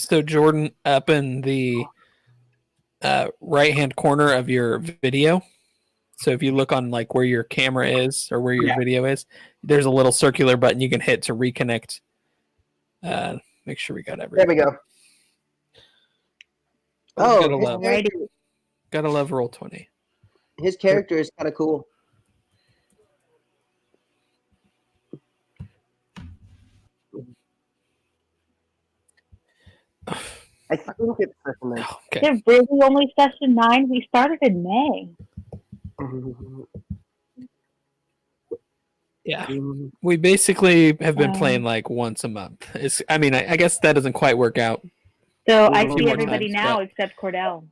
So Jordan, up in the right-hand corner of your video. So if you look on like where your camera is or where your video is, there's a little circular button you can hit to reconnect. Make sure we got everything. There we go. Gotta love Roll20. His character is kind of cool. I think it's session 9. Okay. Is it really only session 9? We started in May. Yeah. We basically have been playing like once a month. I guess that doesn't quite work out. So I see everybody now except Cordell.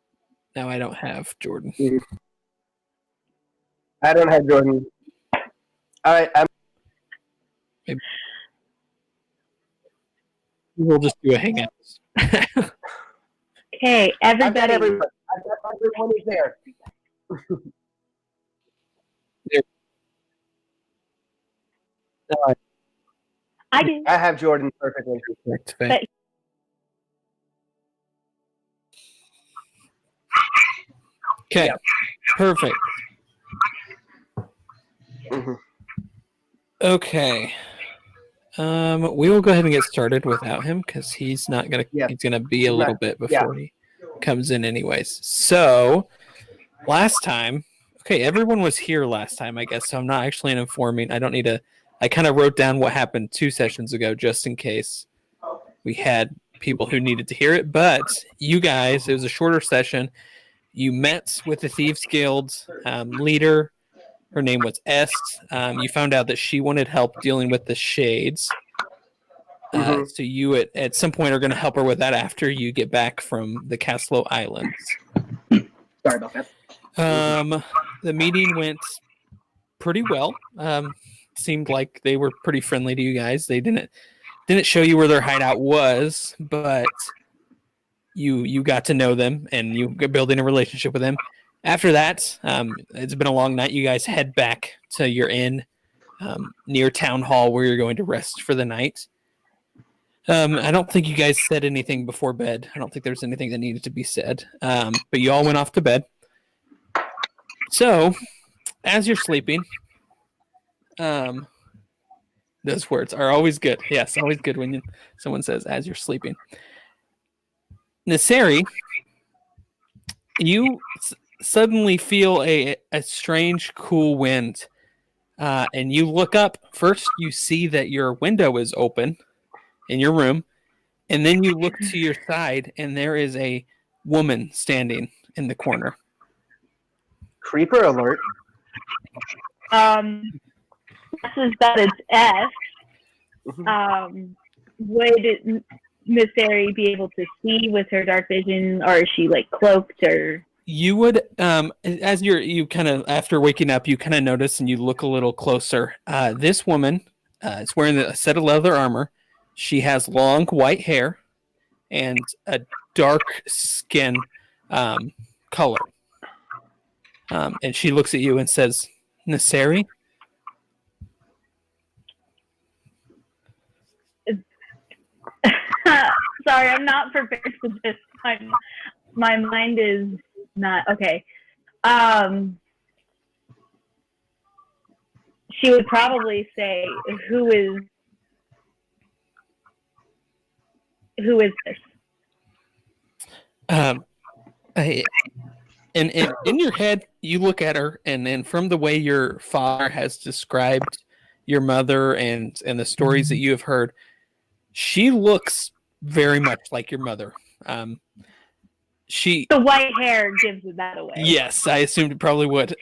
Now I don't have Jordan. I don't have Jordan. All right. We'll just do a hangout. Okay, everybody. I've got everyone is there. I do. I have Jordan perfectly. But okay, yeah. Perfect. Okay. We will go ahead and get started without him because he's not gonna. Yeah. He's gonna be a little bit before he comes in, anyways. So last time, okay, everyone was here last time, I guess. So I'm not actually informing. I don't need to. I kind of wrote down what happened 2 sessions ago just in case we had people who needed to hear it. But you guys, it was a shorter session. You met with the Thieves Guild leader. Her name was Est. You found out that she wanted help dealing with the shades. So you at some point are going to help her with that after you get back from the Caslo Islands. Sorry about that. The meeting went pretty well. Seemed like they were pretty friendly to you guys. They didn't show you where their hideout was, but you got to know them and you building a relationship with them. After that, it's been a long night. You guys head back to your inn near Town Hall where you're going to rest for the night. I don't think you guys said anything before bed. I don't think there was anything that needed to be said. But you all went off to bed. So, as you're sleeping, those words are always good. Yes, always good when someone says, as you're sleeping. Naseri, you suddenly feel a strange, cool wind. And you look up. First, you see that your window is open in your room. And then you look to your side, and there is a woman standing in the corner. Creeper alert. Guesses that it's S. Would Miss Fairy be able to see with her dark vision, or is she like cloaked? Or you would, as you kind of after waking up, you kind of notice and you look a little closer. This woman is wearing a set of leather armor. She has long white hair and a dark skin color. And she looks at you and says, Naseri? Sorry, I'm not prepared for this. My mind is not okay. She would probably say, "Who is this?" In your head, you look at her, and from the way your father has described your mother and the stories that you have heard, she looks very much like your mother. The white hair gives that away. Yes, I assumed it probably would.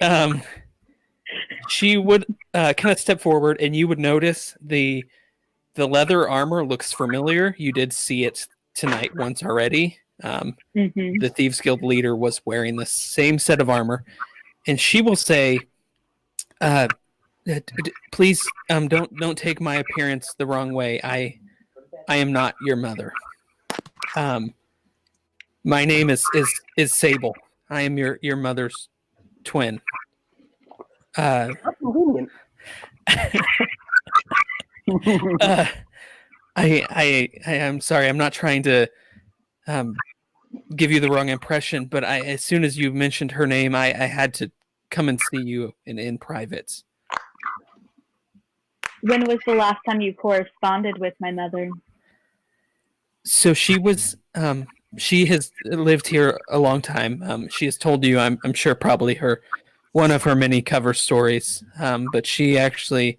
She would kind of step forward, and you would notice the leather armor looks familiar. You did see it tonight once already. The Thieves Guild leader was wearing the same set of armor, and she will say, "Please, don't take my appearance the wrong way. I am not your mother. My name is Sable. I am your mother's twin." Convenient. I am sorry. I'm not trying to give you the wrong impression, but as soon as you mentioned her name, I had to come and see you in private. When was the last time you corresponded with my mother? So she was. She has lived here a long time. She has told you, I'm sure, probably one of her many cover stories. But she actually,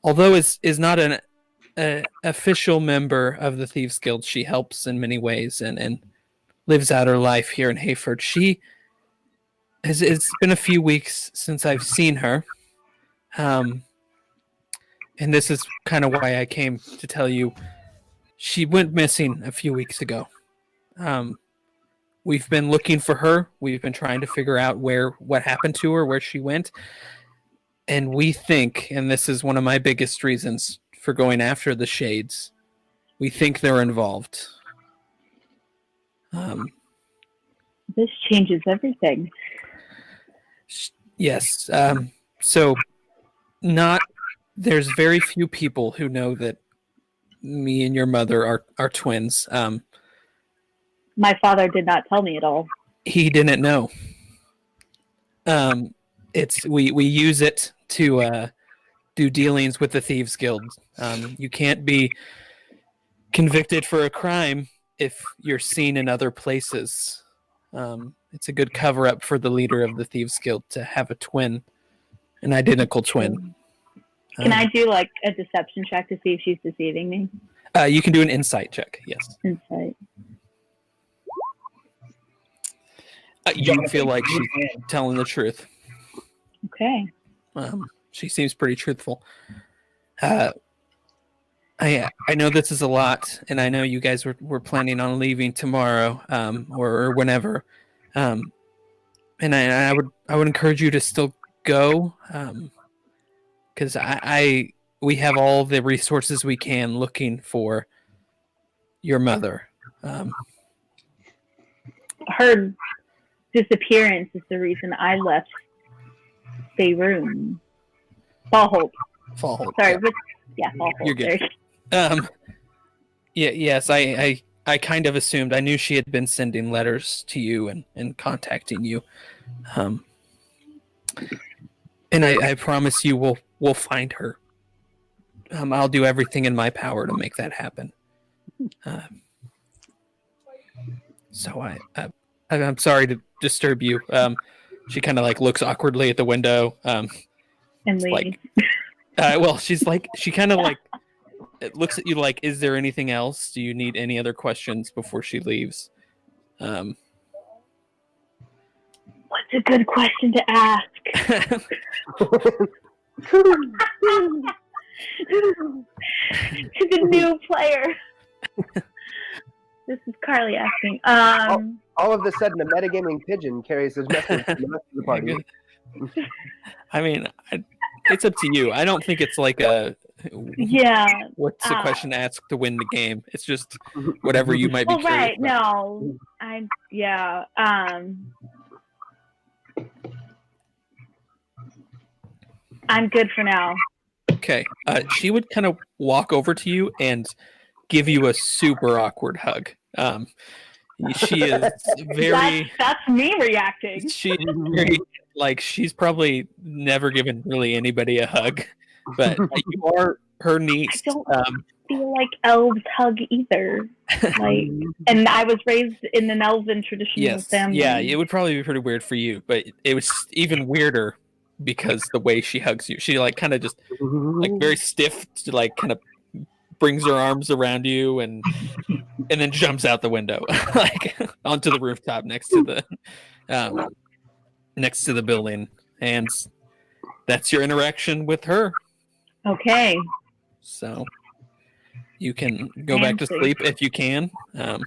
although is not an official member of the Thieves Guild, she helps in many ways and lives out her life here in Hayford. It's been a few weeks since I've seen her. And this is kind of why I came to tell you. She went missing a few weeks ago. We've been looking for her. We've been trying to figure out what happened to her, where she went. And we think, and this is one of my biggest reasons for going after the Shades, we think they're involved. This changes everything. Yes. So there's very few people who know that me and your mother are twins. My father did not tell me at all. He didn't know. We use it to do dealings with the Thieves Guild. You can't be convicted for a crime if you're seen in other places. It's a good cover-up for the leader of the Thieves Guild to have a twin, an identical twin. Can I do like a deception check to see if she's deceiving me? You can do an insight check, yes. Insight. You feel like she's telling the truth. Okay. She seems pretty truthful. I know this is a lot, and I know you guys were planning on leaving tomorrow, or whenever. And I would encourage you to still go, because we have all the resources we can looking for your mother. Her disappearance is the reason I left Faerun. Fallholt. Sorry, yeah, Fallholt. You're good. Yes, I kind of assumed. I knew she had been sending letters to you and contacting you. And I promise you we'll find her. I'll do everything in my power to make that happen. So I'm sorry to disturb you. She kind of like looks awkwardly at the window. And leaves. Like, well, she kind of like it looks at you like, is there anything else? Do you need any other questions before she leaves? What's a good question to ask? To the new player. This is Carly asking. All of a sudden, a metagaming pigeon carries his message to the rest of the party. I mean, it's up to you. I don't think it's like what's the question to ask to win the game. It's just whatever you might be curious right. about. No. I'm good for now. Okay. She would kind of walk over to you and give you a super awkward hug. She is very... That's me reacting. She's very, she's probably never given really anybody a hug, but you are her niece. I don't feel like elves hug either. And I was raised in an elven traditional family. Yeah, it would probably be pretty weird for you, but it was even weirder because the way she hugs you. She kind of just very stiff, kind of brings her arms around you and then jumps out the window onto the rooftop next to the building, and that's your interaction with her. Okay. So you can go back to sleep if you can. No,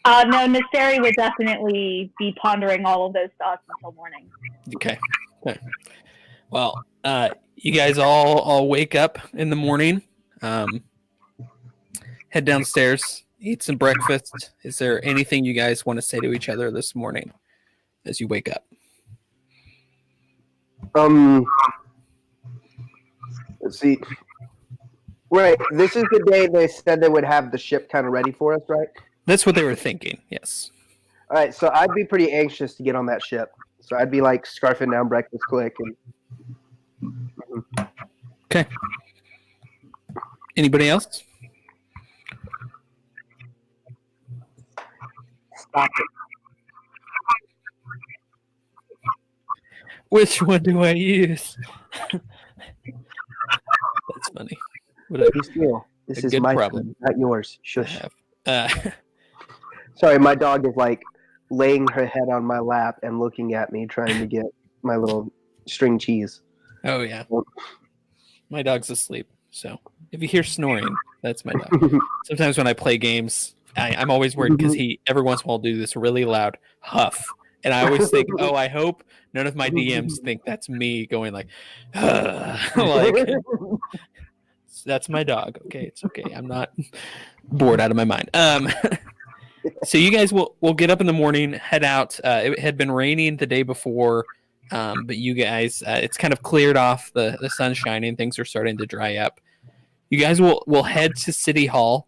Nysteri would definitely be pondering all of those thoughts until morning. Okay. Well, you guys all wake up in the morning. Head downstairs, eat some breakfast. Is there anything you guys want to say to each other this morning as you wake up? Let's see. Right, this is the day they said they would have the ship kind of ready for us, right? That's what they were thinking. Yes. All right, so I'd be pretty anxious to get on that ship. So I'd be like scarfing down breakfast quick. Okay. Anybody else? Stop it. Which one do I use? That's funny. What a, You steal. This a is good my problem food, not yours. to Shush. have. Sorry, my dog is like laying her head on my lap and looking at me, trying to get my little string cheese. Oh yeah. My dog's asleep. So if you hear snoring, that's my dog. Sometimes when I play games, I'm always worried because he every once in a while do this really loud huff. And I always think, oh, I hope none of my DMs think that's me going like that's my dog. Okay, it's okay. I'm not bored out of my mind. So you guys will get up in the morning, head out. It had been raining the day before, but you guys, it's kind of cleared off. The sun's shining. Things are starting to dry up. You guys will head to City Hall,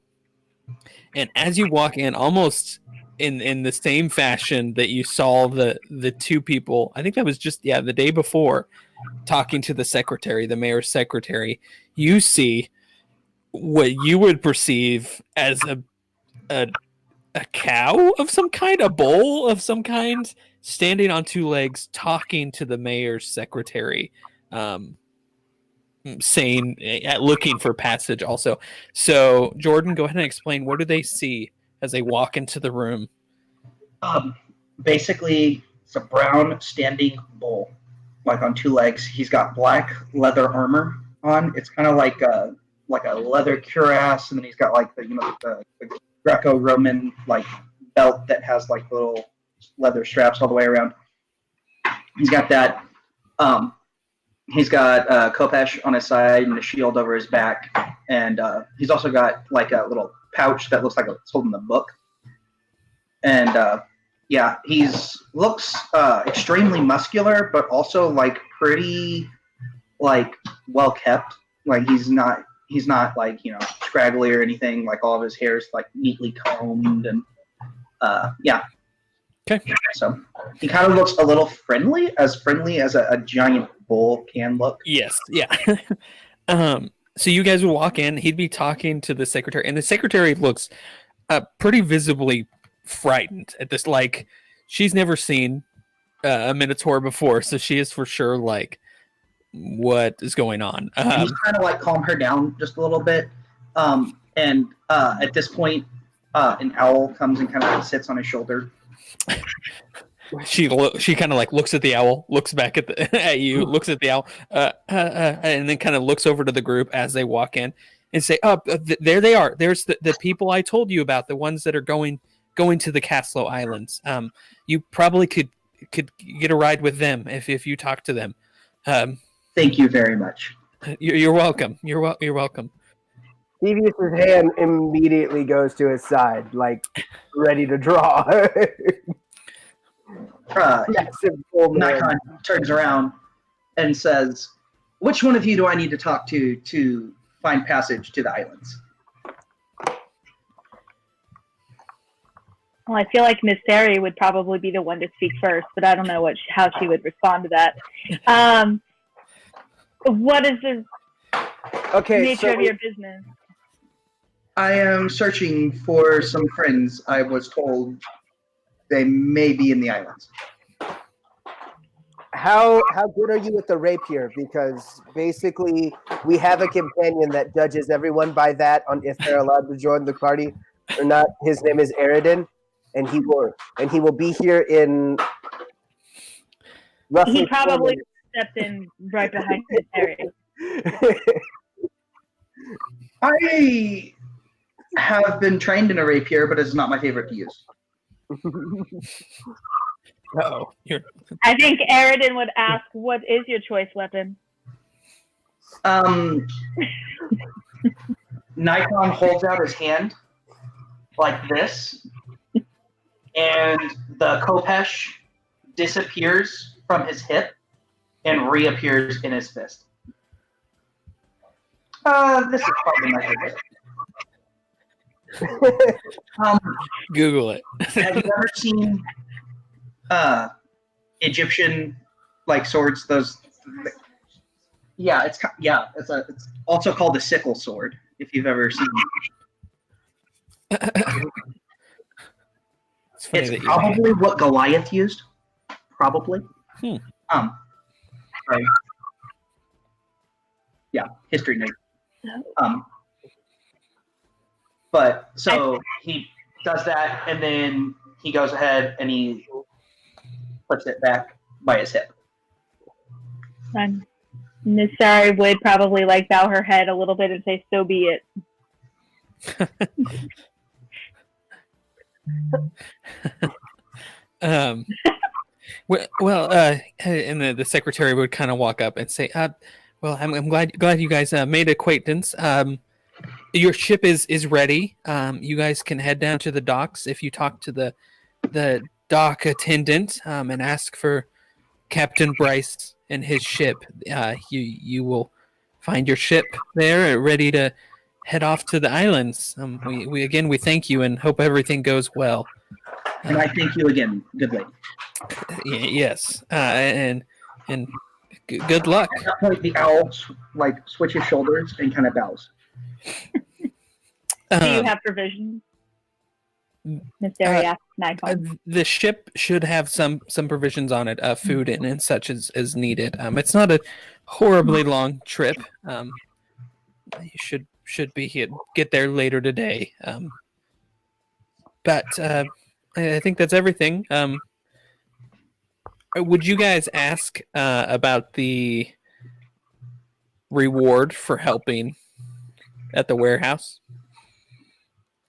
and as you walk in, almost in the same fashion that you saw the two people, I think that was just the day before, talking to the secretary, the mayor's secretary, you see what you would perceive as a cow of some kind, a bull of some kind, standing on two legs, talking to the mayor's secretary, saying, looking for passage also. So, Jordan, go ahead and explain, what do they see as they walk into the room? Basically, it's a brown standing bull, like on two legs. He's got black leather armor on. It's kind of like a leather cuirass, and then he's got like the Greco-Roman like belt that has like little leather straps all the way around. He's got that. He's got Khopesh on his side and a shield over his back, and he's also got like a little pouch that looks like it's holding the book. And he's looks extremely muscular, but also like pretty like well kept. Like he's not like scraggly or anything. Like all of his hair is like neatly combed, and Okay. So he kind of looks a little friendly as a giant bull can look. Yes. Yeah. So you guys would walk in. He'd be talking to the secretary, and the secretary looks pretty visibly frightened at this. Like she's never seen a Minotaur before, so she is for sure like, what is going on? He's trying to like calm her down just a little bit. And at this point, an owl comes and kind of sits on his shoulder. She kind of like looks at the owl, looks back at you, looks at the owl, and then kind of looks over to the group as they walk in and say, there they are. There's the people I told you about, the ones that are going to the Caslo Islands. You probably could get a ride with them if you talk to them. Thank you very much. You're welcome. You're welcome. Devious's hand immediately goes to his side, like ready to draw. Nikon turns around and says, "Which one of you do I need to talk to find passage to the islands?" Well, I feel like Miss Terry would probably be the one to speak first, but I don't know how she would respond to that. What is the nature of your business? I am searching for some friends. I was told they may be in the islands. How good are you with the rapier? Because basically we have a companion that judges everyone by that on if they're allowed to join the party or not. His name is Aridin, and he will be here in roughly. He probably stepped in right behind Miss Terry. I have been trained in a rapier, but it's not my favorite to use. Oh, I think Aridin would ask, "What is your choice weapon?" Nikon holds out his hand like this, and the Khopesh disappears from his hip and reappears in his fist. This is probably my favorite. Google it. Have you ever seen Egyptian like swords? Those. Yeah, it's also called a sickle sword. If you've ever seen it. It's probably what Goliath used. Probably. Right. Yeah, history nerd. But so he does that, and then he goes ahead and he puts it back by his hip. Miss Sari would probably like bow her head a little bit and say, "So be it." And the secretary would kind of walk up and say, "Well, I'm glad you guys made acquaintance. Your ship is ready. You guys can head down to the docks. If you talk to the dock attendant and ask for Captain Bryce and his ship, you will find your ship there, ready to head off to the islands. We thank you and hope everything goes well." And I thank you again, good lady. Yes, and good luck. At that point, the owl switches shoulders and kind of bows. Do you have provisions? Miss Sari asks Nikon. The ship should have some provisions on it, food and such as needed. It's not a horribly long trip. You should get there later today. But I think that's everything. Would you guys ask about the reward for helping at the warehouse?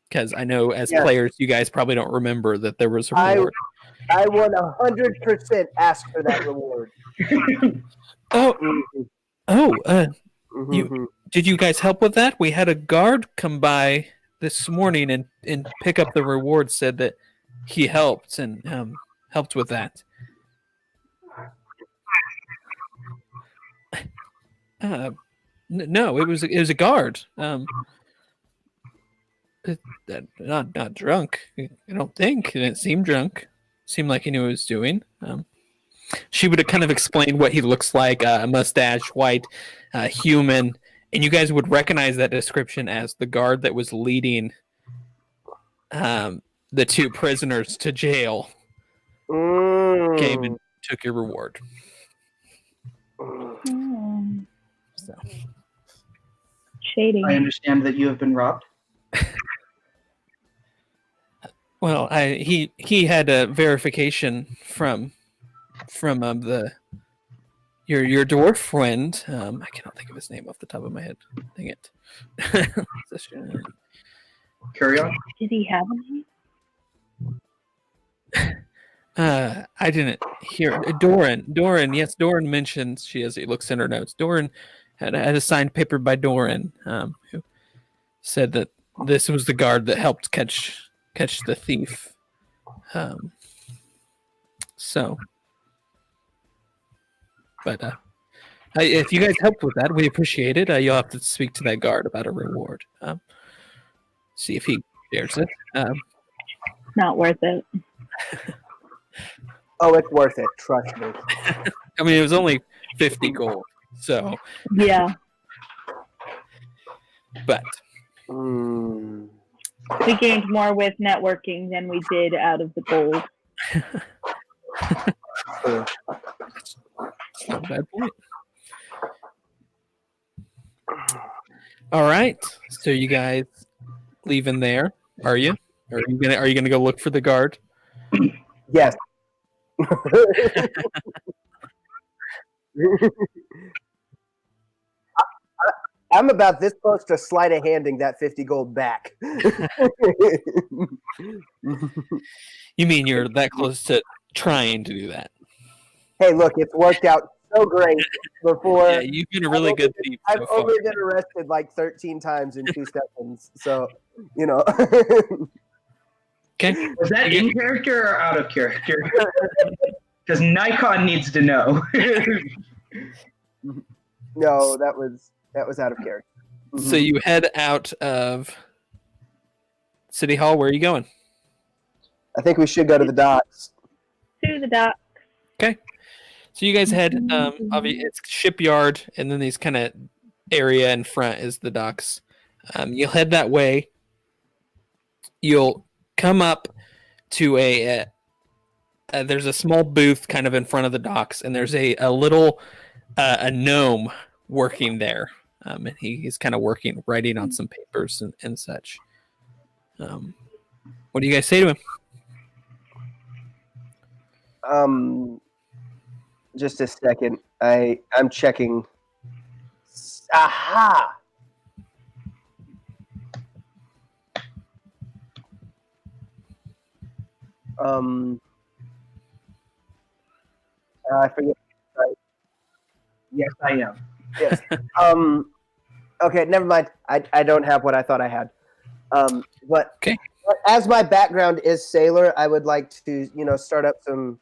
Because I know as players, you guys probably don't remember that there was a reward. I would 100% ask for that reward. Did you guys help with that? We had a guard come by this morning and pick up the reward. Said that he helped and helped with that. No, it was a guard. Not drunk. I don't think. He didn't seem drunk. Seemed like he knew what he was doing. She would have kind of explained what he looks like: a mustache, white, human, and you guys would recognize that description as the guard that was leading the two prisoners to jail. Came and took your reward. So. Shady. I understand that you have been robbed. Well, he had a verification from your dwarf friend. I cannot think of his name off the top of my head. Dang it. Carry on. Did he have any? I didn't hear Doran. Yes, Doran mentions she has. He looks in her notes. Doran had a signed paper by Doran, who said that this was the guard that helped catch the thief. But if you guys helped with that, we appreciate it. You'll have to speak to that guard about a reward. See if he shares it. Not worth it. Oh, it's worth it. Trust me. I mean, it was only 50 gold, so yeah. But we gained more with networking than we did out of the gold. Not a bad point. All right, so you guys leaving there? Are you? Are you gonna go look for the guard? Yes. I'm about this close to sleight of handing that 50 gold back. You mean you're that close to trying to do that? Hey, look, it's worked out so great before. Yeah, you've been a really good thief. I've only been arrested like 13 times in 2 seconds, so you know. Okay. Was that in character or out of character? Because Nikon needs to know. No, that was out of character. So you head out of City Hall. Where are you going? I think we should go to the docks. To the dock. Okay. So you guys head. It's shipyard, and then these kind of area in front is the docks. You'll head that way. You'll come up to there's a small booth kind of in front of the docks, and there's a little a gnome working there, and he's kind of writing on some papers and such. What do you guys say to him? Just a second. I'm checking. Aha! I forget. Yes, I am. Yes. Okay, never mind. I don't have what I thought I had. But okay. As my background is sailor, I would like to, start up some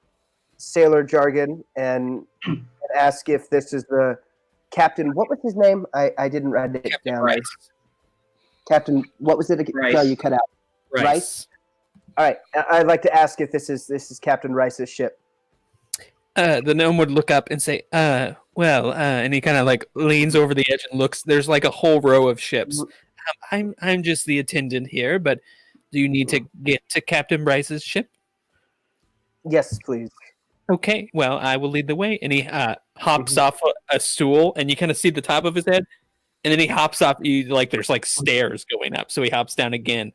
sailor jargon and ask if this is the captain. What was his name? I didn't write it Captain down. Rice. Captain, what was it? Rice. No, you cut out. Rice. All right. I'd like to ask if this is Captain Rice's ship. The gnome would look up and say, well, and he kind of like leans over the edge and looks. There's like a whole row of ships. I'm just the attendant here, but do you need to get to Captain Bryce's ship? Yes, please. Okay, well, I will lead the way. And he hops off a stool, and you kind of see the top of his head. And then he hops off. There's like stairs going up, so he hops down again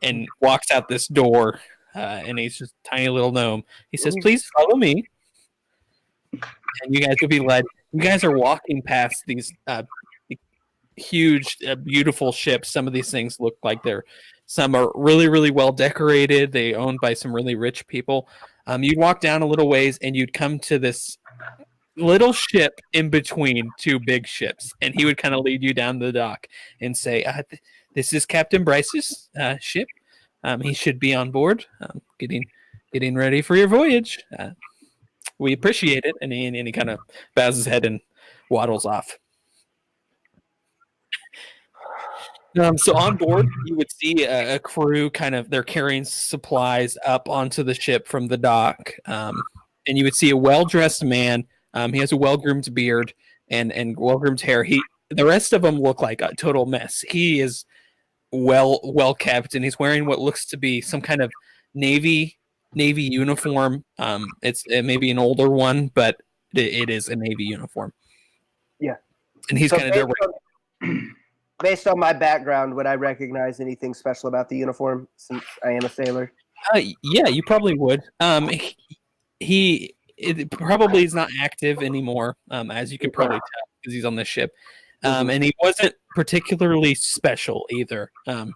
and walks out this door. And he's just a tiny little gnome. He says, "Please follow me." And you guys will be led. You guys are walking past these huge, beautiful ships. Some of these things look like some are really, really well decorated. They owned by some really rich people. You'd walk down a little ways, and you'd come to this little ship in between two big ships, and he would kind of lead you down the dock and say, "This is Captain Bryce's ship. He should be on board, getting ready for your voyage. We appreciate it." And he kind of bows his head and waddles off. So on board, you would see a crew they're carrying supplies up onto the ship from the dock. And you would see a well-dressed man. He has a well-groomed beard and well-groomed hair. The rest of them look like a total mess. He is well kept, and he's wearing what looks to be some kind of Navy uniform. It may be an older one, but it is a Navy uniform. Yeah. And he's kind of based on my background, would I recognize anything special about the uniform since I am a sailor? Yeah, you probably would. He probably is not active anymore, as you can probably tell because he's on this ship. And he wasn't particularly special either. Okay.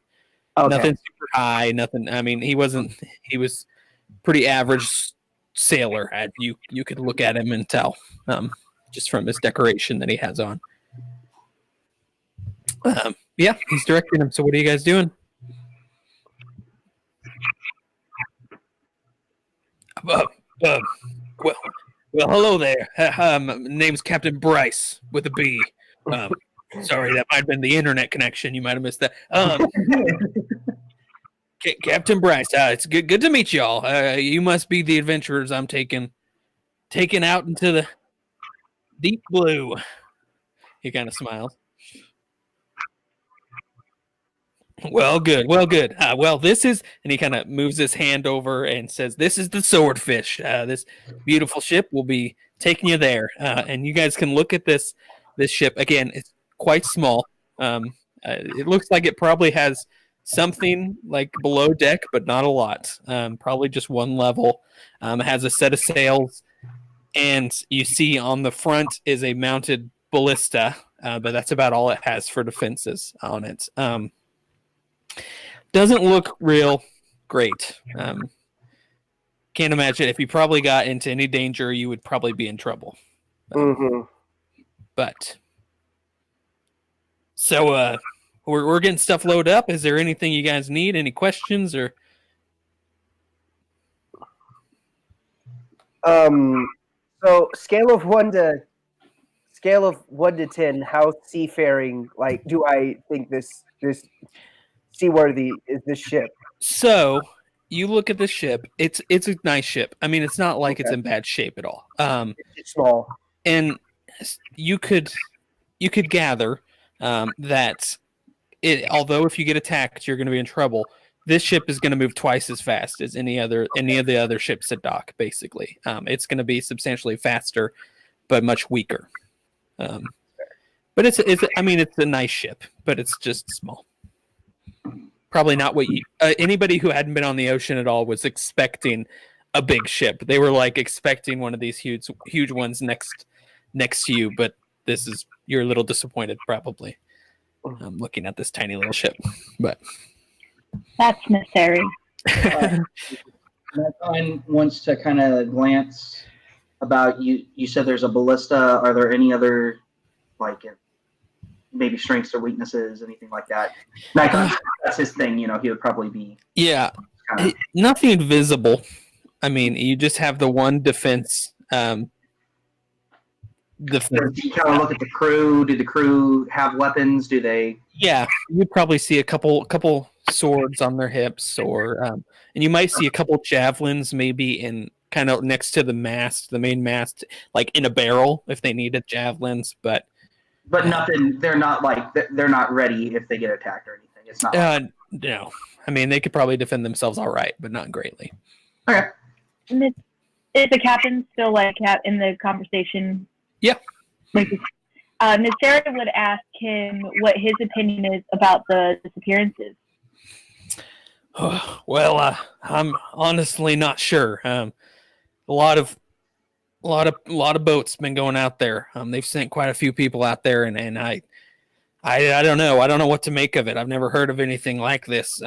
Nothing super high, nothing. I mean, he was pretty average sailor. You could look at him and tell, just from his decoration that he has on. Yeah, he's directing him. So what are you guys doing? Well, hello there. My name's Captain Bryce with a B. Sorry, that might have been the internet connection. You might have missed that. Captain Bryce, it's good to meet y'all. You must be the adventurers I'm taking out into the deep blue. He kind of smiles. Well, good. Well, this is, and he kind of moves his hand over and says, "This is the Swordfish. This beautiful ship will be taking you there." And you guys can look at this ship. Again, it's quite small. It looks like it probably has something like below deck, but not a lot. Probably just one level. It has a set of sails, and you see on the front is a mounted ballista, but that's about all it has for defenses on it. Doesn't look real great. Can't imagine if you probably got into any danger, you would probably be in trouble. But so we're getting stuff loaded up. Is there anything you guys need? Any questions or? So scale of 1 to 10, how seafaring do I think this seaworthy is this ship? So you look at the ship. It's a nice ship. I mean, it's not like it's in bad shape at all. It's small, and you could gather that although if you get attacked, you're going to be in trouble. This ship is going to move twice as fast as any of the other ships at dock. Basically, it's going to be substantially faster, but much weaker. But it's I mean, it's a nice ship, but it's just small. Probably not what anybody who hadn't been on the ocean at all was expecting a big ship. They were like expecting one of these huge ones next to you, but you're a little disappointed probably. Looking at this tiny little ship, but that's necessary. Nikon wants to kind of glance about you. You said there's a ballista. Are there any other like maybe strengths or weaknesses, anything like that? Nikon, that's his thing. You know, he would probably be. Yeah, nothing visible. I mean, you just have the one defense. You kind of look at the crew. Do the crew have weapons? Do they? Yeah, you'd probably see a couple swords on their hips, or and you might see a couple javelins, maybe in kind of next to the main mast, like in a barrel if they needed javelins. But nothing. They're not ready if they get attacked or anything. It's not. No, I mean they could probably defend themselves all right, but not greatly. Okay. Is the captain still like in the conversation? Yeah. Sarah would ask him what his opinion is about the disappearances. Well, I'm honestly not sure. A lot of boats been going out there. They've sent quite a few people out there, and I don't know. I don't know what to make of it. I've never heard of anything like this.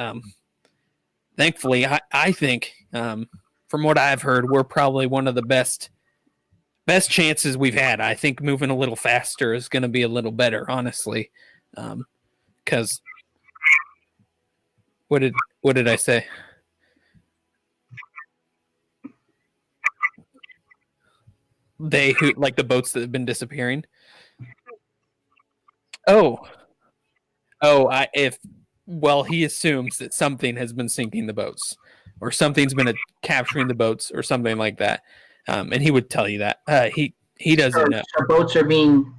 Thankfully, I think from what I've heard, we're probably one of the best chances we've had. I think moving a little faster is going to be a little better, honestly. Because what did I say? They who like the boats that have been disappearing. He assumes that something has been sinking the boats, or something's been capturing the boats, or something like that. And he would tell you that he doesn't know. So boats have been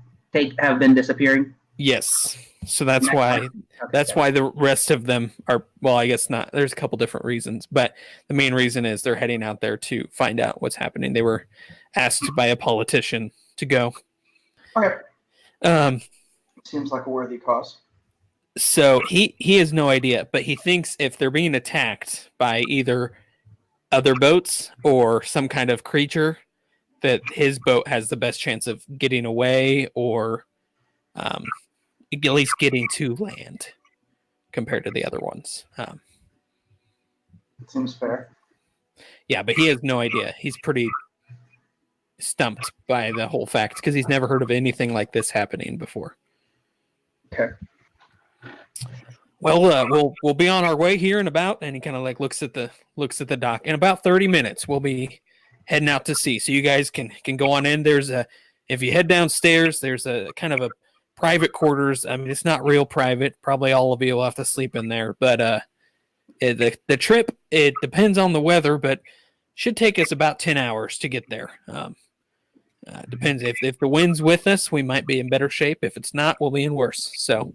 disappearing. Yes, so that's why the rest of them are. Well, I guess not. There's a couple different reasons, but the main reason is they're heading out there to find out what's happening. They were asked by a politician to go. Okay. Seems like a worthy cause. So he has no idea, but he thinks if they're being attacked by either other boats or some kind of creature, that his boat has the best chance of getting away, or at least getting to land compared to the other ones. It seems fair. Yeah, but he has no idea. He's pretty stumped by the whole fact because he's never heard of anything like this happening before. Okay. Well, we'll be on our way here in about, and he kind of like looks at the dock. In about 30 minutes, we'll be heading out to sea. So you guys can go on in. If you head downstairs, there's a kind of a private quarters. I mean, it's not real private. Probably all of you will have to sleep in there. But the trip, it depends on the weather, but should take us about 10 hours to get there. Depends if the wind's with us, we might be in better shape. If it's not, we'll be in worse. So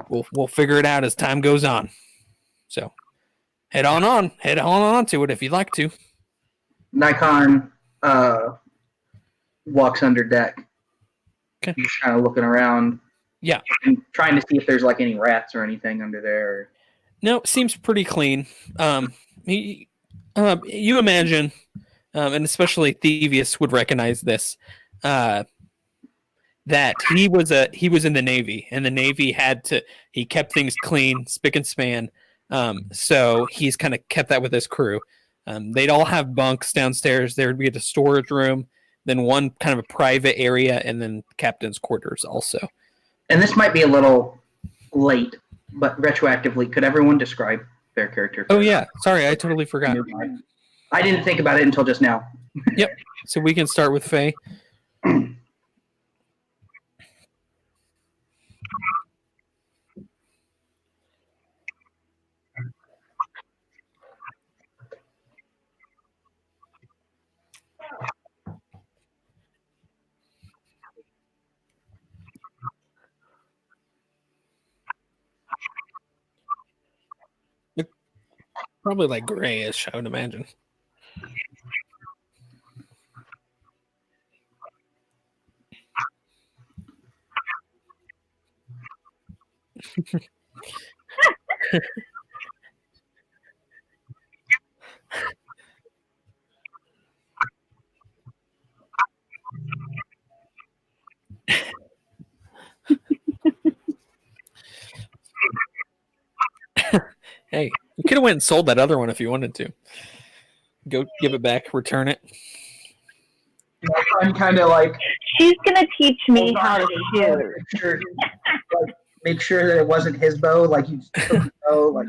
we'll figure it out as time goes on. So head on to it if you'd like to. Nikon walks under deck. Okay. He's kind of looking around. Yeah. And trying to see if there's like any rats or anything under there. No, it seems pretty clean. You imagine, and especially Thievius would recognize this, that he was in the Navy, and the Navy he kept things clean, spick and span. So he's kind of kept that with his crew. They'd all have bunks downstairs. There would be a storage room, then one kind of a private area, and then captain's quarters also. And this might be a little late, but retroactively, could everyone describe their character? Oh yeah, sorry, I totally forgot. I didn't think about it until just now. Yep. So we can start with Faye. Probably like grayish, I would imagine. Hey, you could have went and sold that other one if you wanted to. Go give it back, return it. I'm kind of like, she's gonna teach me how to shoot. Make sure that it wasn't his bow. Like you took his bow. Like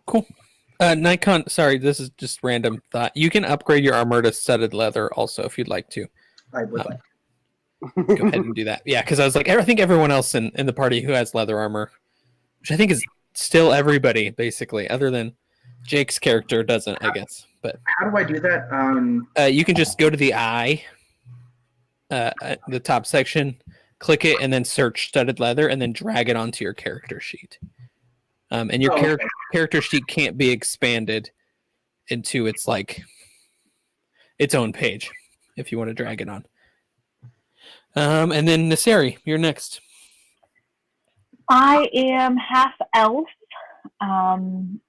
Cool. Nikon, sorry, this is just random thought. You can upgrade your armor to studded leather also if you'd like to. I would like. Go ahead and do that. Yeah, because I was like, I think everyone else in the party who has leather armor, which I think is still everybody, basically, other than Jake's character doesn't, I guess. But how do I do that? You can just go to the eye, the top section, click it, and then search studded leather, and then drag it onto your character sheet. And your character sheet can't be expanded into its own page if you want to drag it on. And then Naseri, you're next. I am half elf, and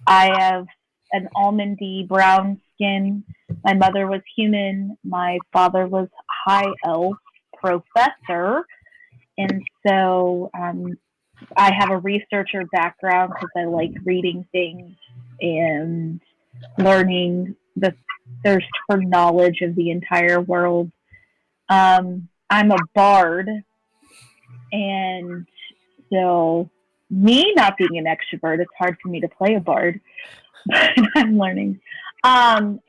I have an almondy brown skin. My mother was human. My father was high elf professor, and so I have a researcher background because I like reading things and learning the thirst for knowledge of the entire world. I'm a bard, and so me not being an extrovert, it's hard for me to play a bard, but I'm learning. And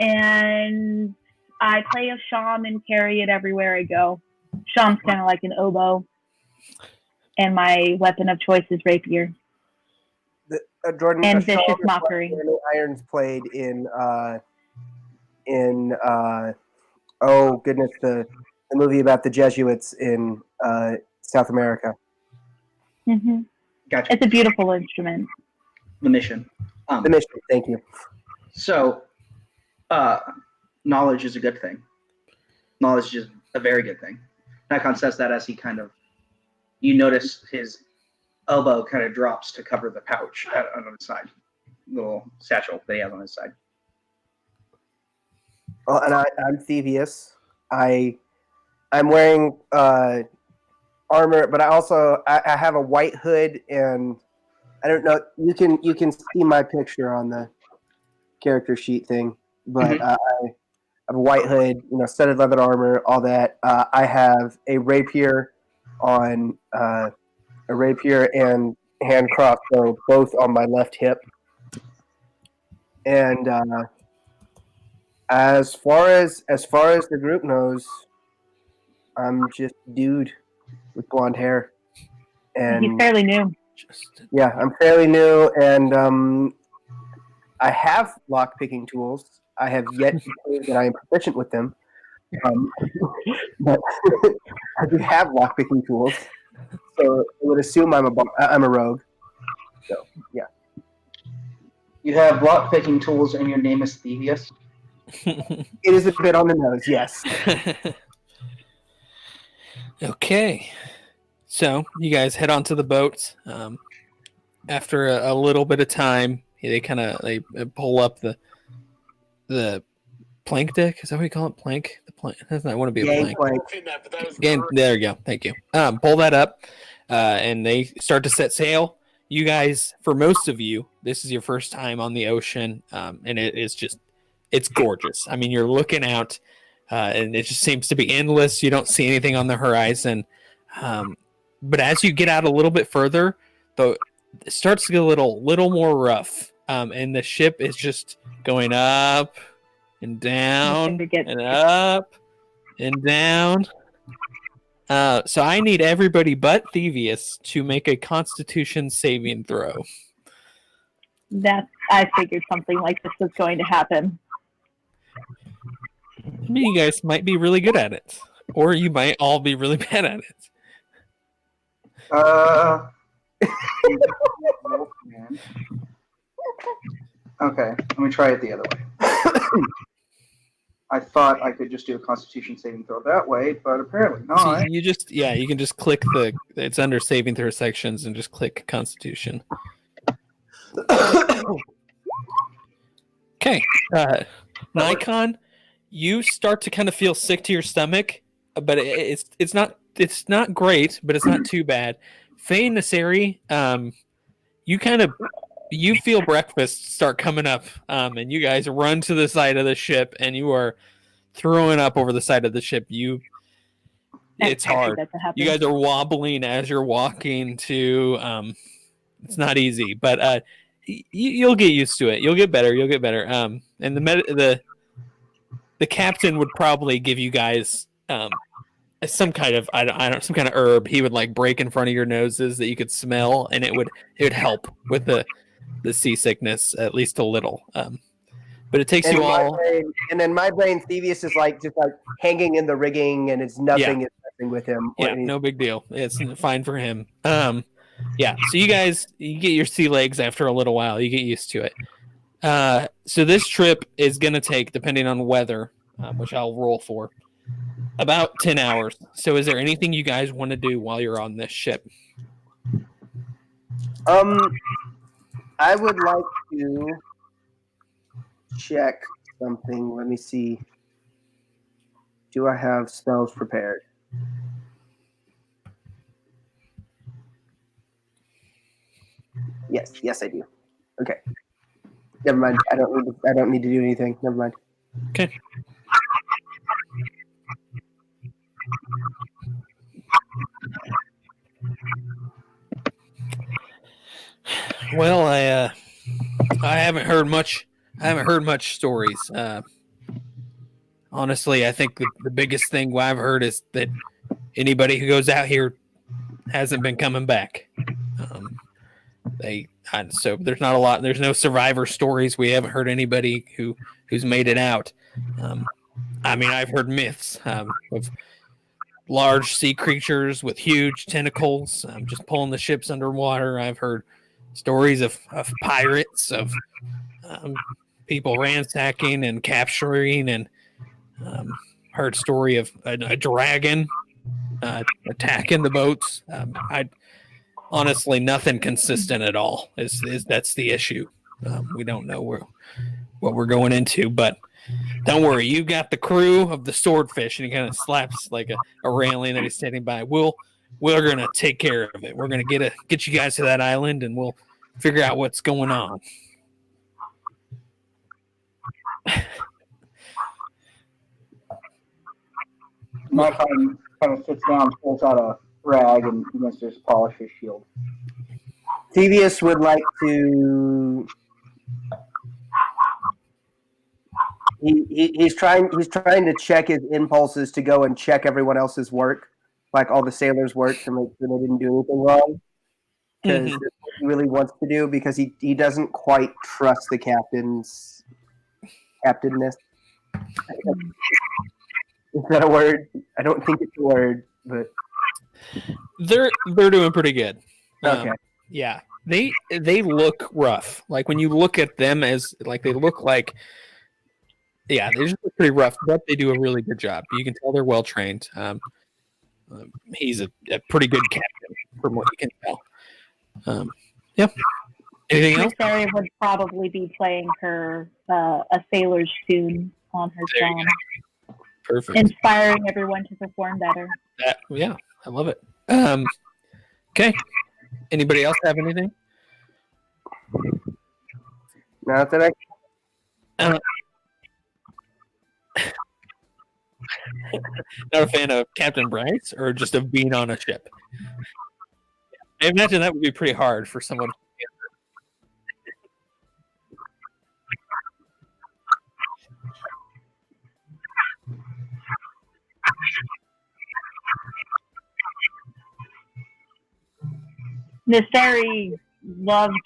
I play a sham and carry it everywhere I go. Sham's kind of like an oboe. And my weapon of choice is rapier. Jordan, and vicious mockery. Irons played in oh goodness, the movie about the Jesuits in South America. Mm-hmm. Gotcha. It's a beautiful instrument. The mission. The mission. Thank you. So, knowledge is a good thing. Knowledge is a very good thing. Nikon says that as he kind of. You notice his elbow kind of drops to cover the pouch on the side, little satchel they have on his side. Well, and I'm Thievius. I'm wearing armor, but I have a white hood, and I don't know. You can see my picture on the character sheet thing, but I have a white hood, studded leather armor, all that. I have a rapier on a rapier and hand crossbow, both on my left hip. And as far as the group knows, I'm just a dude with blonde hair. And he's fairly new. Yeah, I'm fairly new, and I have lock-picking tools. I have yet to prove that I am proficient with them. But I do have lock-picking tools, so I would assume I'm a rogue. So yeah. You have lock-picking tools, and your name is Thievius. It is a bit on the nose, yes. Okay, so you guys head onto the boat. After a little bit of time, they pull up the plank deck. Is that what you call it? Plank? The plank. That's not want to be a plank. Game. There you go. Thank you. Pull that up, and they start to set sail. You guys, for most of you, this is your first time on the ocean, and it's gorgeous. I mean, you're looking out, and it just seems to be endless. You don't see anything on the horizon, but as you get out a little bit further, it starts to get a little more rough, and the ship is just going up and down and up and down. So I need everybody but Thievius to make a Constitution saving throw. I figured something like this was going to happen. I mean, you guys might be really good at it, or you might all be really bad at it. Okay, let me try it the other way. I thought I could just do a Constitution saving throw that way, but apparently not. So you can just click it's under saving throw sections and just click Constitution. Okay, Nikon, you start to kind of feel sick to your stomach, but it's not great, but it's not too bad. Faye Nasseri, you feel breakfast start coming up, and you guys run to the side of the ship, and you are throwing up over the side of the ship. It's hard. You guys are wobbling as you're walking to. It's not easy, but you'll get used to it. You'll get better. And the captain would probably give you guys some kind of some kind of herb he would like break in front of your noses that you could smell, and it would help with the seasickness at least a little. But it takes you all. And in my brain, Thievius is just hanging in the rigging, and it's nothing is messing with him. Yeah, no big deal. It's fine for him. Yeah, so you get your sea legs after a little while. You get used to it. So this trip is going to take, depending on weather, which I'll roll for, about 10 hours. So is there anything you guys want to do while you're on this ship? I would like to check something. Let me see. Do I have spells prepared? Yes, I do. Okay. Never mind. I don't need to do anything. Never mind. Okay. Well, I haven't heard much. I haven't heard much stories. Honestly, I think the biggest thing I've heard is that anybody who goes out here hasn't been coming back. So there's not a lot. There's no survivor stories. We haven't heard anybody who's made it out. I mean, I've heard myths of large sea creatures with huge tentacles just pulling the ships underwater. I've heard stories of pirates, of people ransacking and capturing, and heard story of a dragon attacking the boats. Honestly, nothing consistent at all. That's the issue. We don't know what we're going into, but don't worry. You got the crew of the Swordfish, and he kind of slaps like a railing that he's standing by. We're gonna take care of it. We're gonna get you guys to that island, and we'll figure out what's going on. My kind of sits down, pulls out a rag, and begins to just polish his shield. Thievius would like to. He's trying to check his impulses to go and check everyone else's work, like all the sailors' work, to make sure they didn't do anything wrong. Because that's what he really wants to do, because he doesn't quite trust the captainness. Is that a word? I don't think it's a word, but they're doing pretty good. Okay. Yeah, they look rough. Like when you look at them as like they look like. Yeah, they just look pretty rough, but they do a really good job. You can tell they're well trained. He's a pretty good captain, from what you can tell. Yeah. Anything else? Mary would probably be playing her a sailor's tune on her song. Perfect. Inspiring everyone to perform better. Yeah, I love it. Okay. Anybody else have anything? Not that I. Not a fan of Captain Bryce, or just of being on a ship? I imagine that would be pretty hard for someone. Nesteri loved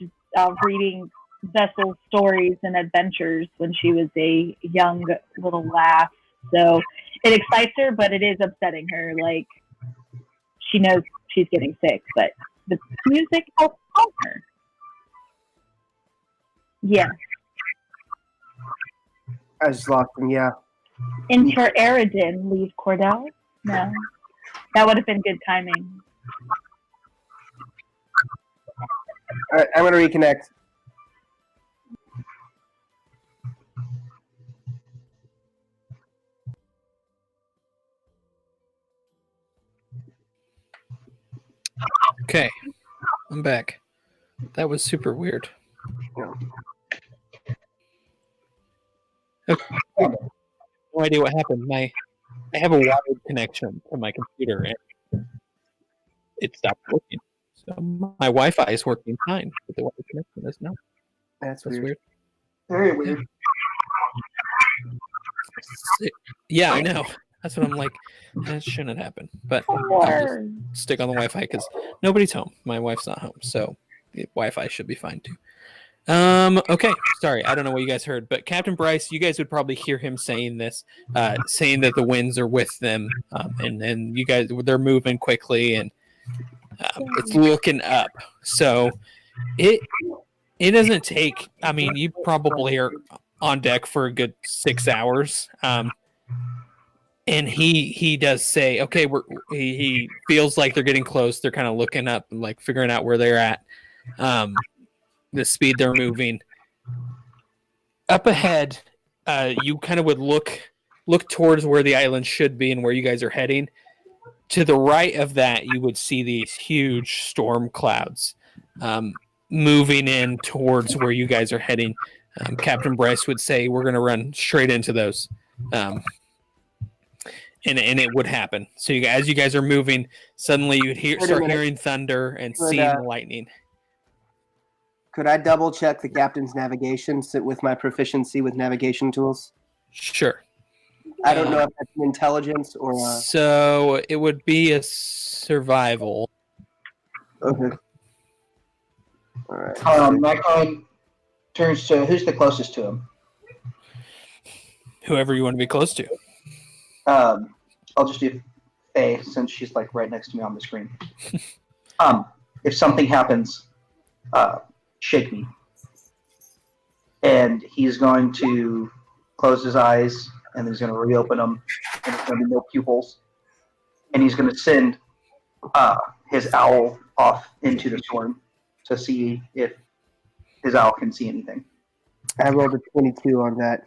reading Vessel's stories and adventures when she was a young little lass. So it excites her, but it is upsetting her. Like, she knows she's getting sick, but the music helps calm her. Yeah. I just lost him. Yeah. Enter Aridin, leave Cordell. No, that would have been good timing. All right, I'm gonna reconnect. Okay, I'm back. That was super weird. Okay. No idea what happened. I have a wired connection to my computer, and it stopped working. So my Wi-Fi is working fine, but the wired connection is not. That's That's weird. weird. Very weird. Yeah, I know. That's what I'm like. That shouldn't happen. But I'll just stick on the Wi-Fi because nobody's home. My wife's not home, so the Wi-Fi should be fine too. Okay. Sorry, I don't know what you guys heard, but Captain Bryce, you guys would probably hear him saying this, saying that the winds are with them, and you guys they're moving quickly, and it's looking up. So it doesn't take. I mean, you probably are on deck for a good 6 hours. And he does say, okay, he feels like they're getting close. They're kind of looking up and like figuring out where they're at, the speed they're moving. Up ahead, you kind of would look towards where the island should be and where you guys are heading. To the right of that, you would see these huge storm clouds moving in towards where you guys are heading. Captain Bryce would say, we're going to run straight into those. And it would happen. So as you guys are moving, suddenly you'd start hearing thunder and seeing lightning. Could I double check the captain's navigation with my proficiency with navigation tools? Sure. I don't know if that's an intelligence or So it would be a survival. Okay. All right. Nikon turns to who's the closest to him. Whoever you want to be close to. I'll just do Faye since she's like right next to me on the screen. If something happens, shake me. And he's going to close his eyes and he's going to reopen them and there's going to be no pupils. And he's going to send his owl off into the storm to see if his owl can see anything. I rolled a 22 on that.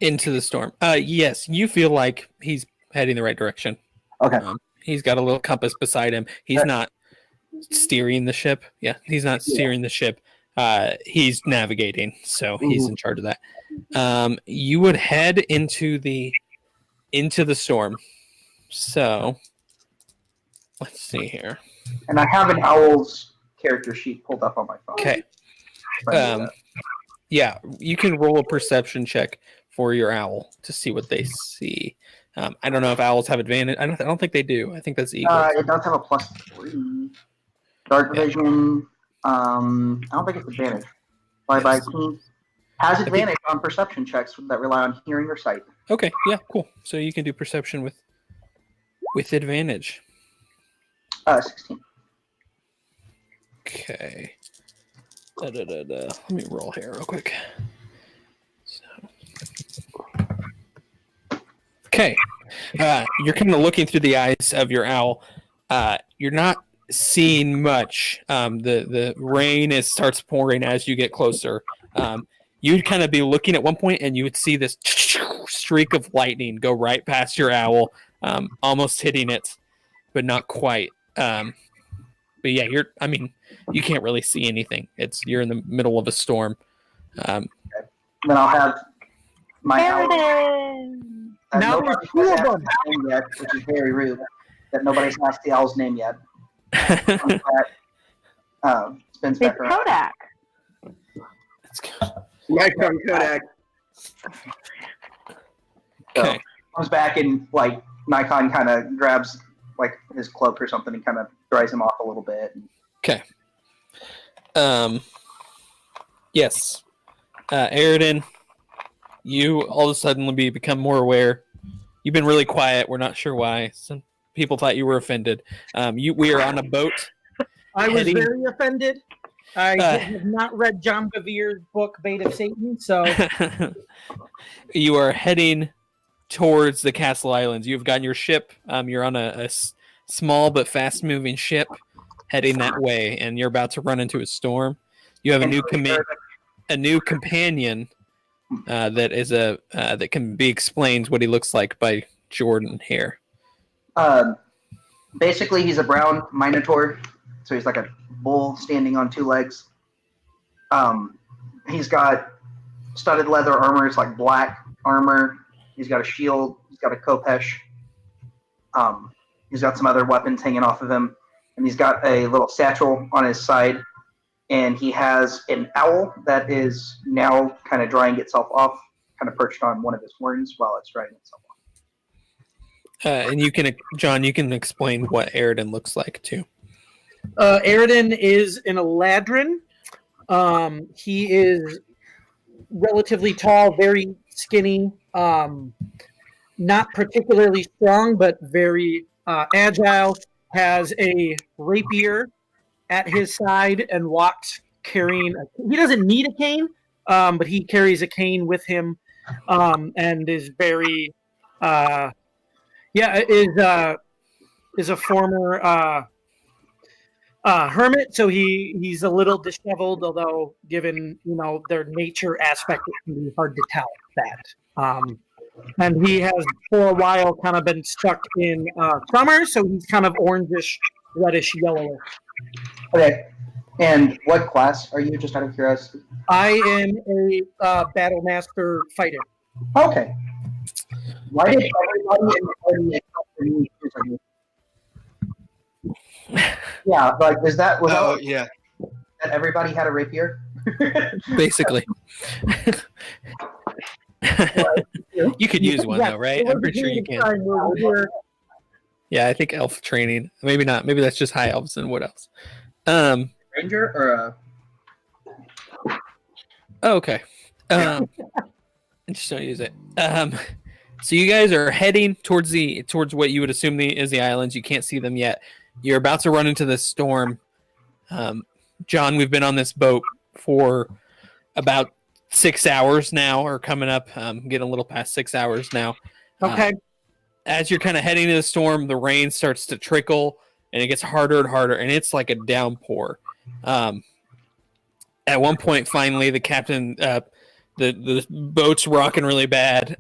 Into the storm. Yes, you feel like he's heading the right direction. Okay. He's got a little compass beside him. He's not steering the ship. Yeah, he's not steering the ship. He's navigating, so he's in charge of that. You would head into the storm. So let's see here. And I have an owl's character sheet pulled up on my phone. Okay. Yeah, you can roll a perception check for your owl to see what they see. I don't know if owls have advantage. I don't think they do. I think that's equal. It does have a +3. Dark vision. I don't think it's advantage. By team has advantage on perception checks that rely on hearing or sight. Okay. Yeah. Cool. So you can do perception with advantage. 16. Okay. Let me roll here real quick. Okay. You're kind of looking through the eyes of your owl. You're not seeing much. The rain starts pouring as you get closer. You'd kind of be looking at one point and you would see this streak of lightning go right past your owl, almost hitting it, but not quite. But yeah, you can't really see anything. You're in the middle of a storm. Then I'll have my owl. Now there's 2 of them yet, which is very rude. That nobody's asked the owl's name yet. Spins back around. Kodak. Nikon Kodak. Okay. Comes back and like Nikon kind of grabs like his cloak or something and kind of dries him off a little bit. Okay. Yes. Aridin, you all of a sudden become more aware. You've been really quiet. We're not sure why. Some people thought you were offended. We are on a boat. I was very offended. I have not read John Bevere's book, Bait of Satan, so... You are heading towards the Castle Islands. You've gotten your ship. You're on a small but fast-moving ship heading that way, and you're about to run into a storm. You have a new companion that can be explained what he looks like by Jordan here. Basically, he's a brown minotaur, so he's like a bull standing on two legs. He's got studded leather armor. It's like black armor. He's got a shield. He's got a khopesh. He's got some other weapons hanging off of him, and he's got a little satchel on his side. And he has an owl that is now kind of drying itself off, kind of perched on one of his horns while it's drying itself off. And John, you can explain what Aridin looks like too. Aridin is an Eladrin. He is relatively tall, very skinny, not particularly strong, but very agile. Has a rapier at his side and walks carrying. He doesn't need a cane, but he carries a cane with him, and is very, is a former hermit. So he's a little disheveled, although given their nature aspect, it can be hard to tell that. And he has for a while kind of been stuck in summer, so he's kind of orangish, reddish, yellowish. Okay. And what class are you, just out of curiosity? I am a battle master fighter. Okay. Why did everybody in the party except for me choose you? Yeah, like that everybody had a rapier? Basically. You could use one though, right? I'm pretty sure you can. Yeah, I think elf training. Maybe not. Maybe that's just high elves and what else? Ranger or okay. Just don't use it. So you guys are heading towards what you would assume is the islands. You can't see them yet. You're about to run into this storm. John, we've been on this boat for about 6 hours now, or coming up, getting a little past 6 hours now. Okay. As you're kind of heading to the storm, the rain starts to trickle, and it gets harder and harder, and it's like a downpour. At one point, finally, the captain, the boat's rocking really bad,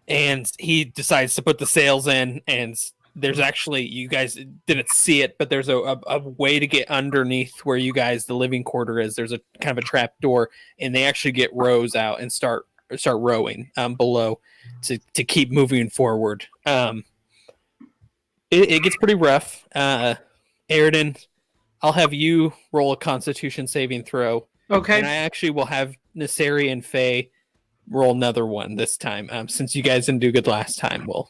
and he decides to put the sails in, and there's actually, you guys didn't see it, but there's a way to get underneath where you guys, the living quarter is. There's a kind of a trap door, and they actually get rows out and start rowing below to keep moving forward. It gets pretty rough. Aridin, I'll have you roll a Constitution saving throw. Okay. And I actually will have Nasseri and Faye roll another one this time. Since you guys didn't do good last time, we'll...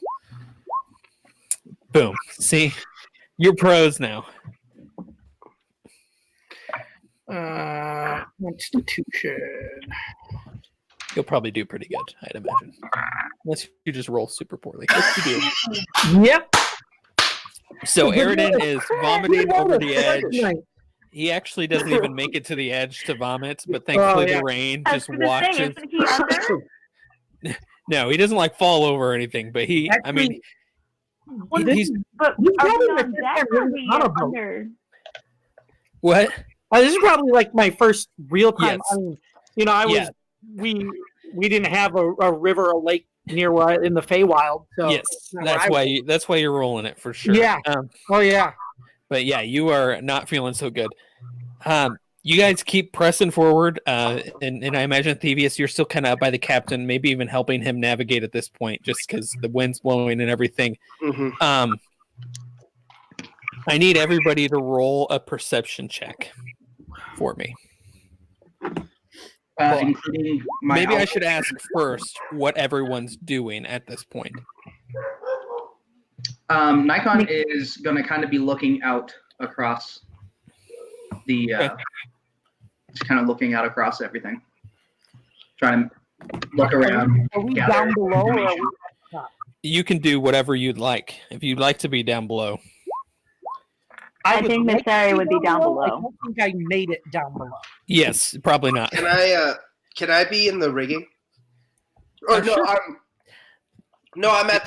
Boom. See? You're pros now. Constitution. You'll probably do pretty good, I'd imagine. Unless you just roll super poorly. What you do? Yep. So Aridin is vomiting over the edge. He actually doesn't even make it to the edge to vomit, but thankfully the rain just watches. No, he doesn't like fall over or anything, but he's But what? This is probably like my first real time. Yes. We didn't have a river, a lake near where in the Feywild. So yes, that's why you're rolling it for sure. Yeah. But yeah, you are not feeling so good. You guys keep pressing forward, and I imagine Thievius, you're still kind of up by the captain, maybe even helping him navigate at this point, just because the wind's blowing and everything. Mm-hmm. I need everybody to roll a perception check for me. Including maybe I should ask first what everyone's doing at this point. Nikon is going to kind of be looking out across the Just kind of looking out across everything, trying to look around. Are we gather down below or are information. we at the top? You can do whatever you'd like. If you'd like to be down below. I would think like Miss to Ari be would be down I below. don't think I made it down below. Yes, probably not. Can I be in the rigging? Or no, Sure. I'm at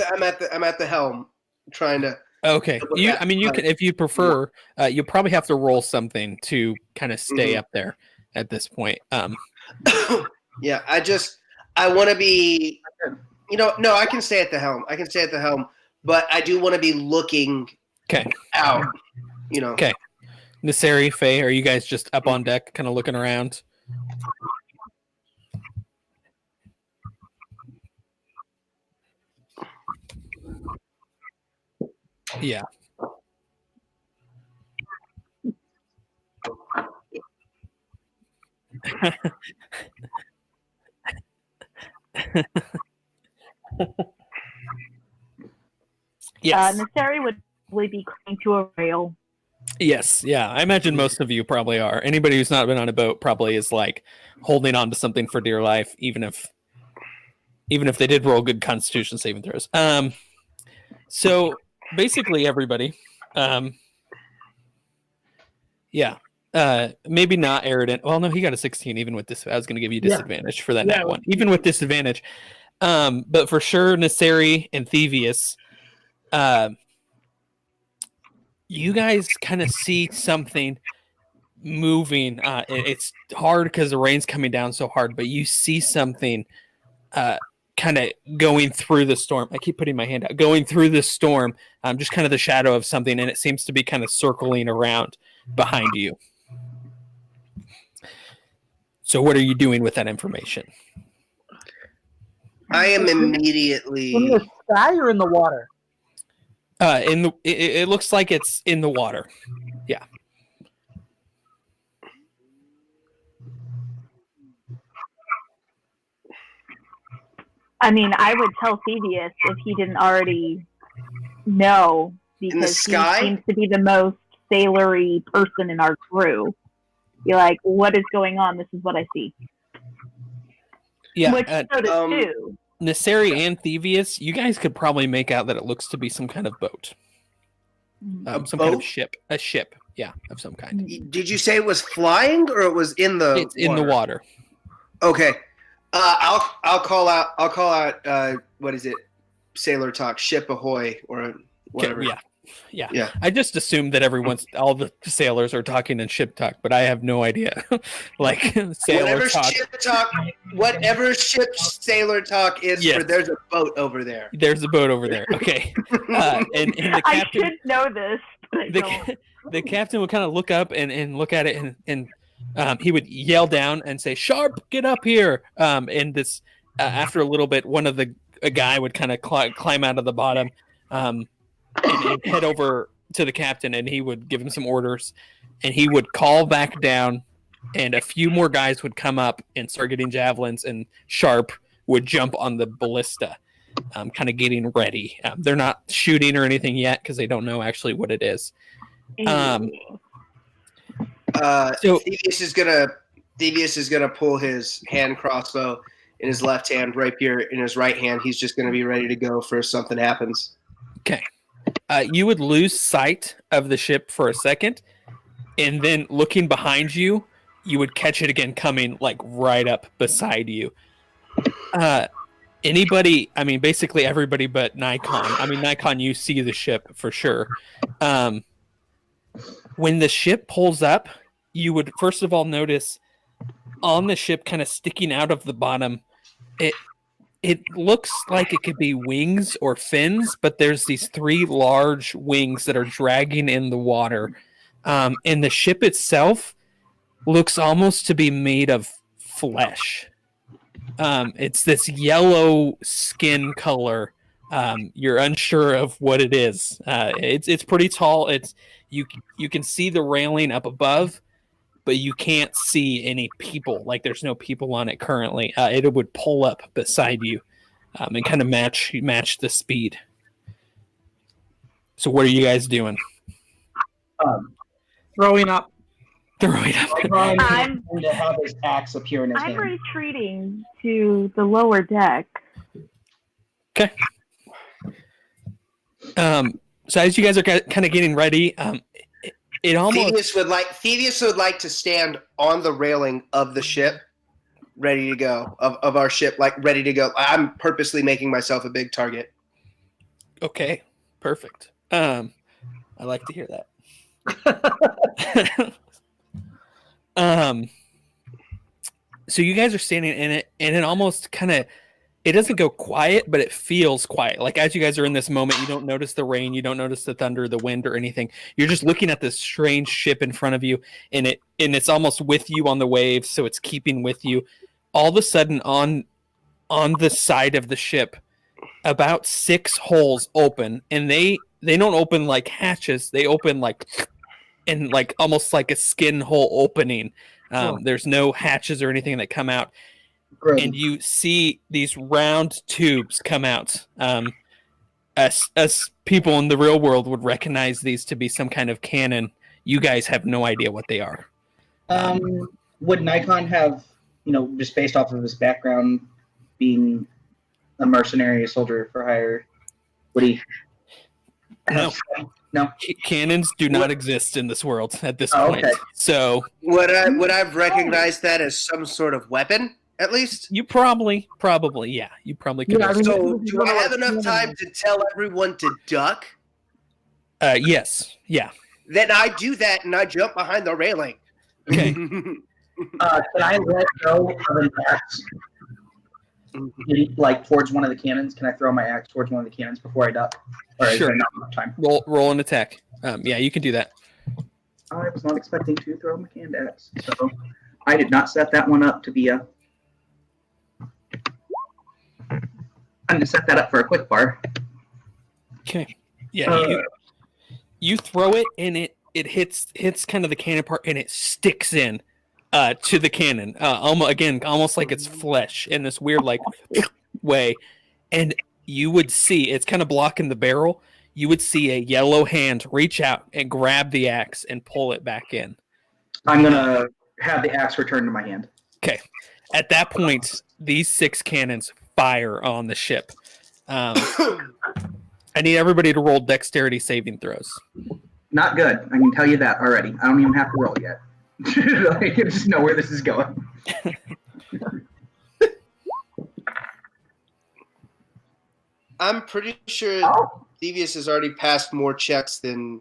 the helm trying to. Okay. With You that, I mean you can if you prefer, you'll probably have to roll something to kind of stay Mhm. up there at this point. Yeah, I want to be. No, I can stay at the helm. But I do want to be looking Okay. out. Okay. Nasari, Faye, are you guys just up on deck kind of looking around? Yeah. Yes. Miss Ari would probably be clinging to a rail. Yes. Yeah. I imagine most of you probably are. Anybody who's not been on a boat probably is like holding on to something for dear life, even if they did roll good Constitution saving throws. So basically everybody, yeah. Maybe not Aridin. Well, no, he got a 16 even with this. I was going to give you disadvantage for that nat one, even with disadvantage. But for sure, Nasari and Thievius, you guys kind of see something moving. It's hard because the rain's coming down so hard, but you see something kind of going through the storm. I keep putting my hand out. Going through the storm, just kind of the shadow of something, and it seems to be kind of circling around behind you. So what are you doing with that information? I am immediately. In the sky or in the water? It looks like it's in the water. Yeah. I mean, I would tell Thievius if he didn't already know, In the because he sky? seems to be the most sailory person in our crew. Be like, what is going on? This is what I see. Yeah. Which so does too. Nasari and Thievius, you guys could probably make out that it looks to be some kind of boat. Some kind of boat? ship. A ship. Yeah, of some kind. Did you say it was flying or it was in the? It's in the water. Okay. I'll call out. What is it? Sailor talk. Ship ahoy or whatever. Yeah. I just assumed that all the sailors are talking in ship talk, but I have no idea. Like sailor talk. Whatever ship sailor talk is. Yes. For there's a boat over there. There's a boat over there. Okay. And the I captain. should know this, but I don't. The captain would kind of look up and look at it, and he would yell down and say, "Sharp, get up here!" And this, after a little bit, a guy would kind of climb out of the bottom, and head over to the captain, and he would give him some orders, and he would call back down, and a few more guys would come up and start getting javelins, and Sharp would jump on the ballista, kind of getting ready. They're not shooting or anything yet because they don't know actually what it is. So Thievius is gonna pull his hand crossbow in his left hand, rapier in his right hand. He's just gonna be ready to go for something happens. Okay. You would lose sight of the ship for a second, and then looking behind you, you would catch it again coming like right up beside you. Anybody, I mean, basically everybody but Nikon. I mean, Nikon, you see the ship for sure. When the ship pulls up, you would first of all notice on the ship, kind of sticking out of the bottom, it looks like it could be wings or fins, but there's these three large wings that are dragging in the water. And the ship itself looks almost to be made of flesh. It's this yellow skin color. You're unsure of what it is. It's pretty tall. You can see the railing up above, but you can't see any people. Like there's no people on it currently. It would pull up beside you, and kind of match the speed. So what are you guys doing? Throwing up. Throw it up. I'm- going to have his axe appear in his I'm hand. retreating to the lower deck. Okay. So as you guys are kind of getting ready, it almost Thievius would like to stand on the railing of the ship, ready to go, of our ship, like ready to go. I'm purposely making myself a big target. okay. Perfect. I like to hear that. So you guys are standing in it, and it almost kind of, it doesn't go quiet, but it feels quiet. Like as you guys are in this moment, you don't notice the rain, you don't notice the thunder, the wind, or anything. You're just looking at this strange ship in front of you, and it's almost with you on the waves, so it's keeping with you. All of a sudden, on the side of the ship, about 6 holes open, and they don't open like hatches. They open like almost like a skin hole opening. There's no hatches or anything that come out. Good. And you see these round tubes come out. As people in the real world would recognize these to be some kind of cannon. You guys have no idea what they are. Would Nikon have, just based off of his background, being a mercenary, a soldier for hire, would he? No. Cannons do not exist in this world at this point. Okay. So Would I've recognized that as some sort of weapon, at least? you probably, yeah, you probably could. Yeah, I mean, So do I have enough time to tell everyone to duck? Yes. Yeah. Then I do that and I jump behind the railing. Okay. Can I let go of an axe? Like towards one of the cannons? Can I throw my axe towards one of the cannons before I duck? Or is Sure. there not enough time? Roll an attack. Yeah, you can do that. I was not expecting to throw my canned axe, so I did not set that one up to be a. I'm going to set that up for a quick bar. Okay. Yeah. You throw it and it hits kind of the cannon part and it sticks in to the cannon. Almost like it's flesh in this weird like way. And you would see it's kind of blocking the barrel. You would see a yellow hand reach out and grab the axe and pull it back in. I'm going to have the axe returned to my hand. Okay. At that point, these 6 cannons fire on the ship. I need everybody to roll dexterity saving throws. Not good. I can tell you that already. I don't even have to roll yet. I just know where this is going. I'm pretty sure Thievius has already passed more checks than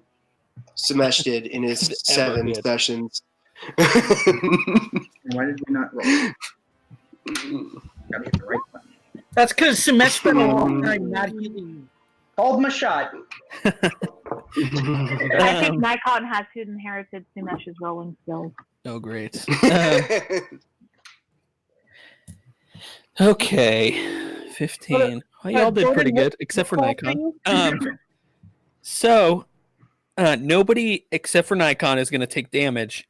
Samesh did in his 7 sessions. Why did we not roll? Gotta hit the right button. That's because Semesh spent a long time not healing. Called my shot. I think Nikon has inherited Sumesh's rolling skills. Oh, great. Okay. 15. Well, y'all did pretty good, except for Nikon. So, nobody except for Nikon is going to take damage.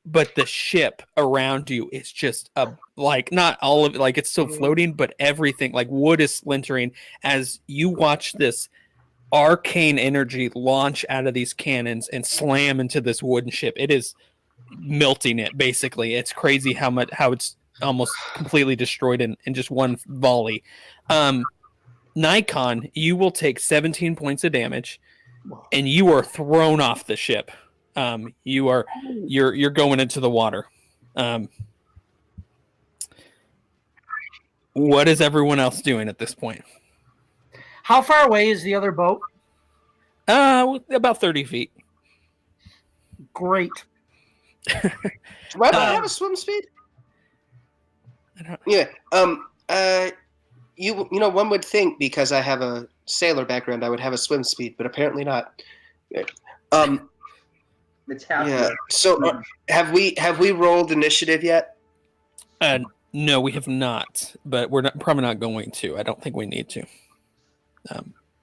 But the ship around you is just not all of it, like it's still floating, but everything, like wood is splintering as you watch this arcane energy launch out of these cannons and slam into this wooden ship. It is melting it, basically. It's crazy how it's almost completely destroyed in just one volley. Nikon, you will take 17 points of damage, and you are thrown off the ship. You're going into the water. What is everyone else doing at this point? How far away is the other boat? About 30 feet. Great. Do I have a swim speed? Yeah. One would think because I have a sailor background, I would have a swim speed, but apparently not. It's half. Yeah. So, have we rolled initiative yet? No, we have not, but we're probably not going to. I don't think we need to.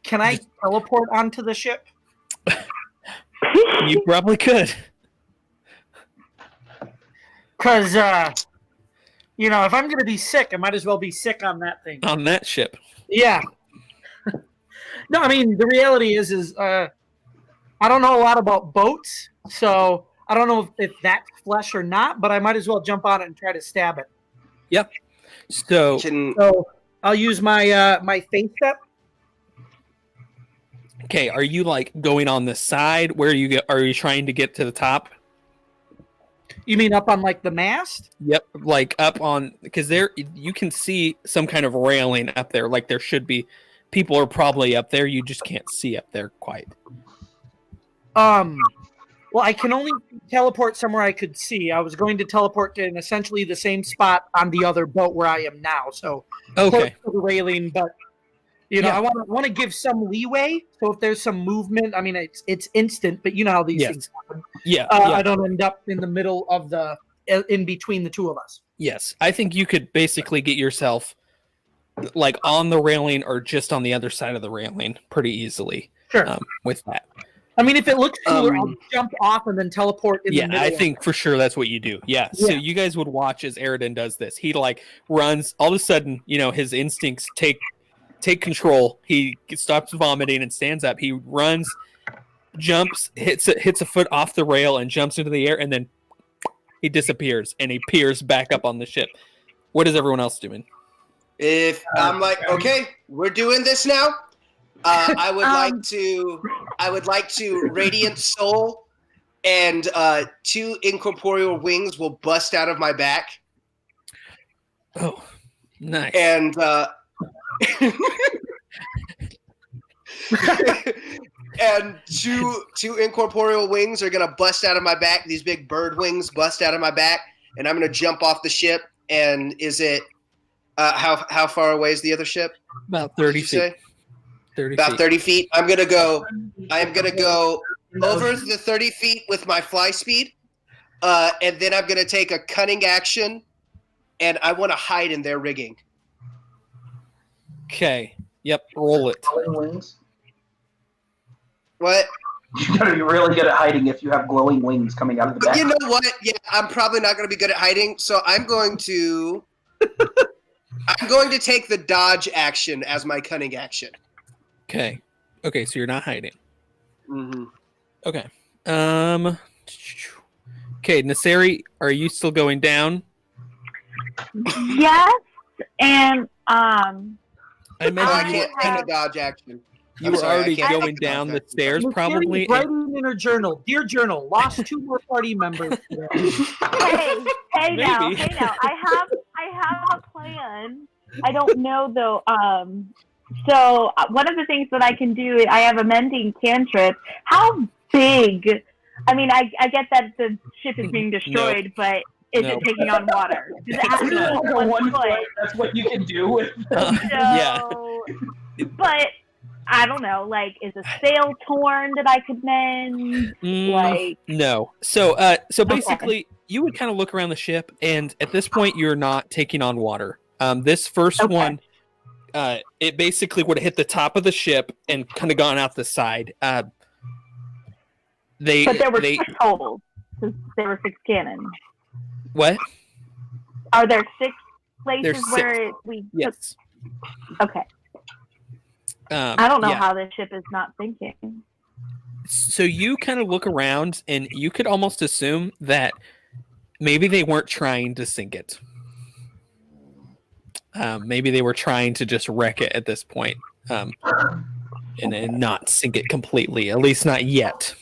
Can I teleport onto the ship? You probably could. Because, if I'm going to be sick, I might as well be sick on that thing. On that ship. Yeah. No, I mean, the reality is I don't know a lot about boats, so I don't know if that's flesh or not, but I might as well jump on it and try to stab it. Yep. So So I'll use my my face step. okay, are you like going on the side? Where are you trying to get to the top? You mean up on like the mast? Yep, like up on, because there you can see some kind of railing up there. Like there should be, people are probably up there. You just can't see up there quite. Well, I can only teleport somewhere I could see. I was going to teleport to essentially the same spot on the other boat where I am now. So Okay. close to the railing, but you know, Yeah. I want to give some leeway. So if there's some movement, I mean, it's instant, but you know how these Yes. things happen. Yeah. I don't end up in the middle of in between the two of us. Yes. I think you could basically get yourself like on the railing or just on the other side of the railing pretty easily. Sure. With that. I mean, if it looks cooler, I'll jump off and then teleport in the middle. I think for sure that's what you do. Yeah. So you guys would watch as Aridin does this. He like runs. All of a sudden, you know, his instincts take control. He stops vomiting and stands up. He runs, jumps, hits a foot off the rail and jumps into the air, and then he disappears and he peers back up on the ship. What is everyone else doing? If I'm like, okay, we're doing this now. I would like to Radiant Soul, and 2 incorporeal wings will bust out of my back. Oh, nice. And and two incorporeal wings are gonna bust out of my back. These big bird wings bust out of my back, and I'm gonna jump off the ship. And is it how far away is the other ship? About 30 feet. Say? 30 About feet. 30 feet. I am gonna go over the 30 feet with my fly speed, and then I'm gonna take a cunning action, and I want to hide in their rigging. Okay. Yep. Roll it. Glowing wings. What? You gotta be really good at hiding if you have glowing wings coming out of the But back. you know what? Yeah, I'm probably not going to be good at hiding, so I'm going to take the dodge action as my cunning action. Okay. Okay. So you're not hiding. Mm-hmm. Okay. Okay, Naseri, are you still going down? Yes, and I Oh, I imagine can't take a dodge action. you I'm were sorry, I already can't going take the down dodge the stairs, probably. Writing in her journal. Dear journal, lost 2 more party members today. hey now, Maybe. I have a plan. I don't know though. So one of the things that I can do, I have a mending cantrip. How big? I mean, I get that the ship is being destroyed, but is it taking on water? Does it have to be It's on One one foot? foot, that's what you can do with Yeah. But I don't know. Like, is a sail torn that I could mend? Like, No. So basically, you would kind of look around the ship, and at this point, you're not taking on water. This first one, it basically would have hit the top of the ship and kind of gone out the side. but there were 6 holes. There were 6 cannons. What? Are there 6 places There's 6. where we? Yes. Okay. I don't know yeah. how this ship is not sinking. So you kind of look around, and you could almost assume that maybe they weren't trying to sink it. Maybe they were trying to just wreck it at this point, and not sink it completely. At least not yet.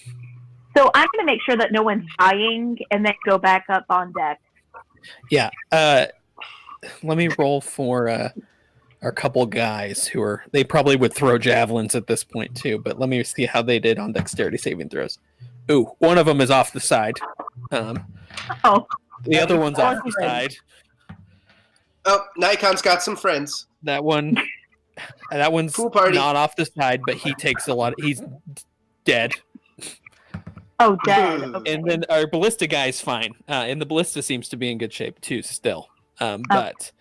So I'm going to make sure that no one's dying, and then go back up on deck. Yeah. Let me roll for our couple guys they probably would throw javelins at this point too, but let me see how they did on dexterity saving throws. Ooh, one of them is off the side. The other one's off the side. Oh, Nikon's got some friends. That one's Pool party. not off the side, but he takes a lot. He's dead. Oh, dead. Okay. And then our ballista guy's fine. And the ballista seems to be in good shape too still. But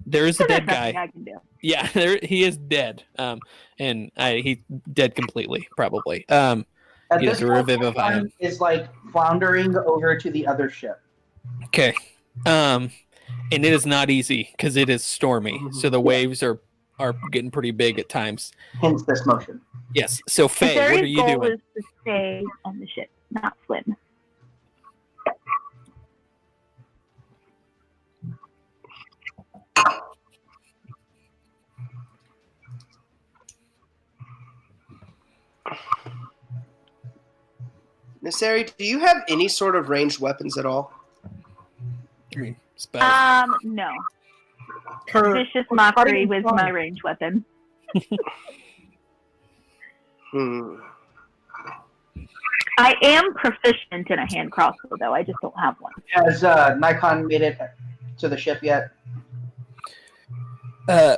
there is a There's dead nothing guy. I can do. Yeah, he is dead. And he's dead completely, probably. At You this have to point, revivify him. Nikan is like floundering over to the other ship. Okay. And it is not easy because it is stormy. So the waves are getting pretty big at times. Hence this motion. Yes. So Faye, what are Jerry's you goal doing? is to stay on the ship, not swim. Miss Ari, do you have any sort of ranged weapons at all? I mean, spells. No. Her Vicious Mockery was my ranged weapon. I am proficient in a hand crossbow, though. I just don't have one. Has Nikon made it to the ship yet? Or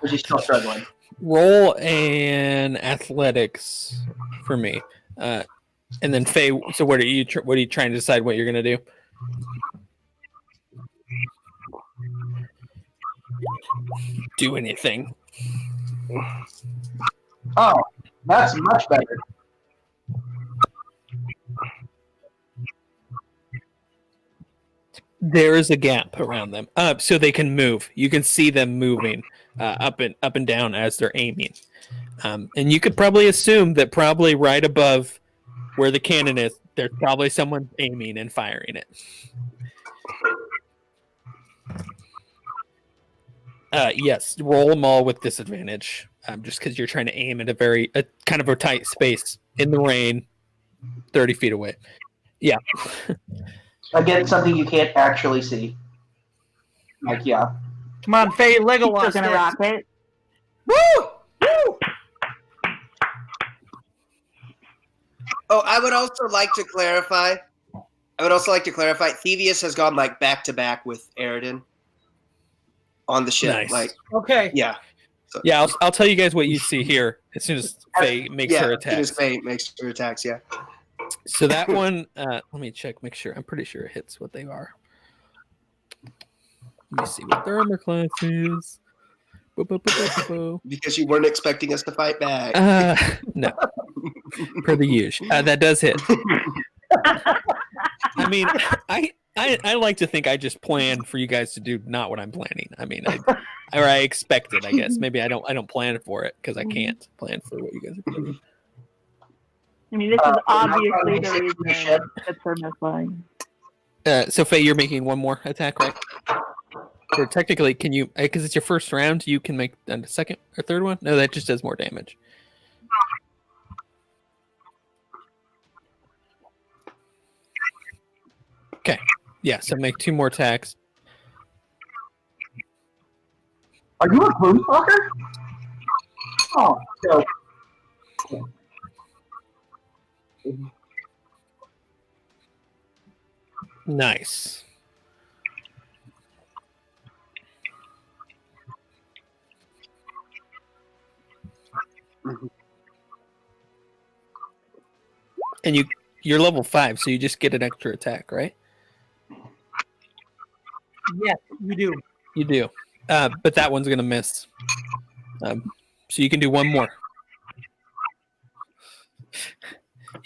is he still struggling? Roll an athletics for me, and then Faye. So what are you trying to decide what you're gonna do? Do anything. Oh, that's much better. There is a gap around them, so they can move. You can see them moving up and down as they're aiming, and you could probably assume that probably right above where the cannon is, there's probably someone aiming and firing it. Yes, roll them all with disadvantage, just because you're trying to aim at a kind of a tight space in the rain, 30 feet away. Yeah. Again, something you can't actually see. Like, yeah. Come on, Faye, Legolas. Still gonna rock it. Woo! Woo! Oh, I would also like to clarify. Thevius has gone like back to back with Aridin on the ship. Nice. Like, Okay. yeah. So, Yeah, I'll tell you guys what you see here as soon as Faye makes her as soon as attack. Faye makes her attacks, yeah. So that one, let me check, make sure. I'm pretty sure it hits what they are. Let me see what their armor class is. Because you weren't expecting us to fight back. No, per the usual. That does hit. I mean, I like to think I just plan for you guys to do not what I'm planning. I mean, I expect it. I guess maybe I don't plan for it because I can't plan for what you guys are doing. I mean, this is obviously Nikon the makes it to the reason ship. that Thermos flying. So Faye, you're making one more attack, right? Or technically, can you? Because it's your first round, you can make a second or third one. No, that just does more damage. Okay. Yeah. So make 2 more attacks. Are you a Gloomstalker? Oh, no. Nice. And you're level 5, so you just get an extra attack, right? Yes, you do. You do. But that one's gonna miss. So you can do one more.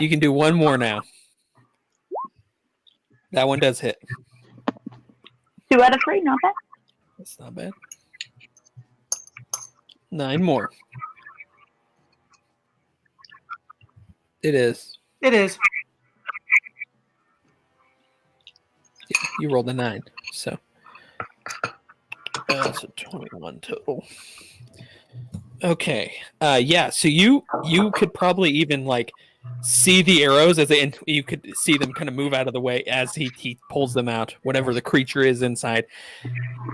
You can do one more now. That one does hit. 2 out of 3, not bad. That's not bad. 9 more. It is. It is. Yeah, you rolled a 9, so that's a 21 total. Okay. Yeah. So you could probably even like see the arrows as you could see them kind of move out of the way as he pulls them out. Whatever the creature is inside.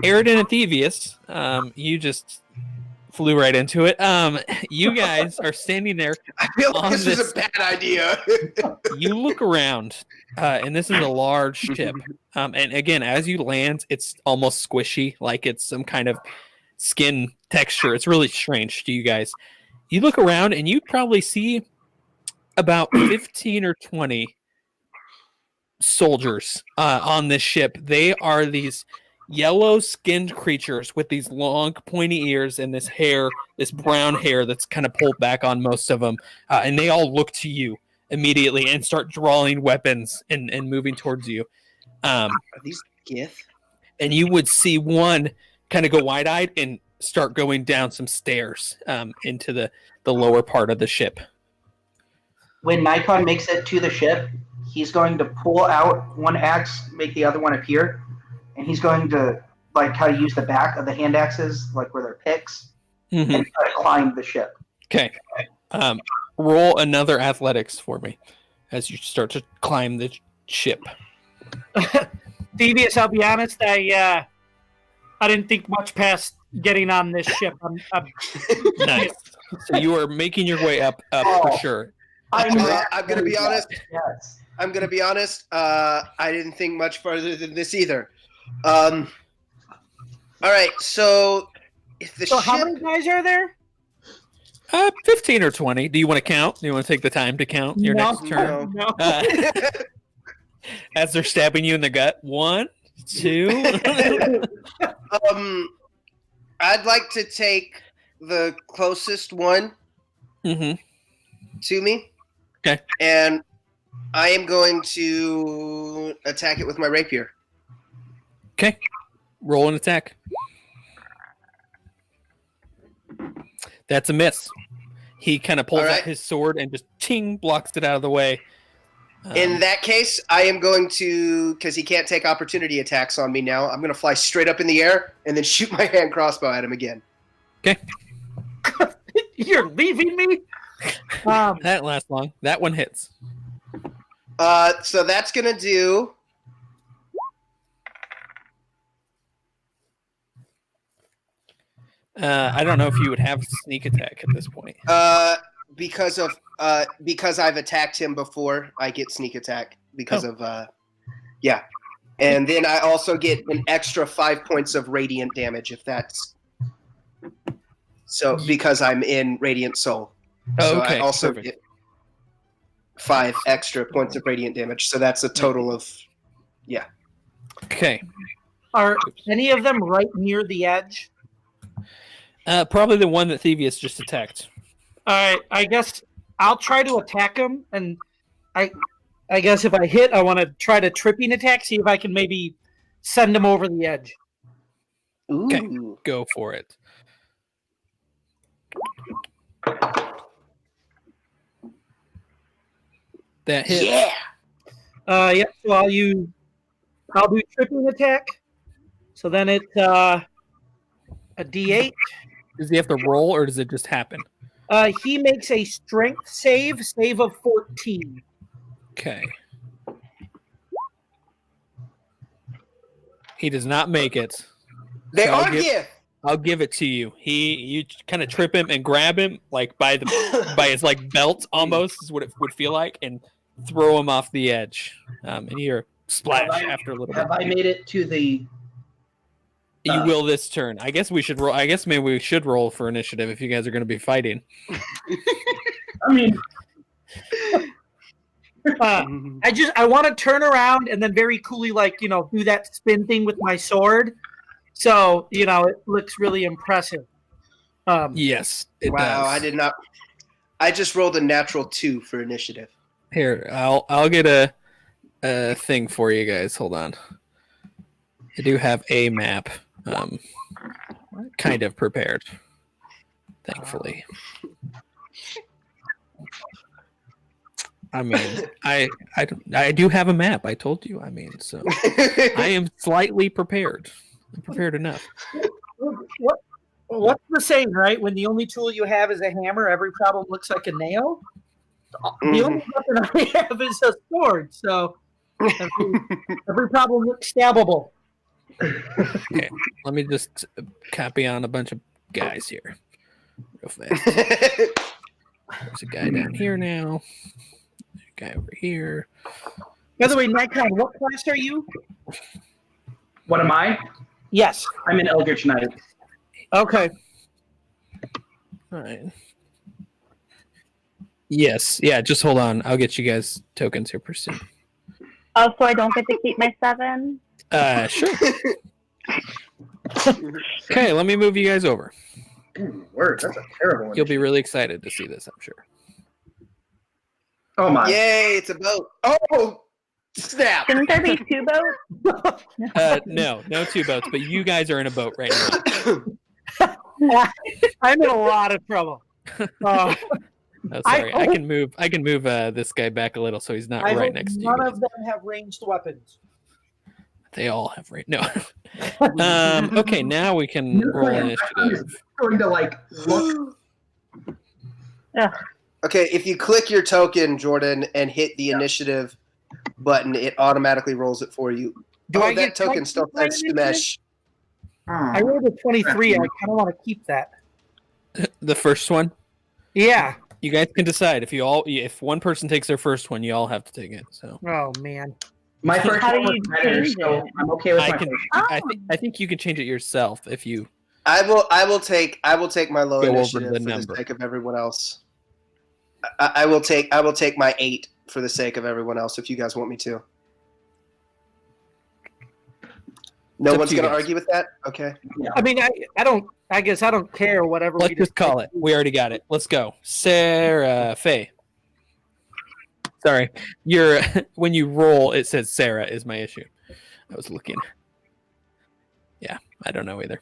Aridin and Thevius, you just flew right into it. You guys are standing there. I feel like this is a bad idea. You look around, and this is a large ship. And again, as you land, it's almost squishy, like it's some kind of skin texture. It's really strange to you guys. You look around, and you probably see about 15 or 20 soldiers on this ship. They are these yellow-skinned creatures with these long, pointy ears and this hair, this brown hair that's kind of pulled back on most of them. And they all look to you immediately and start drawing weapons and moving towards you. Are these Gith? And you would see one kind of go wide-eyed and start going down some stairs into the lower part of the ship. When Nikon makes it to the ship, he's going to pull out one axe, make the other one appear, and he's going to like how to use the back of the hand axes, like where they're picks, and try to climb the ship. Okay. Roll another athletics for me. as you start to climb the ship. Devious, I'll be honest, I didn't think much past getting on this ship. I'm Nice. So you are making your way up for sure. I'm gonna be honest. Yes. I'm gonna be honest. I didn't think much further than this either. All right. So if the ship... how many guys are there? 15 or 20. Do you want to count? Do you want to take the time to count your next turn? No. As they're stabbing you in the gut. 1, 2. I'd like to take the closest one to me. Okay. And I am going to attack it with my rapier. Okay. Roll an attack. That's a miss. He kind of pulls out his sword and just ting blocks it out of the way. In that case, I am going to, because he can't take opportunity attacks on me now, I'm going to fly straight up in the air and then shoot my hand crossbow at him again. Okay. You're leaving me? That lasts long. That one hits. So that's going to do... I don't know if you would have sneak attack at this point. Because I've attacked him before, I get sneak attack because of yeah. And then I also get an extra 5 points of radiant damage if that's so because I'm in Radiant Soul. So okay. I also get 5 extra points of radiant damage. So that's a total of Okay. Are any of them right near the edge? Probably the one that Thievius just attacked. All right, I guess I'll try to attack him, and I guess if I hit, I want to try to tripping attack, see if I can maybe send him over the edge. Ooh. Okay, go for it. That hits. Yeah. Yeah. So I'll do tripping attack. So then it's a D8. Does he have to roll, or does it just happen? He makes a strength save of 14. Okay. He does not make it. They So are gift. I'll give it to you. You kind of trip him and grab him like by his like belt almost is what it would feel like, and throw him off the edge. And you're splash after a little bit. Have I made it to the? You will this turn. I guess we should roll. I guess maybe we should roll for initiative if you guys are going to be fighting. I mean, I want to turn around and then very coolly do that spin thing with my sword. So, it looks really impressive. Yes, it Wow, does. I did not. I just rolled a natural 2 for initiative. Here, I'll get a thing for you guys. Hold on. I do have a map, kind of prepared, thankfully. I mean, I do have a map. I told you. I mean, so I am slightly prepared. I'm prepared enough. What's the saying, right? When the only tool you have is a hammer, every problem looks like a nail. The only weapon I have is a sword, so every problem looks stabbable. Okay, let me just copy on a bunch of guys here real fast. There's a guy down here now. There's a guy over here. By the way, Nikon, what class are you? what am I? Yes. I'm an Eldritch Knight. Okay. All right. Yes. Yeah, just hold on. I'll get you guys tokens here pretty soon. Oh, so I don't get to keep my 7? Sure. Okay, let me move you guys over. Ooh, word, that's a terrible one. You'll be really excited to see this, I'm sure. Oh my. Yay, it's a boat. Oh, snap. Shouldn't there be 2 boats? No 2 boats, but you guys are in a boat right now. I'm in a lot of trouble. Oh, sorry. I can move this guy back a little so he's not right next to you. None of them have ranged weapons. They all have right. No. Okay, now we can roll initiative. Going to look. Okay, if you click your token, Jordan, and hit the initiative button, it automatically rolls it for you. Do I that get token still says Smash. I rolled a 23. I kind of want to keep that. The first one. Yeah. You guys can decide if one person takes their first one, you all have to take it. So. Oh man. My first How one do was you better, change so it? I'm okay with I my can. first. I think you can change it yourself if you. I will take my low Go over initiative the for number. the sake of everyone else. I will take my 8 for the sake of everyone else if you guys want me to. No It's up one's to you going to guys. argue with that? Okay. I mean, I don't. I guess I don't care. Whatever. Let's just call it. We already got it. Let's go, Sarah Faye. Sorry, when you roll, it says Sarah is my issue. I was looking. Yeah, I don't know either.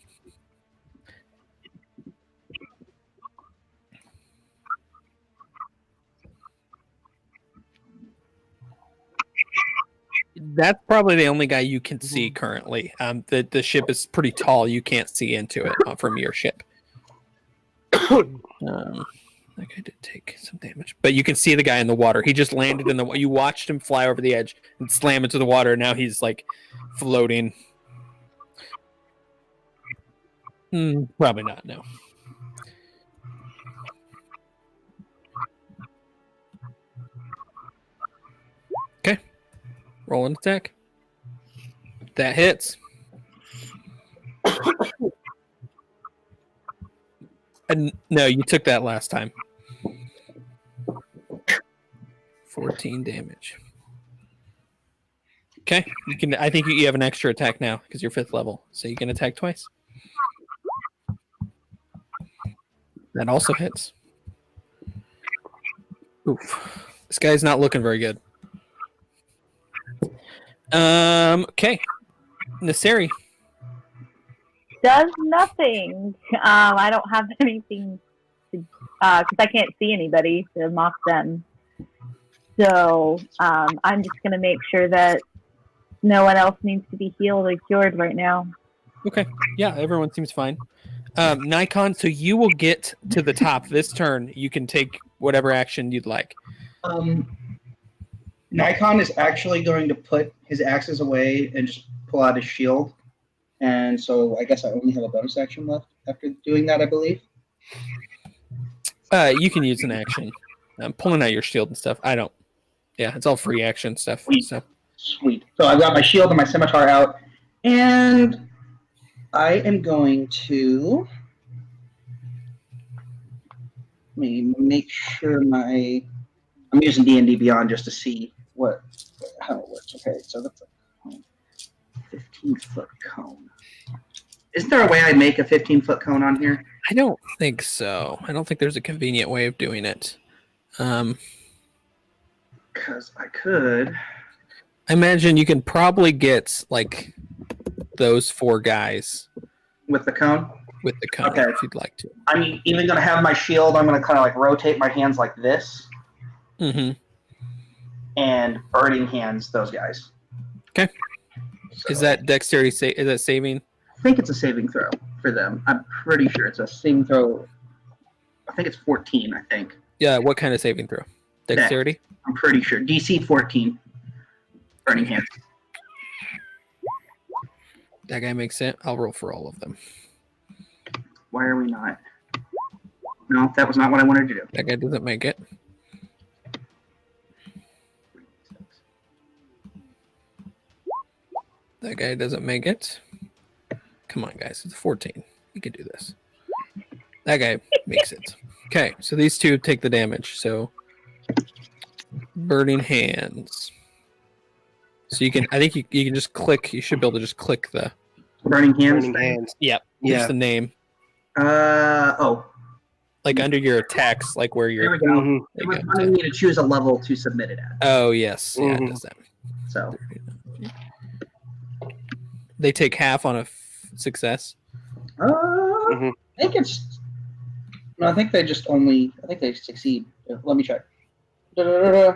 That's probably the only guy you can see currently. The ship is pretty tall. You can't see into it from your ship. That guy did take some damage, but you can see the guy in the water. He just landed in the. You watched him fly over the edge and slam into the water. And now he's like floating. Probably not. No. Okay. Roll an attack. That hits. And no, you took that last time. 14 damage. Okay, you can. I think you have an extra attack now because you're 5th level, so you can attack twice. That also hits. Oof, this guy's not looking very good. Okay, Naseri. Does nothing. I don't have anything to, because I can't see anybody to mock them. So I'm just going to make sure that no one else needs to be healed or cured right now. Okay, yeah, everyone seems fine. Nikon, so you will get to the top this turn. You can take whatever action you'd like. Nikon is actually going to put his axes away and just pull out his shield. And so I guess I only have a bonus action left after doing that, I believe. You can use an action. Pulling out your shield and stuff. I don't. Yeah, it's all free action stuff. So. Sweet. So I've got my shield and my scimitar out. And I am going to... Let me make sure I'm using D&D Beyond just to see how it works. Okay, so that's a 15-foot cone. Isn't there a way I make a 15-foot cone on here? I don't think so. I don't think there's a convenient way of doing it. Because I could. I imagine you can probably get like those 4 guys With the cone? with the cone if you'd like to. I'm even going to have my shield. I'm going to kind of like rotate my hands like this. Mm-hmm. And burning hands those guys. Okay. So, Is that dexterity? Is that saving? I think it's a saving throw for them. I'm pretty sure it's a saving throw. I think it's 14, I think. Yeah, what kind of saving throw? Dexterity? I'm pretty sure. DC 14. Burning hands. That guy makes it. I'll roll for all of them. Why are we not? No, that was not what I wanted to do. That guy doesn't make it. That guy doesn't make it. Come on, guys. It's 14. You can do this. That guy makes it. Okay, so these 2 take the damage. So, burning hands. So you can. I think you can just click. You should be able to just click the Burning hands. Burning hands. Yep. Yeah. Just the name. Oh. Like under your attacks, like where There you're. we go. Mhm. It was wanting me to choose a level to submit it at. Oh yes, yeah, it Mhm. does that. So They take half on a success. I think it's. No, I think they just only. I think they succeed. Let me check. Da-da-da-da.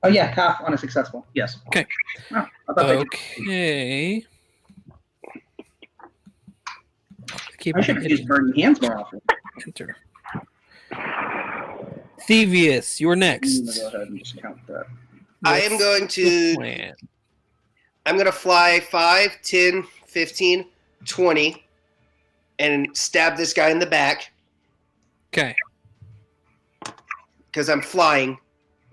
Oh yeah, half on a successful. Yes. Okay. Oh, I thought they Okay. I should use burning hands more often. Enter. Thievius, you're I'm next. gonna go ahead and just count that. I am going What's to. the plan? I'm going to fly 5, 10, 15, 20, and stab this guy in the back Okay. because I'm flying.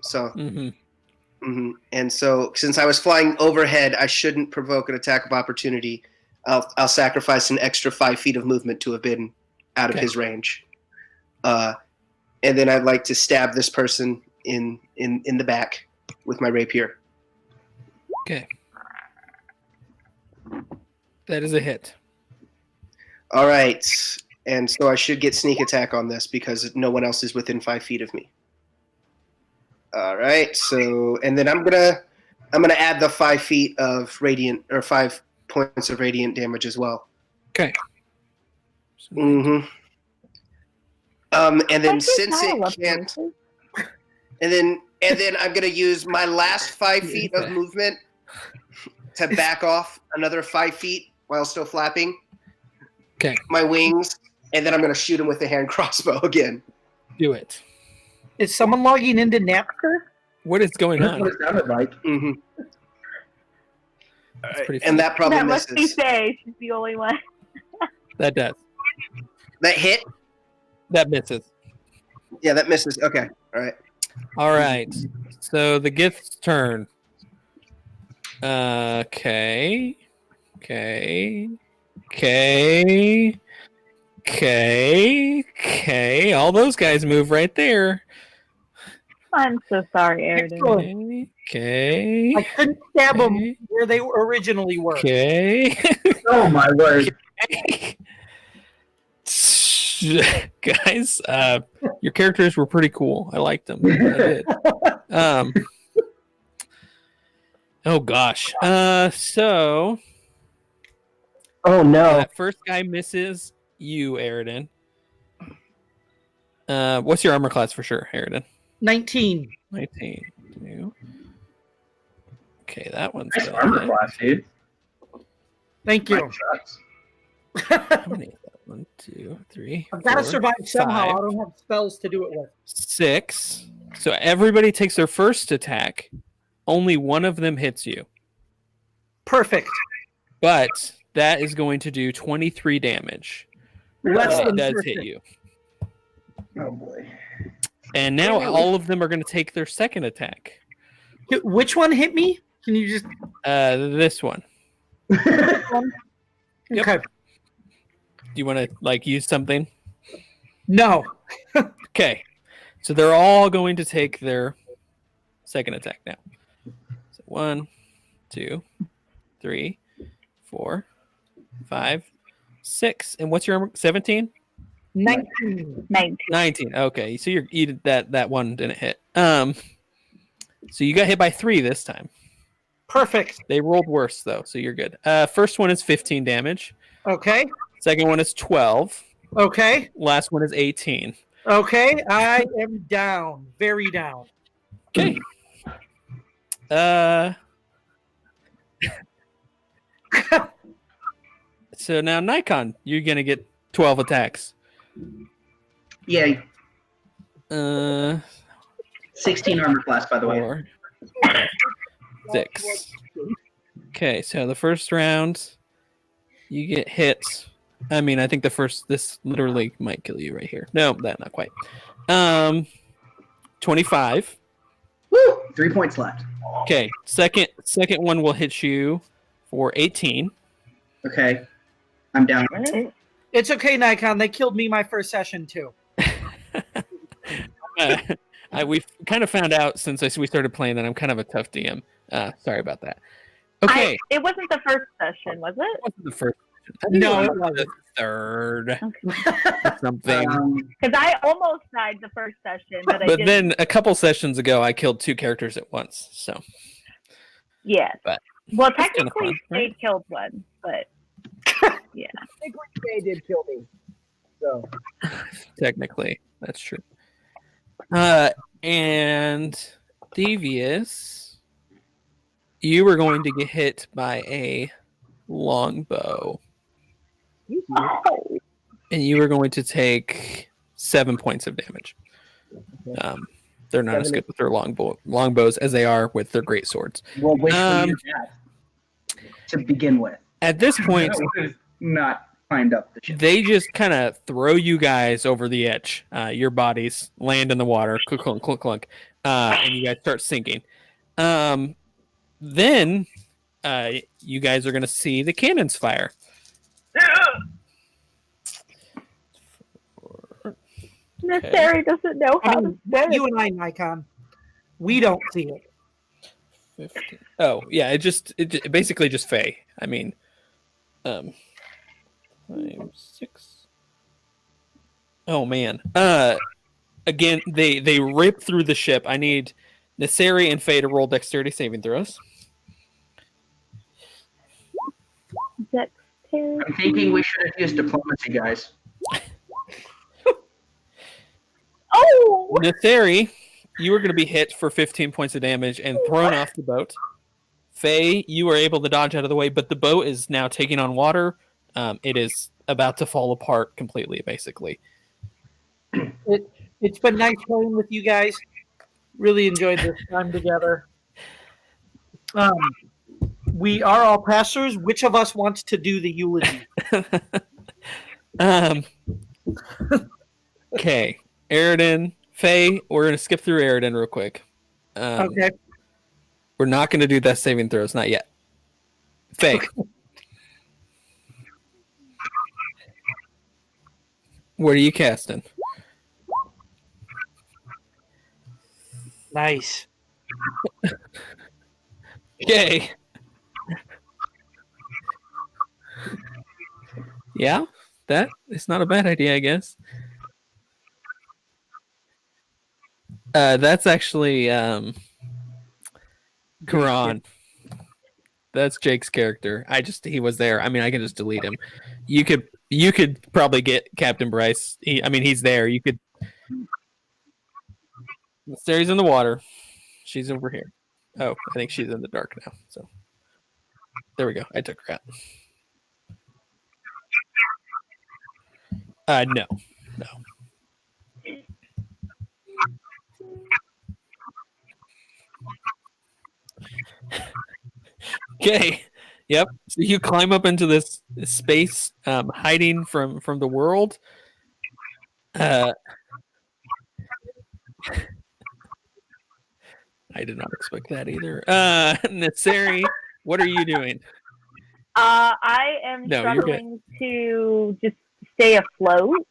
So, Mm-hmm. and so since I was flying overhead, I shouldn't provoke an attack of opportunity. I'll sacrifice an extra 5 feet of movement to have been out of Okay. his range. And then I'd like to stab this person in the back with my rapier. Okay. That is a hit. All right, and so I should get sneak attack on this because no one else is within 5 feet of me. All right, so and then I'm gonna add the 5 feet of radiant or 5 points of radiant damage as well. Okay. Mm-hmm. And then Actually, since I it love can't, horses. and then I'm gonna use my last 5 feet of movement to back off another 5 feet while still flapping. Okay. My wings, and then I'm gonna shoot him with the hand crossbow again. Do it. Is someone logging into Napster? What is going That's on? what it sounded like. Mm-hmm. That's pretty funny. And that probably That must be misses. Faye. She's the only one. That does. That hit? That misses. Yeah, that misses. Okay. All right. All right. So the gift's turn. Okay. Okay. Okay. Okay. Okay. All those guys move right there. I'm so sorry, Aridin. Excellent. Okay. I couldn't stab them Okay. where they originally were. Okay. Oh my word! Guys, your characters were pretty cool. I liked them. I did. Oh gosh. So Oh no! that first guy misses you, Aridin. What's your armor class for sure, Aridin? 19. 19. Two. Okay, that one's Nice good. armor class, dude. Thank you. Nice shots. How many is that? 1, 2, 3. I've got to 4, survive somehow. 5, I don't have spells to do it with. 6. So everybody takes their first attack. Only one of them hits you. Perfect. But that is going to do 23 damage. Less It than does perfect. hit you. Oh boy. And now all of them are going to take their second attack. Which one hit me? Can you just? This one. Yep. Okay. Do you want to use something? No. Okay. So they're all going to take their second attack now. So 1, 2, 3, 4, 5, 6. And what's your armor? 17? 19. 19. 19. Okay. So that one didn't hit. So you got hit by 3 this time. Perfect. They rolled worse though, so you're good. First one is 15 damage. Okay. Second one is 12. Okay. Last one is 18. Okay. I am down. Very down. Okay. So now Nikon, you're gonna get 12 attacks. Yeah, 4, 16 armor class, by the way. 6. Okay, so the first round, you get hit. I mean, I think this literally might kill you right here. No, that not quite. 25. Woo! 3 points left. Okay, second one will hit you for 18. Okay, I'm down. It's okay, Nikon. They killed me my first session too. We've kind of found out since we started playing that I'm kind of a tough DM. Sorry about that. Okay, It wasn't the first session, was it? it wasn't the first. I think No, it it was wasn't. the third or something. Because I almost died the first session, but I But didn't. then a couple sessions ago, I killed 2 characters at once. So Yes. but Well, it's kinda technically, fun, right? they killed one, but yeah. I think they did kill me. So technically, that's true. And Devious, you were going to get hit by a longbow, Oh, and you were going to take 7 points of damage. They're not as good with their longbows as they are with their great swords. Well, which one is that to begin with? At this point, not climbed up the ship. They just kind of throw you guys over the edge. Your bodies land in the water, clunk, clunk, clunk, clunk, and you guys start sinking. Then you guys are going to see the cannons fire. Miss Terry doesn't know how to swim. You and I, Nikon, we don't see it. 15. Oh yeah, it basically just Faye. I mean, 5, 6. Oh man. Again, they rip through the ship. I need Naseri and Faye to roll dexterity saving throws. Dexterity. I'm thinking we should have used diplomacy, guys. Oh! Naseri, you are going to be hit for 15 points of damage and thrown off the boat. Faye, you are able to dodge out of the way, but the boat is now taking on water. It is about to fall apart completely, basically. It's been nice playing with you guys. Really enjoyed this time together. We are all pastors. Which of us wants to do the eulogy? Okay. Aridin, Faye, we're going to skip through Aridin real quick. Okay. We're not going to do death saving throws, not yet. Faye. What are you casting? Nice. Okay. Yeah, that is not a bad idea, I guess. That's actually Quran. That's Jake's character. He was there. I mean, I can just delete him. You could probably get Captain Bryce. He's there. You could. Steri's in the water. She's over here. Oh, I think she's in the dark now. So there we go. I took her out. No. Okay. Yep. So you climb up into this space, hiding from the world. I did not expect that either. Naseri, what are you doing? I am struggling to just stay afloat.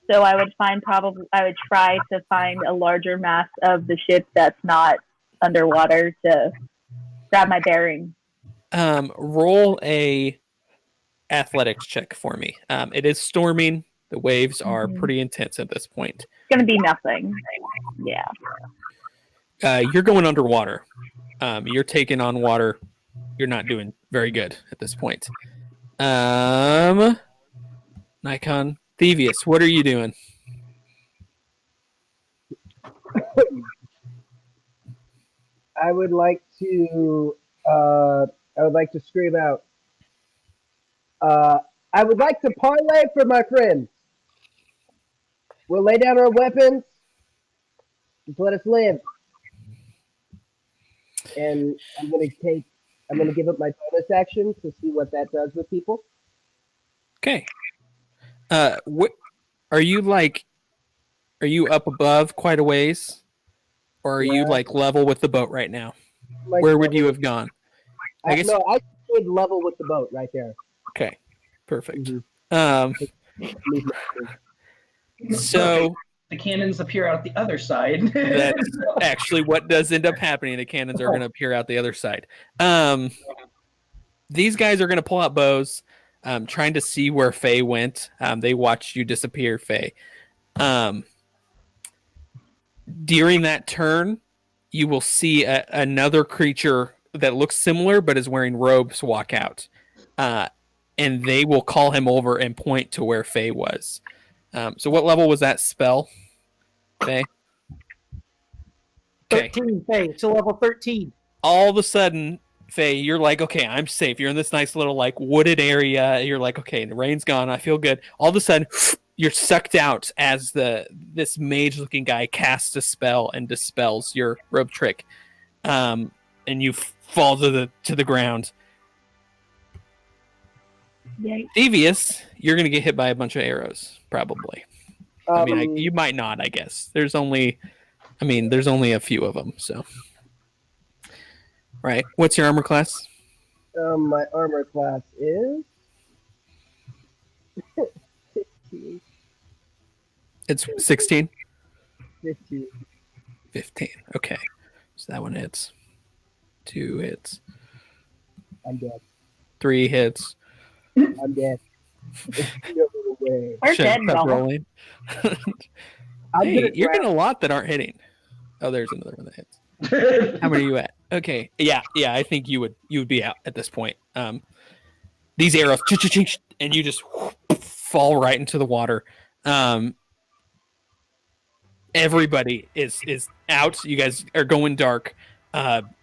So I would try to find a larger mass of the ship that's not underwater to grab my bearing. Roll a athletics check for me. It is storming. The waves are pretty intense at this point. It's gonna be nothing. Yeah. You're going underwater. You're taking on water. You're not doing very good at this point. Nikon, Thievius, what are you doing? I would like to scream out. I would like to parlay for my friends. We'll lay down our weapons. Just let us live. And I'm gonna give up my bonus action to see what that does with people. Okay. What are you like? Are you up above quite a ways, or are you like level with the boat right now? Where would you have gone? I stood level with the boat right there. Okay, perfect. Mm-hmm. So the cannons appear out the other side. That's actually what does end up happening. The cannons are going to appear out the other side. These guys are going to pull out bows, trying to see where Faye went. They watched you disappear, Faye. During that turn, you will see another creature that looks similar but is wearing robes walk out. And they will call him over and point to where Faye was. So what level was that spell, Faye? Okay. 13, Faye. It's a level 13. All of a sudden, Faye, you're like, okay, I'm safe. You're in this nice little like wooded area. You're like, okay, the rain's gone. I feel good. All of a sudden, you're sucked out as this mage-looking guy casts a spell and dispels your rope trick, and you fall to the ground. Yikes. Devious, you're gonna get hit by a bunch of arrows, probably. I mean, you might not. I guess there's only a few of them. So, right. What's your armor class? My armor class is 15. It's 16. 15. 15. Okay. So that one hits. 2 hits. I'm dead. 3 hits. I'm dead. There's no way. We're Shit, dead, kept y'all. rolling. I'm Hey, gonna you're try- getting a lot that aren't hitting. Oh, there's another one that hits. How many are you at? Okay. Yeah. I think you would be out at this point. These arrows, and you just fall right into the water. Everybody is out. You guys are going dark. Some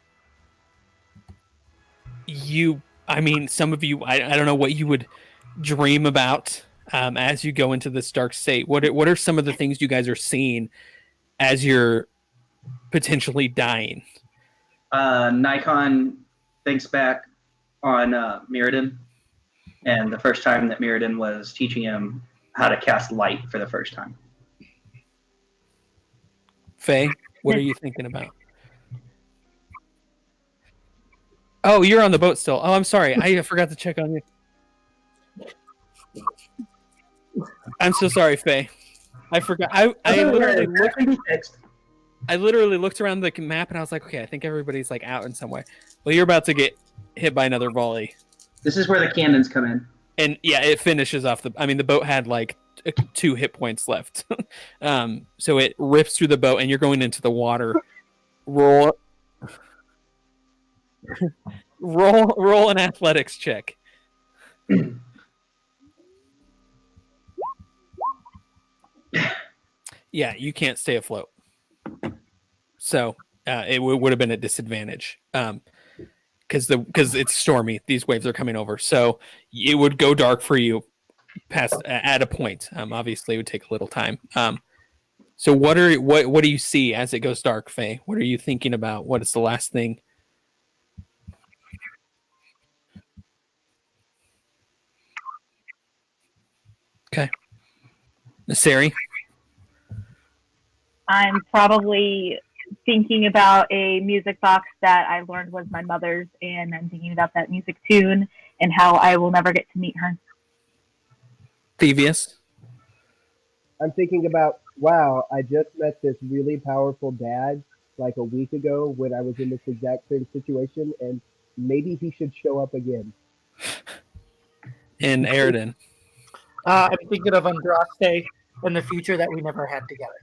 of you, I don't know what you would dream about as you go into this dark state. What are some of the things you guys are seeing as you're potentially dying? Nikon thinks back on Mirrodin, and the first time that Mirrodin was teaching him how to cast light for the first time. Faye, what are you thinking about? Oh, you're on the boat still. Oh, I'm sorry. I forgot to check on you. I'm so sorry, Faye. I forgot. I literally That can be fixed. looked around the map and I was like, okay, I think everybody's like out in some way. Well, you're about to get hit by another volley. This is where the cannons come in. And yeah, it finishes off the boat had like 2 hit points left. So it rips through the boat and you're going into the water. Roll an athletics check. Yeah, you can't stay afloat. So it would have been a disadvantage because it's stormy. These waves are coming over, so it would go dark for you past at a point. Obviously, it would take a little time. So what do you see as it goes dark, Faye? What are you thinking about? What is the last thing? Okay, Naseri. I'm probably thinking about a music box that I learned was my mother's, and I'm thinking about that music tune and how I will never get to meet her. Thievius. I'm thinking about, wow, I just met this really powerful dad like a week ago when I was in this exact same situation, and maybe he should show up again. And Aridin. I'm thinking of Andraste and the future that we never had together.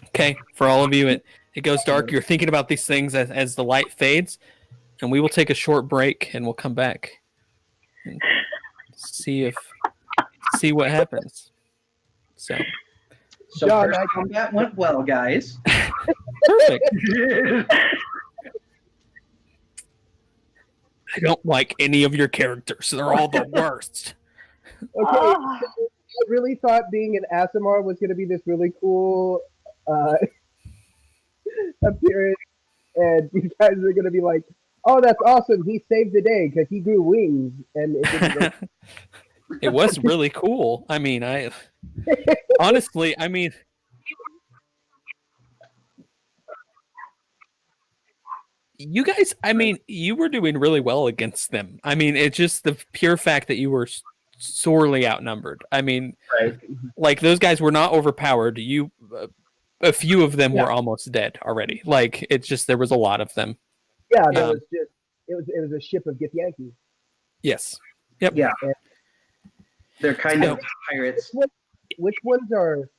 Okay, for all of you, it goes dark. You're thinking about these things as the light fades, and we will take a short break and we'll come back and see what happens. So John, first combat went well, guys. perfect. I don't like any of your characters. They're all the worst. Okay, Ah. I really thought being an Aasimar was going to be this really cool appearance, and you guys are going to be like, "Oh, that's awesome! He saved the day because he grew wings." And it didn't work. It was really cool. I mean, honestly, you guys, you were doing really well against them. I mean, it's just the pure fact that you were sorely outnumbered. I mean, Right. like those guys were not overpowered. A few of them were almost dead already. Like it's just there was a lot of them. Yeah, that was just it was a ship of Githyanki. Yes. Yep. Yeah. They're kind of pirates. Which ones are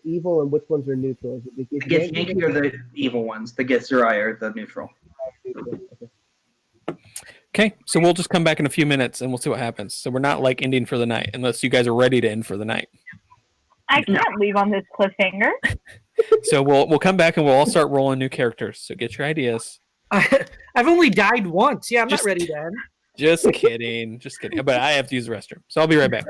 evil and which ones are neutral? Is it the The Githyanki are the evil ones. The Githzerai are the neutral. Okay, so we'll just come back in a few minutes and we'll see what happens. So we're not like ending for the night unless you guys are ready to end for the night. I can't leave on this cliffhanger. So we'll come back and we'll all start rolling new characters. So get your ideas. I've only died once. Yeah, I'm Just- not ready to end. Just kidding. Just kidding. But I have to use the restroom. So I'll be right back.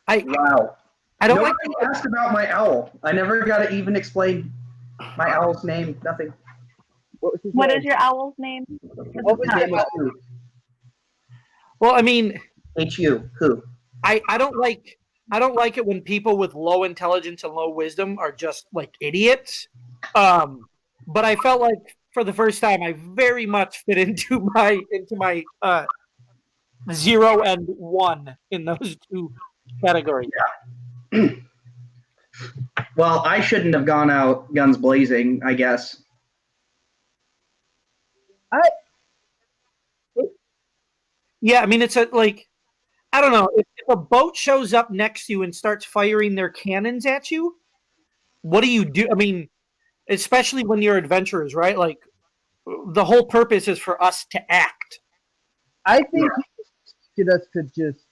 Wow. I don't Nobody like. asked about my owl. I never got to even explain my owl's name. Nothing. What is your owl's name? What was His name it? was Who. Well, I mean, H-U. Who. I don't like it when people with low intelligence and low wisdom are just like idiots. But I felt like for the first time I very much fit into my 0 and 1 in those two categories. Yeah. Well, I shouldn't have gone out guns blazing, I guess. Yeah, I mean it's like I don't know, if a boat shows up next to you and starts firing their cannons at you, what do you do? I mean, especially when you're adventurers, right? Like the whole purpose is for us to act. I think he expected us to just.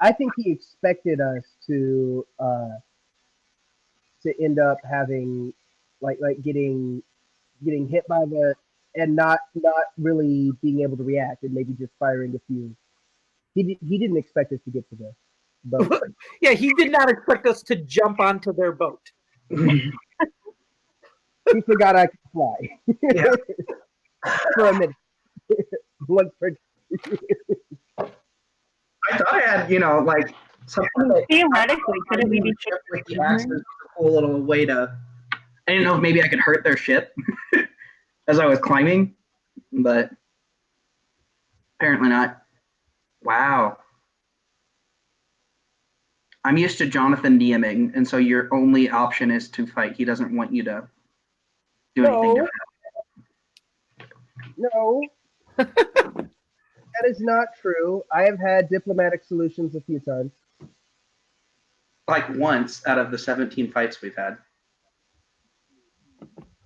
I think he expected us to end up having like getting hit by the and not really being able to react and maybe just firing a few. He didn't expect us to get to the boat. Yeah, he did not expect us to jump onto their boat. He forgot I could fly. Yeah. For a minute. Once per I thought I had, like something that Theoretically, couldn't we be with the axes was a cool little way to. I didn't know if maybe I could hurt their ship as I was climbing, but apparently not. Wow. I'm used to Jonathan DMing, and so your only option is to fight. He doesn't want you to do anything different. No. That is not true. I have had diplomatic solutions a few times. Like once out of the 17 fights we've had.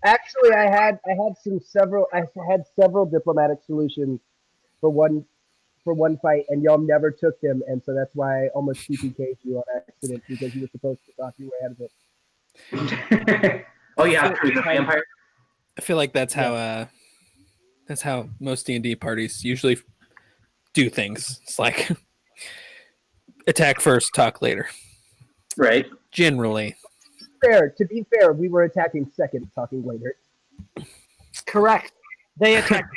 Actually, I had several diplomatic solutions for one fight, and y'all never took them, and so that's why I almost CPK'd you on accident because you were supposed to talk your way out of it. Oh yeah, through the vampire. I feel like that's how most D&D parties usually do things. It's like attack first, talk later. Right. Generally. To be fair, we were attacking second, talking later. Correct. They attacked.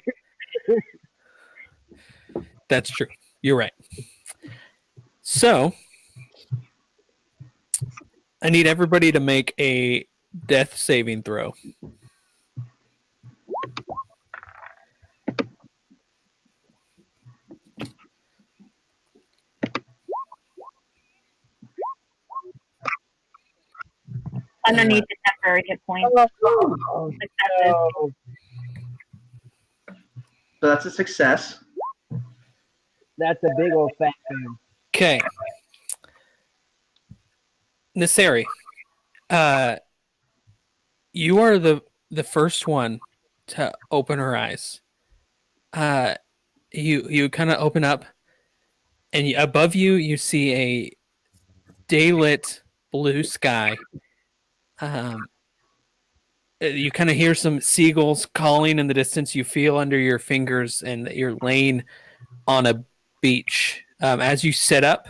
That's true. You're right. So, I need everybody to make a death saving throw. underneath the temporary hit points? Successes. So that's a success. That's a big old fat thing. Okay. Naseri, you are the first one to open her eyes. You kind of open up, and above you, you see a daylit blue sky. You kind of hear some seagulls calling in the distance. You feel under your fingers, and that you're laying on a beach. As you sit up,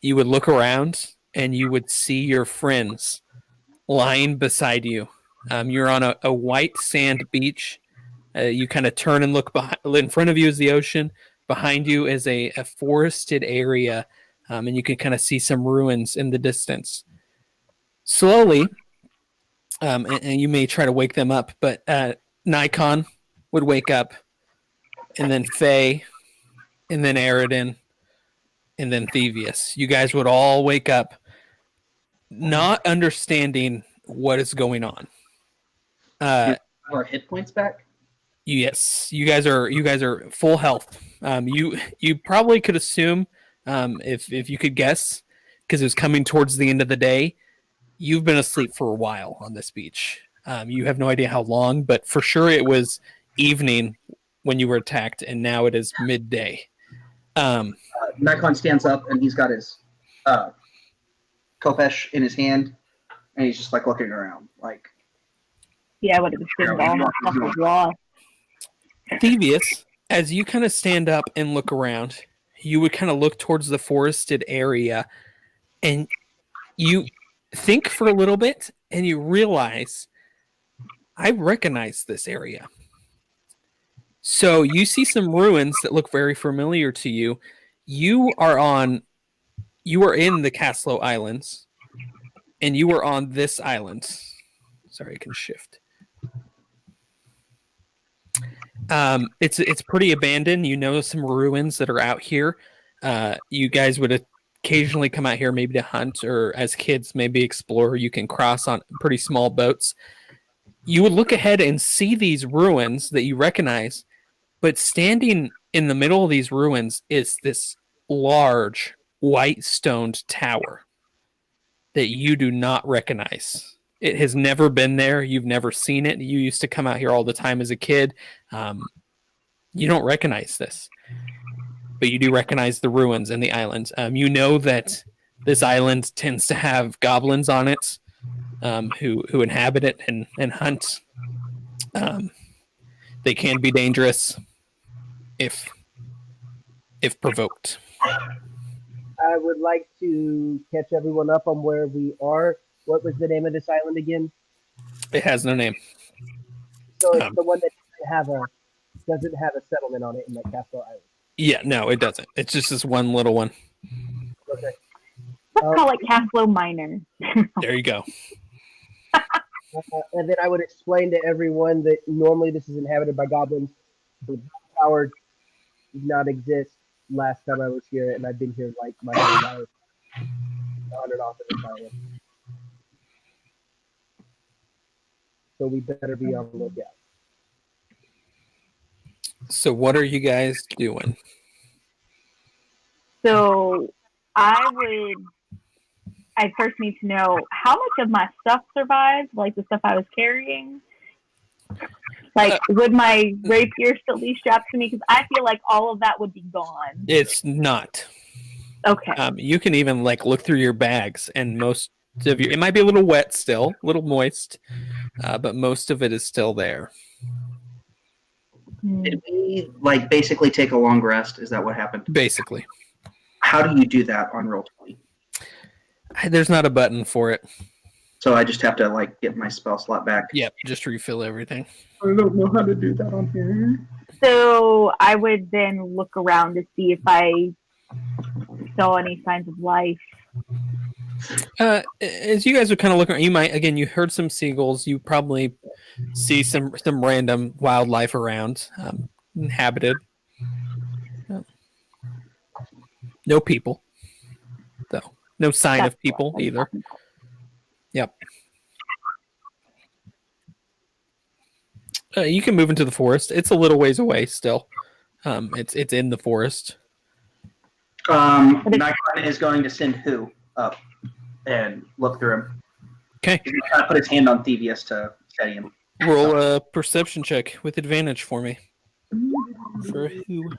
you would look around, and you would see your friends lying beside you. You're on a white sand beach. You kind of turn and look behind. In front of you is the ocean. Behind you is a forested area, and you can kind of see some ruins in the distance. Slowly, and you may try to wake them up, but Nikon would wake up, and then Faye, and then Aridin, and then Thievius. You guys would all wake up, not understanding what is going on. Our hit points back. Yes, you guys are full health. You probably could assume, if you could guess, because it was coming towards the end of the day. You've been asleep for a while on this beach. You have no idea how long, but for sure it was evening when you were attacked, and now it is midday. Nikon stands up, and he's got his Kopesh in his hand, and he's just like looking around, like. Yeah, I would have assumed all my stuff was lost. Thievius, as you kind of stand up and look around, you would kind of look towards the forested area, and you think for a little bit, and you realize, I recognize this area. So you see some ruins that look very familiar to you. You are in the Caslo Islands, and you are on this island. Sorry, I can shift. It's pretty abandoned. You know some ruins that are out here. You guys would occasionally come out here maybe to hunt, or as kids maybe explore. You can cross on pretty small boats. You would look ahead and see these ruins that you recognize, but standing in the middle of these ruins is this large white stoned tower that you do not recognize. It has never been there. You've never seen it. You used to come out here all the time as a kid. You don't recognize this, but you do recognize the ruins and the islands. You know that this island tends to have goblins on it, who inhabit it and hunt. They can be dangerous if provoked. I would like to catch everyone up on where we are. What was the name of this island again? It has no name. So it's the one that doesn't have a settlement on it in that Castle Island. Yeah, no, it doesn't. It's just this one little one. Okay. Let's call it Caslo Minor. There you go. And then I would explain to everyone that normally this is inhabited by goblins. The tower did not exist last time I was here, and I've been here like my whole life. 100 off of this island. So we better be on the lookout. So what are you guys doing? So I first need to know how much of my stuff survived, like the stuff I was carrying. Like, would my rapier still be strapped to me? Because I feel like all of that would be gone. It's not. Okay. You can even look through your bags, and most of it might be a little wet still, a little moist, but most of it is still there. Did we basically take a long rest? Is that what happened? Basically. How do you do that on Roll20? There's not a button for it. So I just have to get my spell slot back. Yep, just refill everything. I don't know how to do that on here. So I would then look around to see if I saw any signs of life. As you guys are kind of looking, you heard some seagulls. You probably see some random wildlife around, inhabited. No people, though. No sign of people either. Yep. You can move into the forest. It's a little ways away still. It's in the forest. Nikon is going to send who up and look through him. Okay. He's going to put his hand on Thievius to steady him. Roll a perception check with advantage for me. For who?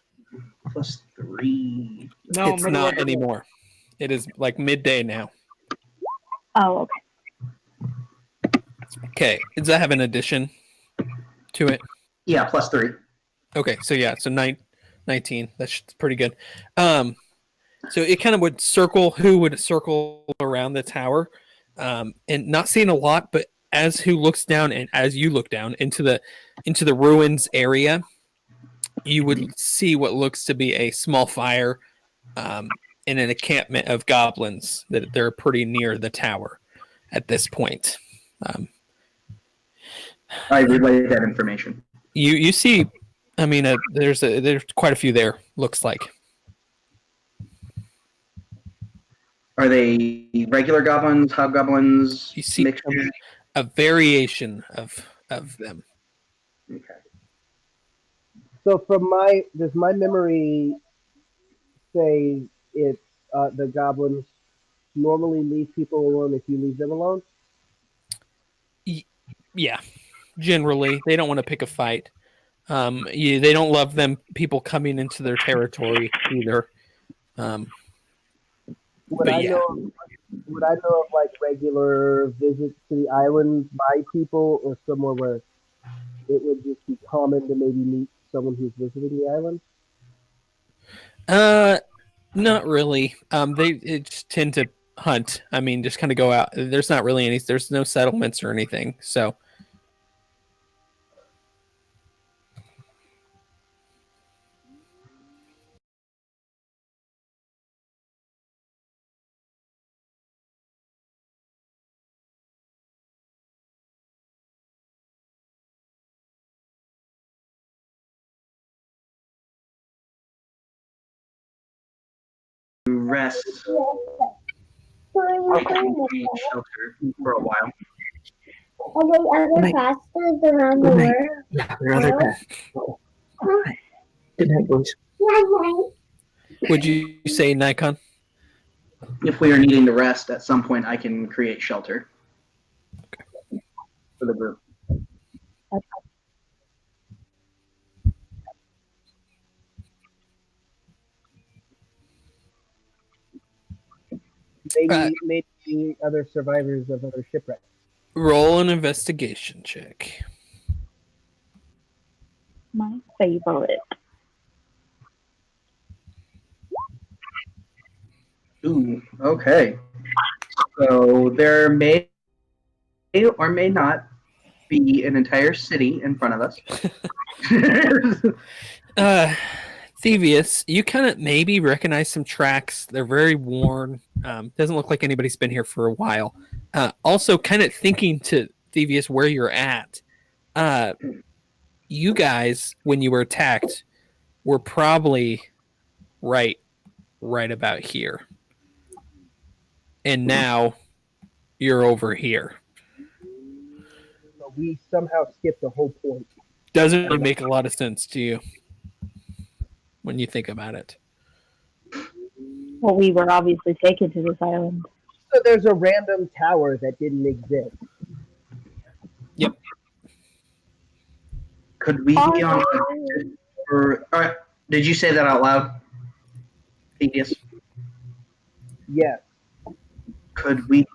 +3. No, It's not anymore. It is midday now. Oh, okay. Okay. Does that have an addition to it? Yeah, +3. Okay, so 19. That's pretty good. So it kind of would circle around the tower, and not seeing a lot, but as who looks down and as you look down into the ruins area, you would see what looks to be a small fire, in an encampment of goblins that they're pretty near the tower at this point. I relayed that information. You see, there's quite a few there. Looks like. Are they regular goblins, hobgoblins? You see mixtures? a variation of them. Okay. So does my memory say it's the goblins normally leave people alone if you leave them alone? Yeah, generally they don't want to pick a fight. They don't love people coming into their territory either. Would I know of regular visits to the island by people, or somewhere where it would just be common to maybe meet someone who's visiting the island? Not really. They just tend to hunt. I mean, just kind of go out. There's not really any. There's no settlements or anything. So Rest. I can be shelter for a while. Other pastors around the world. Yeah, there are other pastors. Good night, boys. would you say Nikon? If we are needing to rest at some point, I can create shelter for the group. Maybe other survivors of other shipwrecks. Roll an investigation check. My favorite. Ooh, okay. So there may or may not be an entire city in front of us. Thievius, you kind of maybe recognize some tracks. They're very worn. Doesn't look like anybody's been here for a while. Also, kind of thinking to Thievius where you're at. You guys, when you were attacked, were probably right about here. And now you're over here. So we somehow skipped the whole point. Doesn't really make a lot of sense to you when you think about it. Well, we were obviously taken to this island. So there's a random tower that didn't exist. Yep. Could we be on? All right. Did you say that out loud? Yes. Yes. Could we?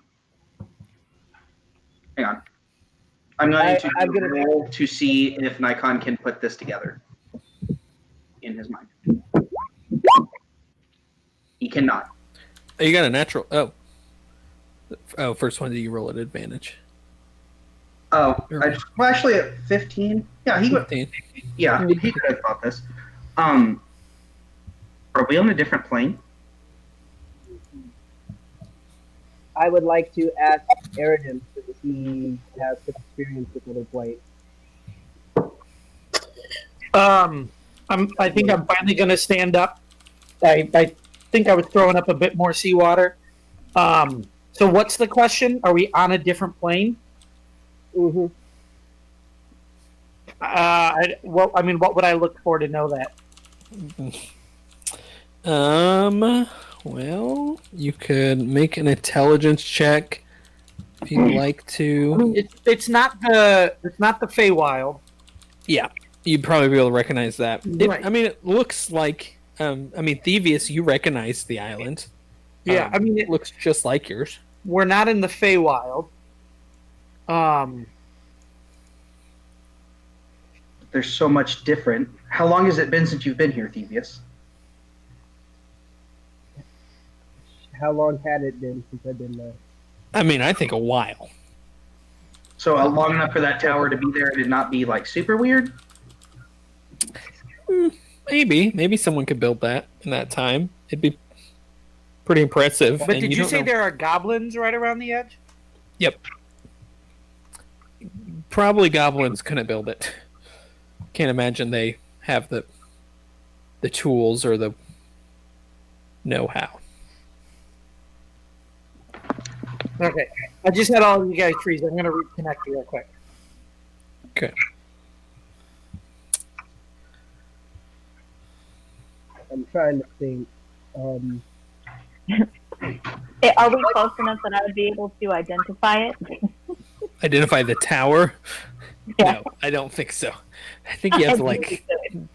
Hang on. I'm going to roll to see if Nikon can put this together in his mind. He cannot. Oh, you got a natural. Oh, first one. Did you roll at advantage? Oh, well, actually, at 15. Yeah, he would. 15. Yeah, he could have thought this. Are we on a different plane? I would like to ask Aridin since he has some experience with other planes. I think I'm finally going to stand up. I think I was throwing up a bit more seawater. So what's the question? Are we on a different plane? Mm-hmm. What would I look for to know that? Well, you could make an intelligence check if you'd like to. It's not the Feywild. Yeah, you'd probably be able to recognize that. Right. It looks like. Thievius, you recognize the island. Yeah, it looks just like yours. We're not in the Feywild. There's so much different. How long has it been since you've been here, Thievius? How long had it been since I've been there? I think a while. So long enough for that tower to be there and it not be like super weird? Maybe someone could build that in that time. It'd be pretty impressive. But did you say there are goblins right around the edge? Yep. Probably goblins couldn't build it. Can't imagine they have the tools or the know-how. Okay. I just had all of you guys freeze. I'm going to reconnect you real quick. Okay. I'm trying to think. Are we close enough that I would be able to identify it? Identify the tower? Yeah. No, I don't think so. I think you have to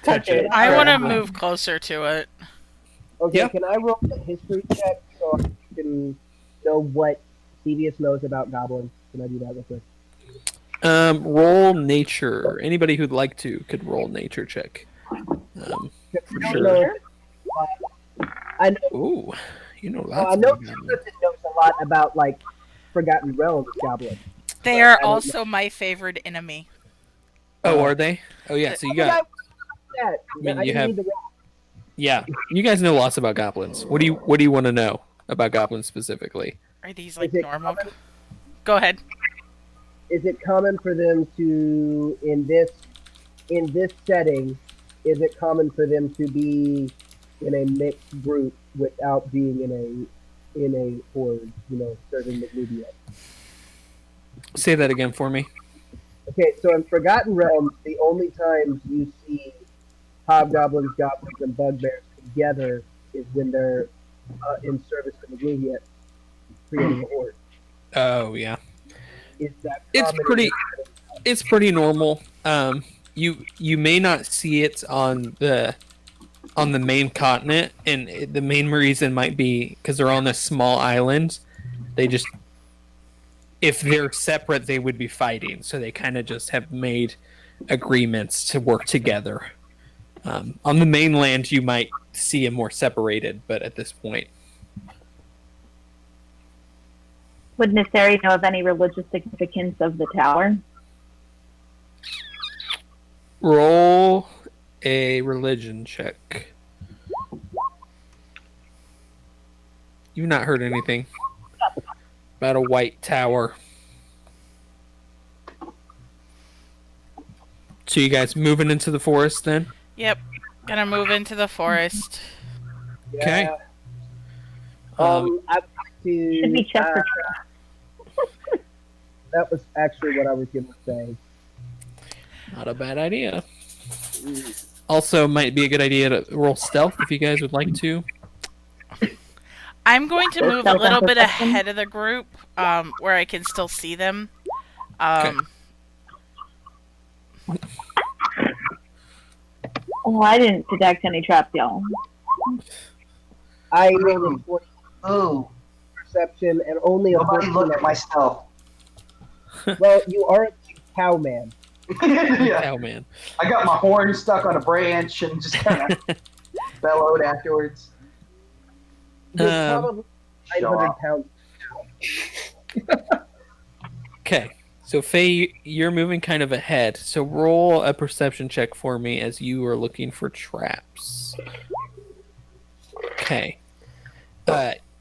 touch it. I want to move closer to it. Okay, Yeah. Can I roll a history check so I can know what Thievius knows about goblins? Can I do that real quick? Roll nature. Anybody who'd like to could roll nature check. For sure. I know. Ooh, you know I lots know about goblins. Jonathan knows a lot about like Forgotten Realms goblins. They But are I don't also my favorite enemy. Oh, are they? Oh yeah. The- So you got. that. I mean, you have. need to Yeah, you guys know lots about goblins. What do you want to know about goblins specifically? Are these like Is it normal? common? Go ahead. Is it common for them to in this setting? Is it common for them to be in a mixed group without being in a horde? Serving Magnedia. Say that again for me. Okay, so in Forgotten Realms, the only times you see hobgoblins, goblins, and bugbears together is when they're in service to Magnedia, creating a horde. Oh yeah. Is that It's common? pretty normal. You may not see it on the main continent, and the main reason might be because they're on this small island. They just, if they're separate, they would be fighting. So they kind of just have made agreements to work together. On the mainland, you might see them more separated, but at this point, Would Nissari know of any religious significance of the tower? roll a religion check. You've not heard anything about a white tower. So you guys moving into the forest then? Yep. Gonna move into the forest. Okay. I'd like to. Should be check for trap. That was actually what I was going to say. Not a bad idea. Also, might be a good idea to roll stealth if you guys would like to. I'm going to move a Stealth little and bit perception? ahead of the group, where I can still see them. Oh, I didn't detect any traps, y'all. I rolled a 40 Oh, perception and only a nobody 14. look at my stealth. Well, you are a big cow man. Yeah. Oh man. I got my horn stuck on a branch and just kind of bellowed afterwards. You're Um, probably Show 900 off. pounds. Okay. So Faye, you're moving kind of ahead. So roll a perception check for me as you are looking for traps. Okay.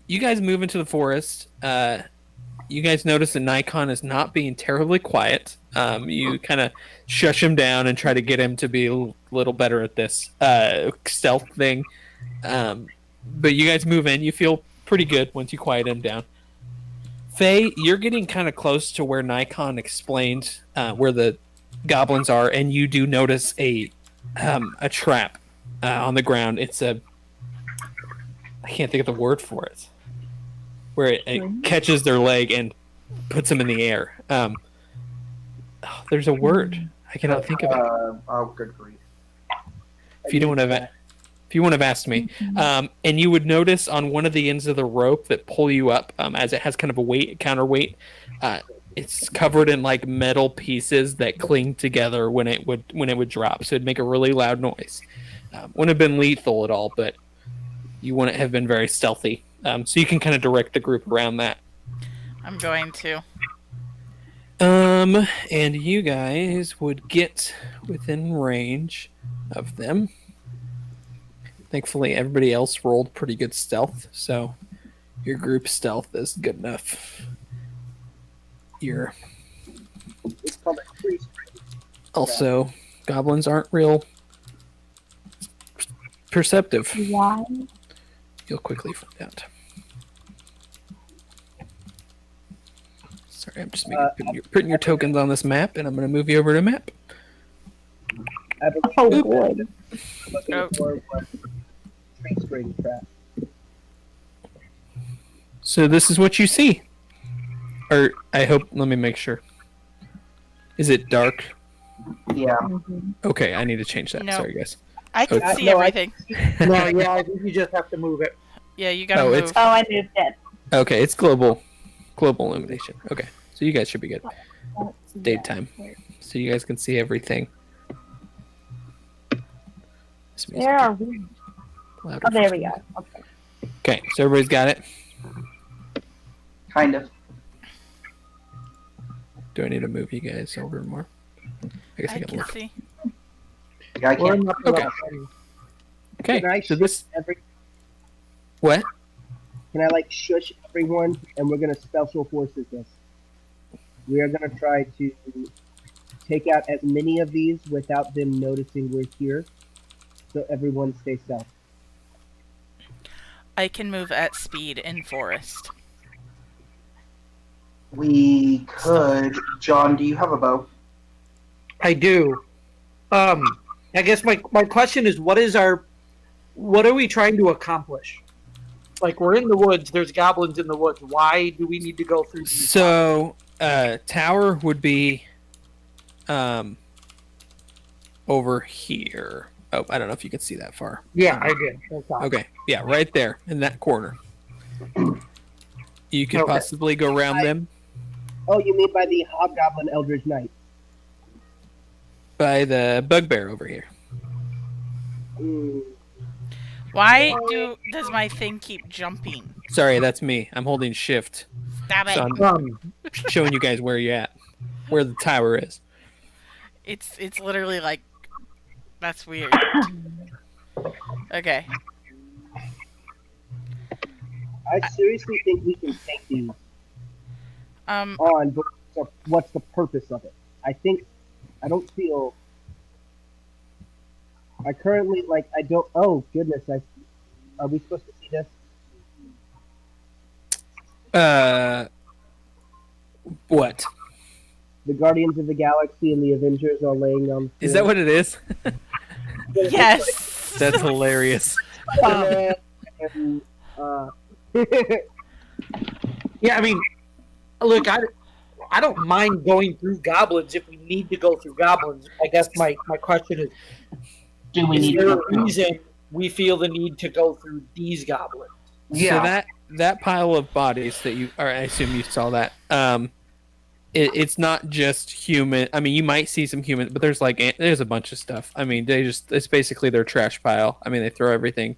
You guys move into the forest. You guys notice that Nikon is not being terribly quiet. You kind of shush him down and try to get him to be a little better at this stealth thing. But you guys move in. You feel pretty good once you quiet him down. Faye, you're getting kind of close to where Nikon explained where the goblins are, and you do notice a trap on the ground. It's I can't think of the word for it. Where it catches their leg and puts them in the air. There's a word. I cannot think of it. Oh, good grief. If you would have asked me. And you would notice on one of the ends of the rope that pull you up, as it has kind of a counterweight, it's covered in like metal pieces that cling together when it would drop. So it'd make a really loud noise. Wouldn't have been lethal at all, but you wouldn't have been very stealthy. So you can kind of direct the group around that. I'm going to. And you guys would get within range of them. Thankfully, everybody else rolled pretty good stealth, so your group stealth is good enough. It's called a tree spring. Also, goblins aren't real perceptive. Why? You'll quickly find out. Sorry, I'm just putting your tokens on this map, and I'm going to move you over to map. I believe Oh, I'm good. looking Oh. for one tree spring trap. So this is what you see. Or, I hope, let me make sure. Is it dark? Yeah. Okay, I need to change that. No. Sorry, guys. I can Okay. see No, I- everything. No, yeah, I think you just have to move it. Yeah, you gotta Oh, move. it's- Oh, I moved it. Okay, it's global illumination. Okay, so you guys should be good. Daytime, so you guys can see everything. This music Where are we? louder Oh, there for we some go. Okay. Okay, so everybody's got it. Kind of. Do I need to move you guys over more? I guess I I can can look. see. Yeah, I We're can't. not Okay. Okay, Can I so this every, what? can I like shush everyone? And we're gonna special forces this. We are gonna try to take out as many of these without them noticing we're here, so everyone stays stealth. I can move at speed in forest. We could. John, do you have a bow? I do. I guess my question is, what are we trying to accomplish? Like, we're in the woods. There's goblins in the woods. Why do we need to go through these? So tower would be over here. Oh, I don't know if you can see that far. Yeah, I did. That's all. Okay, yeah, right there in that corner. You could Okay. possibly go around them Oh, you mean by the Hobgoblin Eldritch Knight? by the bugbear over here. Mm. Why does my thing keep jumping? Sorry, that's me. I'm holding shift, Stop it. so I'm showing you guys where you're at, where the tower is. It's literally like that's weird. Okay. I seriously think we can take these on, but what's the purpose of it? I don't feel. I currently I don't. Oh goodness! Are we supposed to see this? What? The Guardians of the Galaxy and the Avengers are laying on. Is that what it is? Yes. That's hilarious. And, Yeah, I mean, look, I don't mind going through goblins if we need to go through goblins. I guess my question is, Do we is need there to? a reason we feel the need to go through these goblins? So that pile of bodies that I assume you saw that. It's not just human. I mean, you might see some human, but there's a bunch of stuff. I mean, it's basically their trash pile. I mean, they throw everything.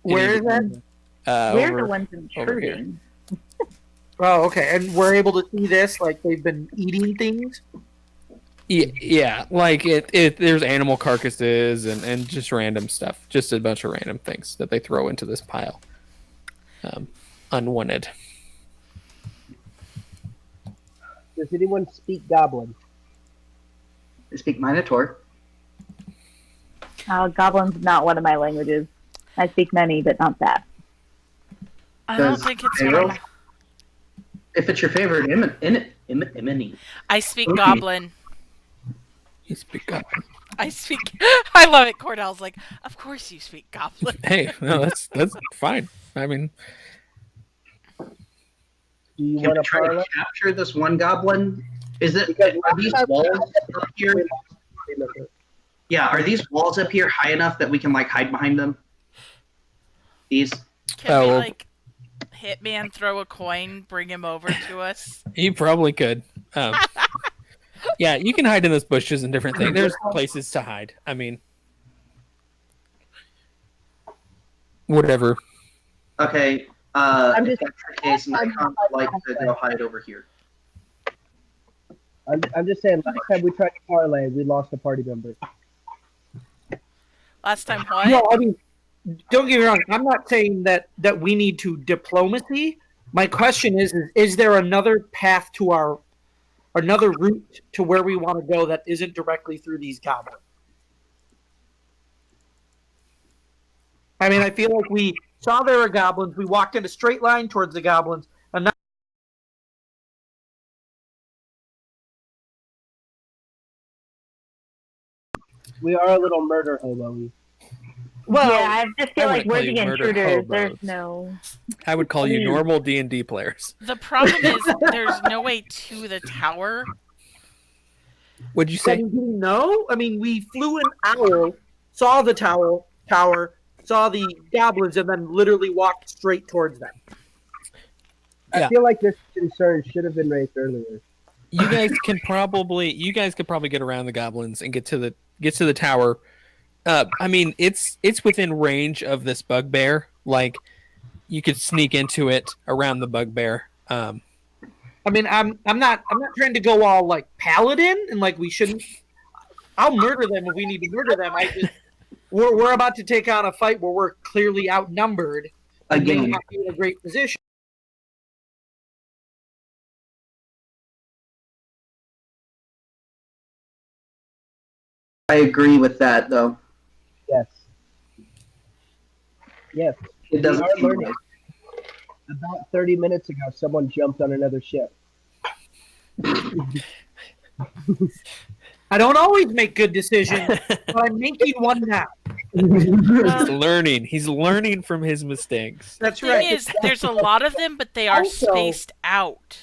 Where is that? We're Over, the ones over here. intruding. Oh, okay. And we're able to see this, like they've been eating things. Yeah, like there's animal carcasses and just random stuff, just a bunch of random things that they throw into this pile, unwanted. does anyone speak Goblin? I speak Minotaur. Goblin's not one of my languages. I speak many, but not that. I don't Does think it's Pharaoh- one of my... If it's your favorite Imini. I speak Okay. goblin. You speak up. I speak I love it. Cordell's like, of course you speak goblin. Hey, no, that's fine. I mean, Do you Can want we to try to parlay? capture this one goblin? Is it? Because Are these walls up here? Remember. Yeah, are these walls up here high enough that we can like hide behind them? These. Can we well- like Hitman throw a coin, bring him over to us? you probably could. Yeah, you can hide in those bushes and different things. There's places to hide. I mean, whatever. Okay. I'm If just- that's the case, Nikon would like to go hide over here. I'm just saying. Last time we tried to parlay, we lost a party member. Last time what? No, I mean, don't get me wrong. I'm not saying that we need to diplomacy. My question is there another path to another route to where we want to go that isn't directly through these goblins? I mean, I feel like we saw there were goblins. We walked in a straight line towards the goblins. And now We are a little murder hobo-y. well, yeah, I just feel I like wouldn't we're call the you murder intruders. hobos. There's no. I would call you normal D&D players. The problem is there's no way to the tower. What'd you say? no. I mean, we flew an owl, saw the tower, saw the goblins, and then literally walked straight towards them. Yeah. I feel like this concern should have been raised earlier. You guys could probably get around the goblins and get to the tower. I mean, it's within range of this bugbear. Like, you could sneak into it around the bugbear. I mean, I'm not trying to go all like paladin and like we shouldn't. I'll murder them if we need to murder them. We're about to take on a fight where we're clearly outnumbered and may not be in a great position. I agree with that, though. Yes. Yes. It doesn't We are seem learning. like- About 30 minutes ago, someone jumped on another ship. I don't always make good decisions, but I'm making one now. He's learning. He's learning from his mistakes. That's Thing right. is, there's a lot of them, but they are Also- spaced out.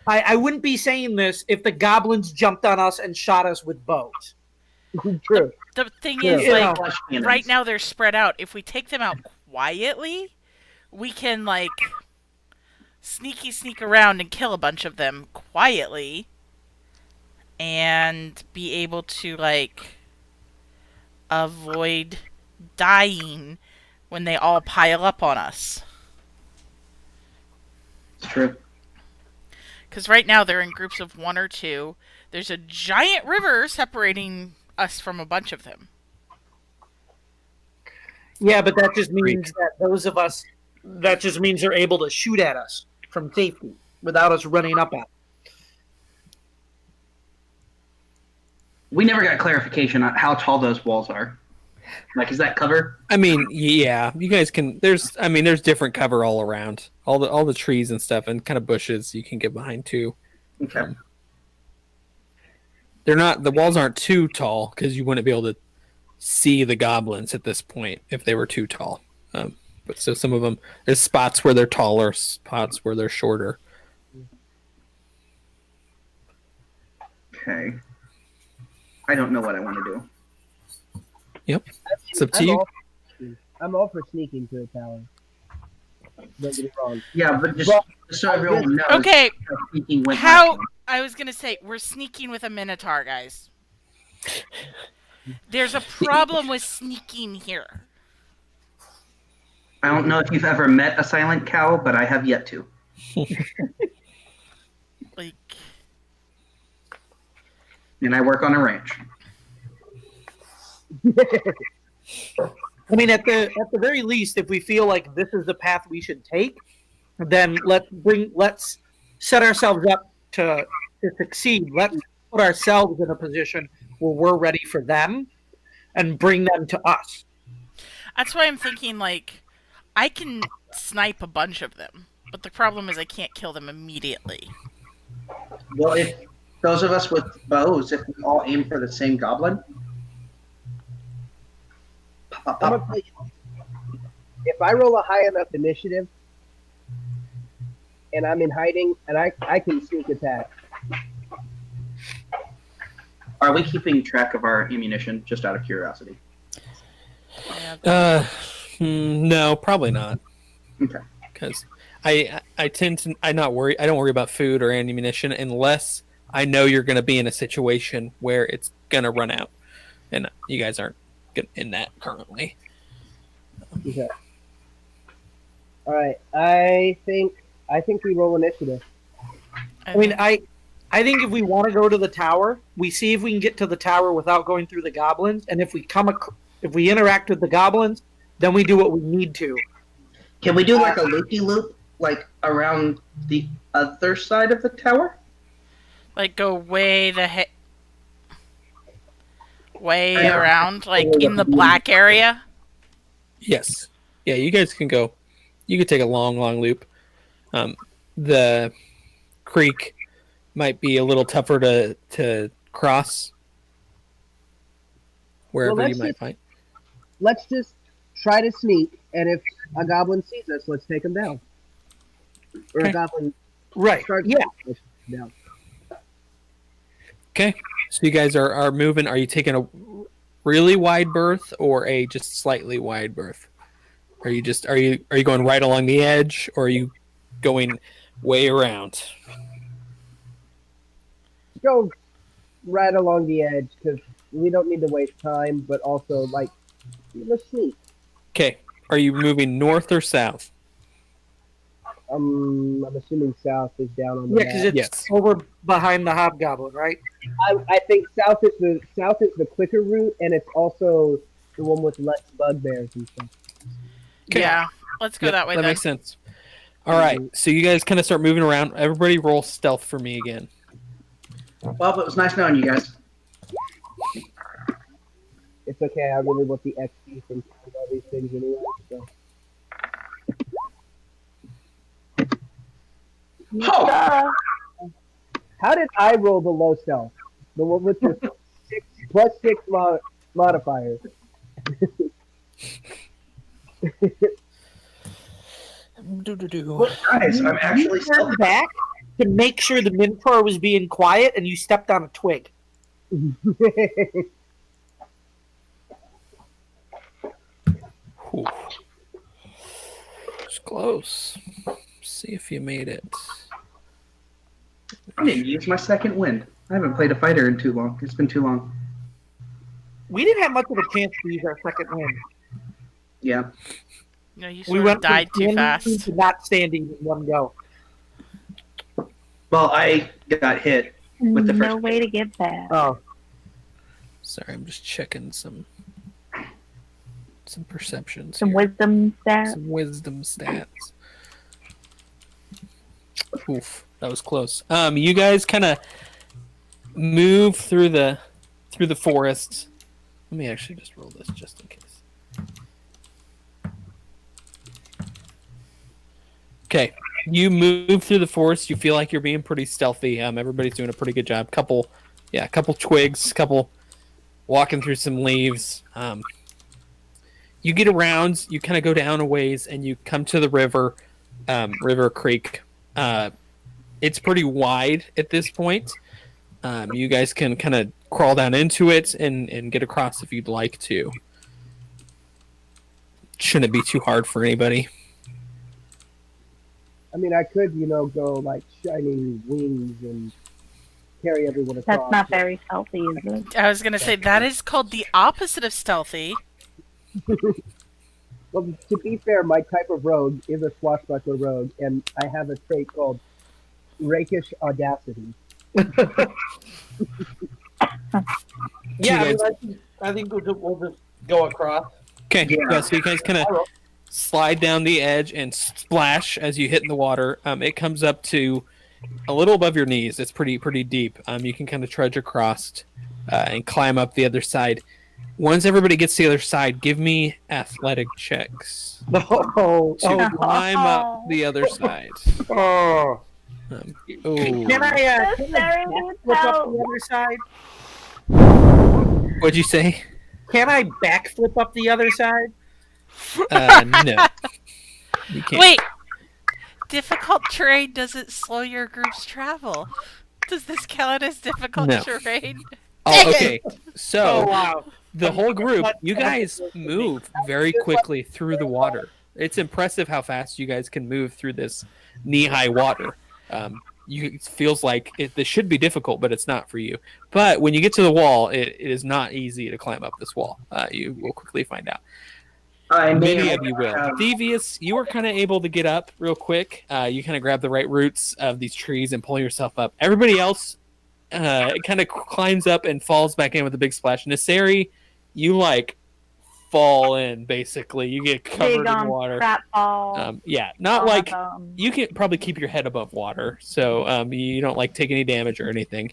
I wouldn't be saying this if the goblins jumped on us and shot us with bows. True. The thing True. is, Yeah. like, right now they're spread out. If we take them out quietly, we can, like, sneak around and kill a bunch of them quietly and be able to, like, avoid dying when they all pile up on us. It's true. Because right now they're in groups of 1 or 2. There's a giant river separating us from a bunch of them. Yeah, but that just means that those of us, that just means they're able to shoot at us from safety without us running up at them. We never got clarification on how tall those walls are. Like, is that cover? I mean, yeah, you guys can. There's different cover all around. All the trees and stuff, and kind of bushes you can get behind too. Okay. They're not. The walls aren't too tall because you wouldn't be able to see the goblins at this point if they were too tall. But so some of them, there's spots where they're taller, spots where they're shorter. Okay. I don't know what I want to do. Yep, it's up to you. I'm all for sneaking to the tower. Don't get me wrong. Yeah, but just so everyone knows. Okay, Sneaking went how... last time. I was gonna say, we're sneaking with a minotaur, guys. There's a problem with sneaking here. I don't know if you've ever met a silent cow, but I have yet to. Like, And I work on a ranch. I mean, at the very least, if we feel like this is the path we should take, then let's set ourselves up to succeed. Let's put ourselves in a position where we're ready for them, and bring them to us. that's why I'm thinking, like, I can snipe a bunch of them, but the problem is I can't kill them immediately. Well, if those of us with bows, if we all aim for the same goblin. I'm gonna tell you, if I roll a high enough initiative and I'm in hiding and I can sneak attack. Are we keeping track of our ammunition, just out of curiosity? Yeah, No, probably not. Okay. Because I don't worry about food or ammunition unless I know you're going to be in a situation where it's going to run out, and you guys aren't in that currently. Okay. All right. I think we roll initiative. I mean, I think if we want to go to the tower, we see if we can get to the tower without going through the goblins, and if we interact with the goblins, then we do what we need to. Can we do like a loopy-loop, like around the other side of the tower? like, go way around, like, in the black area. Yes. Yeah, you guys can go. You could take a long loop. The creek might be a little tougher to cross. Wherever you might find. Let's just try to sneak, and if a goblin sees us, let's take him down. Or Okay. a goblin Right. starts Yeah. down. Okay. So you guys are moving. Are you taking a really wide berth or a just slightly wide berth? Are you going right along the edge, or are you going way around? Go right along the edge because we don't need to waste time, but also like let's sneak. Okay. Are you moving north or south? I'm assuming south is down on the Yeah, because map. it's over behind the hobgoblin, right? I think south is the quicker route, and it's also the one with less bugbears and stuff. Yeah, let's go that way That then. makes sense. All right, so you guys kind of start moving around. Everybody roll stealth for me again. Well, it was nice knowing you guys. It's okay. I really want the XP from all these things anyway. So. Oh! How did I roll the low stealth? The one with the +6 modifier. Guys, I'm actually You turned back to make sure the Minotaur was being quiet, and you stepped on a twig. It's close. See if you made it. I didn't use my second wind. I haven't played a fighter in too long. It's been too long. We didn't have much of a chance to use our second win. Yeah. No, you We sort went of died from too standing fast. to not standing in one go. Well, I got hit with the No first. way to get that. Oh, Sorry, I'm just checking some perceptions. Some here. wisdom stats. Some wisdom stats. Oof, that was close. You guys kind of move through the forest. Let me actually just roll this just in case. Okay, you move through the forest. You feel like you're being pretty stealthy. Everybody's doing a pretty good job. Couple twigs, walking through some leaves. You get around. You kind of go down a ways, and you come to the river, River Creek. It's pretty wide at this point. You guys can kind of crawl down into it and get across if you'd like to. Shouldn't be too hard for anybody. I mean, I could, go like shining wings and carry everyone across. That's not very healthy, is it? I was gonna say that is called the opposite of stealthy. Well, to be fair, my type of rogue is a swashbuckler rogue, and I have a trait called rakish audacity. yeah. I think we'll just go across. Okay, yeah, so you guys kind of slide down the edge and splash as you hit in the water. It comes up to a little above your knees. It's pretty deep. You can kind of trudge across and climb up the other side. Once everybody gets to the other side, give me athletic checks to climb up the other side. Oh. Can I flip up the other side? What'd you say? Can I backflip up the other side? No. You can't. Wait! Difficult terrain doesn't slow your group's travel. Does this count as difficult No. terrain? Oh, okay. So wow. the whole group, you guys move very quickly through the water. It's impressive how fast you guys can move through this knee-high water. It feels like this should be difficult, but it's not for you. But when you get to the wall, it is not easy to climb up this wall. You will quickly find out. Many of you will. Devious, you were kind of able to get up real quick. You kind of grab the right roots of these trees and pull yourself up. Everybody else kind of climbs up and falls back in with a big splash. Nisseri, you fall in basically. You get covered in water. Not like you can probably keep your head above water, so you don't take any damage or anything.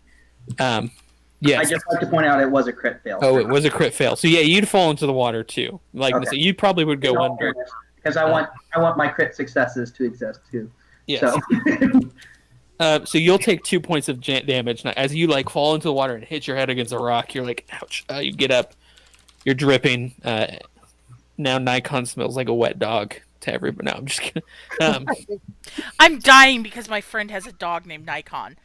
Yes. I just like to point out it was a crit fail. Oh, it was a crit fail. So yeah, you'd fall into the water too. Okay. You probably would go under. Because I want my crit successes to exist too. Yes. So. So you'll take 2 points of damage now as you fall into the water and hit your head against a rock. You're like, ouch! You get up, you're dripping. Now Nikon smells like a wet dog to everybody. No, I'm just kidding. I'm dying because my friend has a dog named Nikon.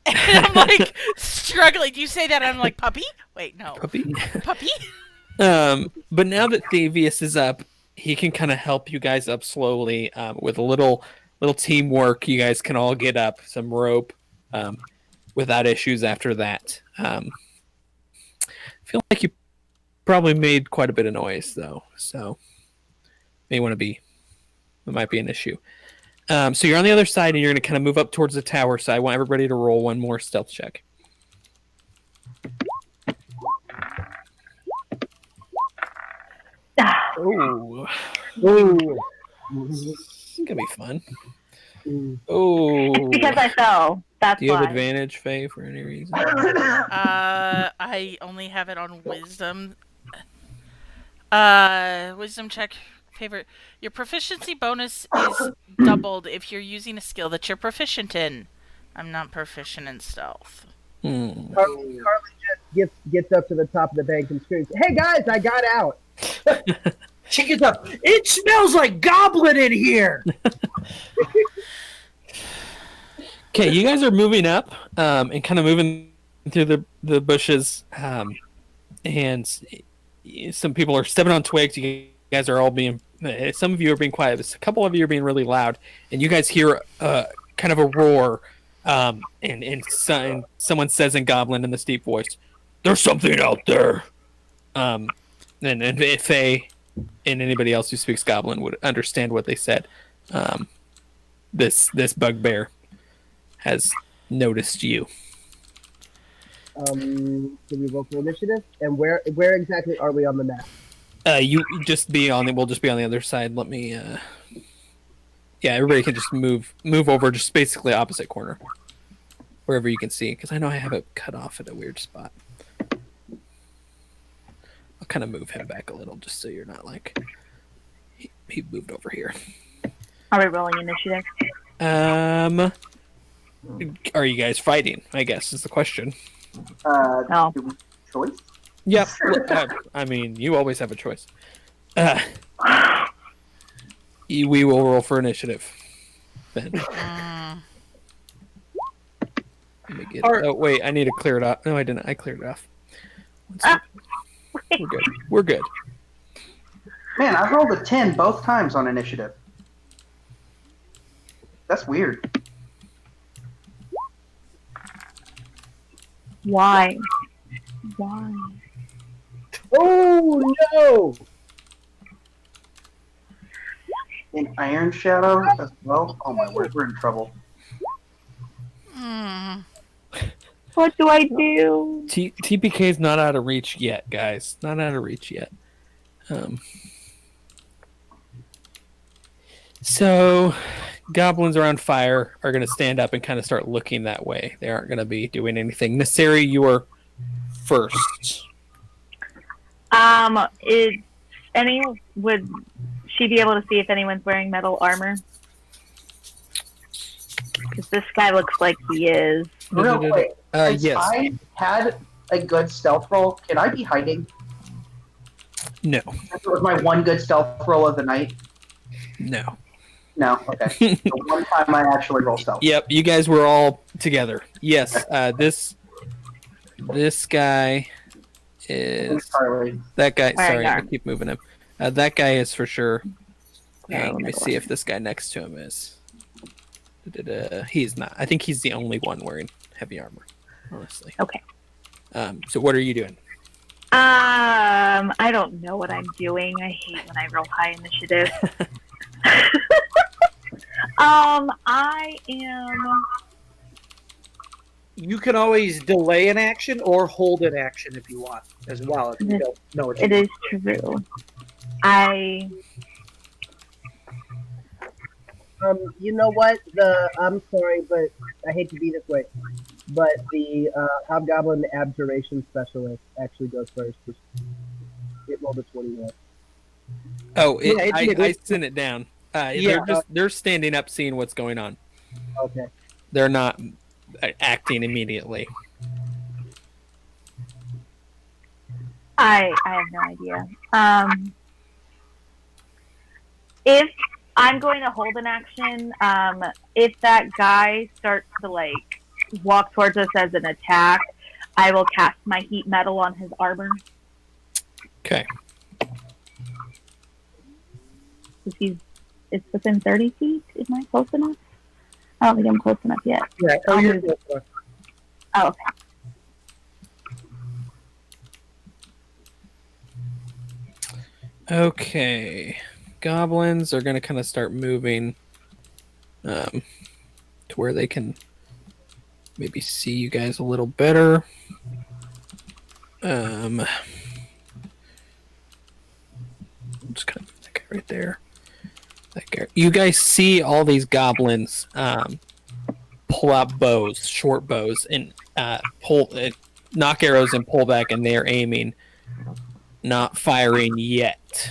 And I'm struggling. Do you say that? I'm like, puppy? Wait, no. Puppy. Puppy? But now that Thavius is up, he can kind of help you guys up slowly with a little teamwork. You guys can all get up some rope without issues after that. I feel like you probably made quite a bit of noise though, so it might be an issue. So you're on the other side, and you're going to kind of move up towards the tower. So I want everybody to roll one more stealth check. Oh, Ooh. it's gonna be fun. Ooh. Oh, It's because I fell. That's do you have why. advantage, Faye, for any reason? I only have it on wisdom. Wisdom check favorite. Your proficiency bonus is doubled if you're using a skill that you're proficient in. I'm not proficient in stealth. Carly just gets up to the top of the bank and screams, "Hey guys, I got out!" She gets up. It smells like goblin in here. Okay, you guys are moving up and kind of moving through the bushes, and some people are stepping on twigs. You guys are all being. Some of you are being quiet. But a couple of you are being really loud, and you guys hear kind of a roar. And someone says in Goblin in this deep voice, "There's something out there." And if Faye and anybody else who speaks Goblin would understand what they said, this bugbear has noticed you. Can we roll for initiative? And where exactly are we on the map? You just be on. We'll just be on the other side. Let me. Yeah, everybody can just move over, just basically opposite corner, wherever you can see. Because I know I have it cut off at a weird spot. I'll kind of move him back a little, just so you're not like he moved over here. Are we rolling initiative? Are you guys fighting? I guess is the question. No. Do we choice? Yep. I mean, you always have a choice. We will roll for initiative. Then. Let me get. Oh wait, I need to clear it off. No, I didn't. I cleared it off. We're good. We're good. Man, I rolled a 10 both times on initiative. That's weird. Why? Why? Oh no! In Iron Shadow as well? Oh my word, we're in trouble. What do I do? TPK is not out of reach yet, guys. Not out of reach yet. So, goblins around fire are going to stand up and kind of start looking that way. They aren't going to be doing anything. Naseri, you are first. Would she be able to see if anyone's wearing metal armor? Because this guy looks like he is. Real quick, since yes. I had a good stealth roll, can I be hiding? No. That was my one good stealth roll of the night. No. No, okay. The one time I actually roll stealth. Yep, you guys were all together. Yes, this guy is Charlie. that guy. Where Sorry, are I you? keep moving him. That guy is for sure. Wearing Let me metal see if this guy next to him is. He's not. I think he's the only one wearing heavy armor. Honestly. Okay. So what are you doing? I don't know what I'm doing. I hate when I roll high initiative. I am. You can always delay an action or hold an action if you want, as well. If you don't know what It is true. You know what? I'm sorry, but I hate to be this way, but the Hobgoblin Abjuration Specialist actually goes first. It rolled a 21. Oh, Yeah, I sent it down. They're standing up, seeing what's going on. Okay. They're not acting immediately. I have no idea. If I'm going to hold an action, if that guy starts to like walk towards us as an attack, I will cast my heat metal on his armor. Okay. It's within 30 feet. Am I close enough? I don't think I'm close enough yet. Yeah. Oh, you're good. Oh, okay. Okay. Goblins are going to kind of start moving to where they can maybe see you guys a little better. I'm just gonna put that guy right there. That guy. You guys see all these goblins pull out bows, short bows, and knock arrows and pull back, and they are aiming, not firing yet.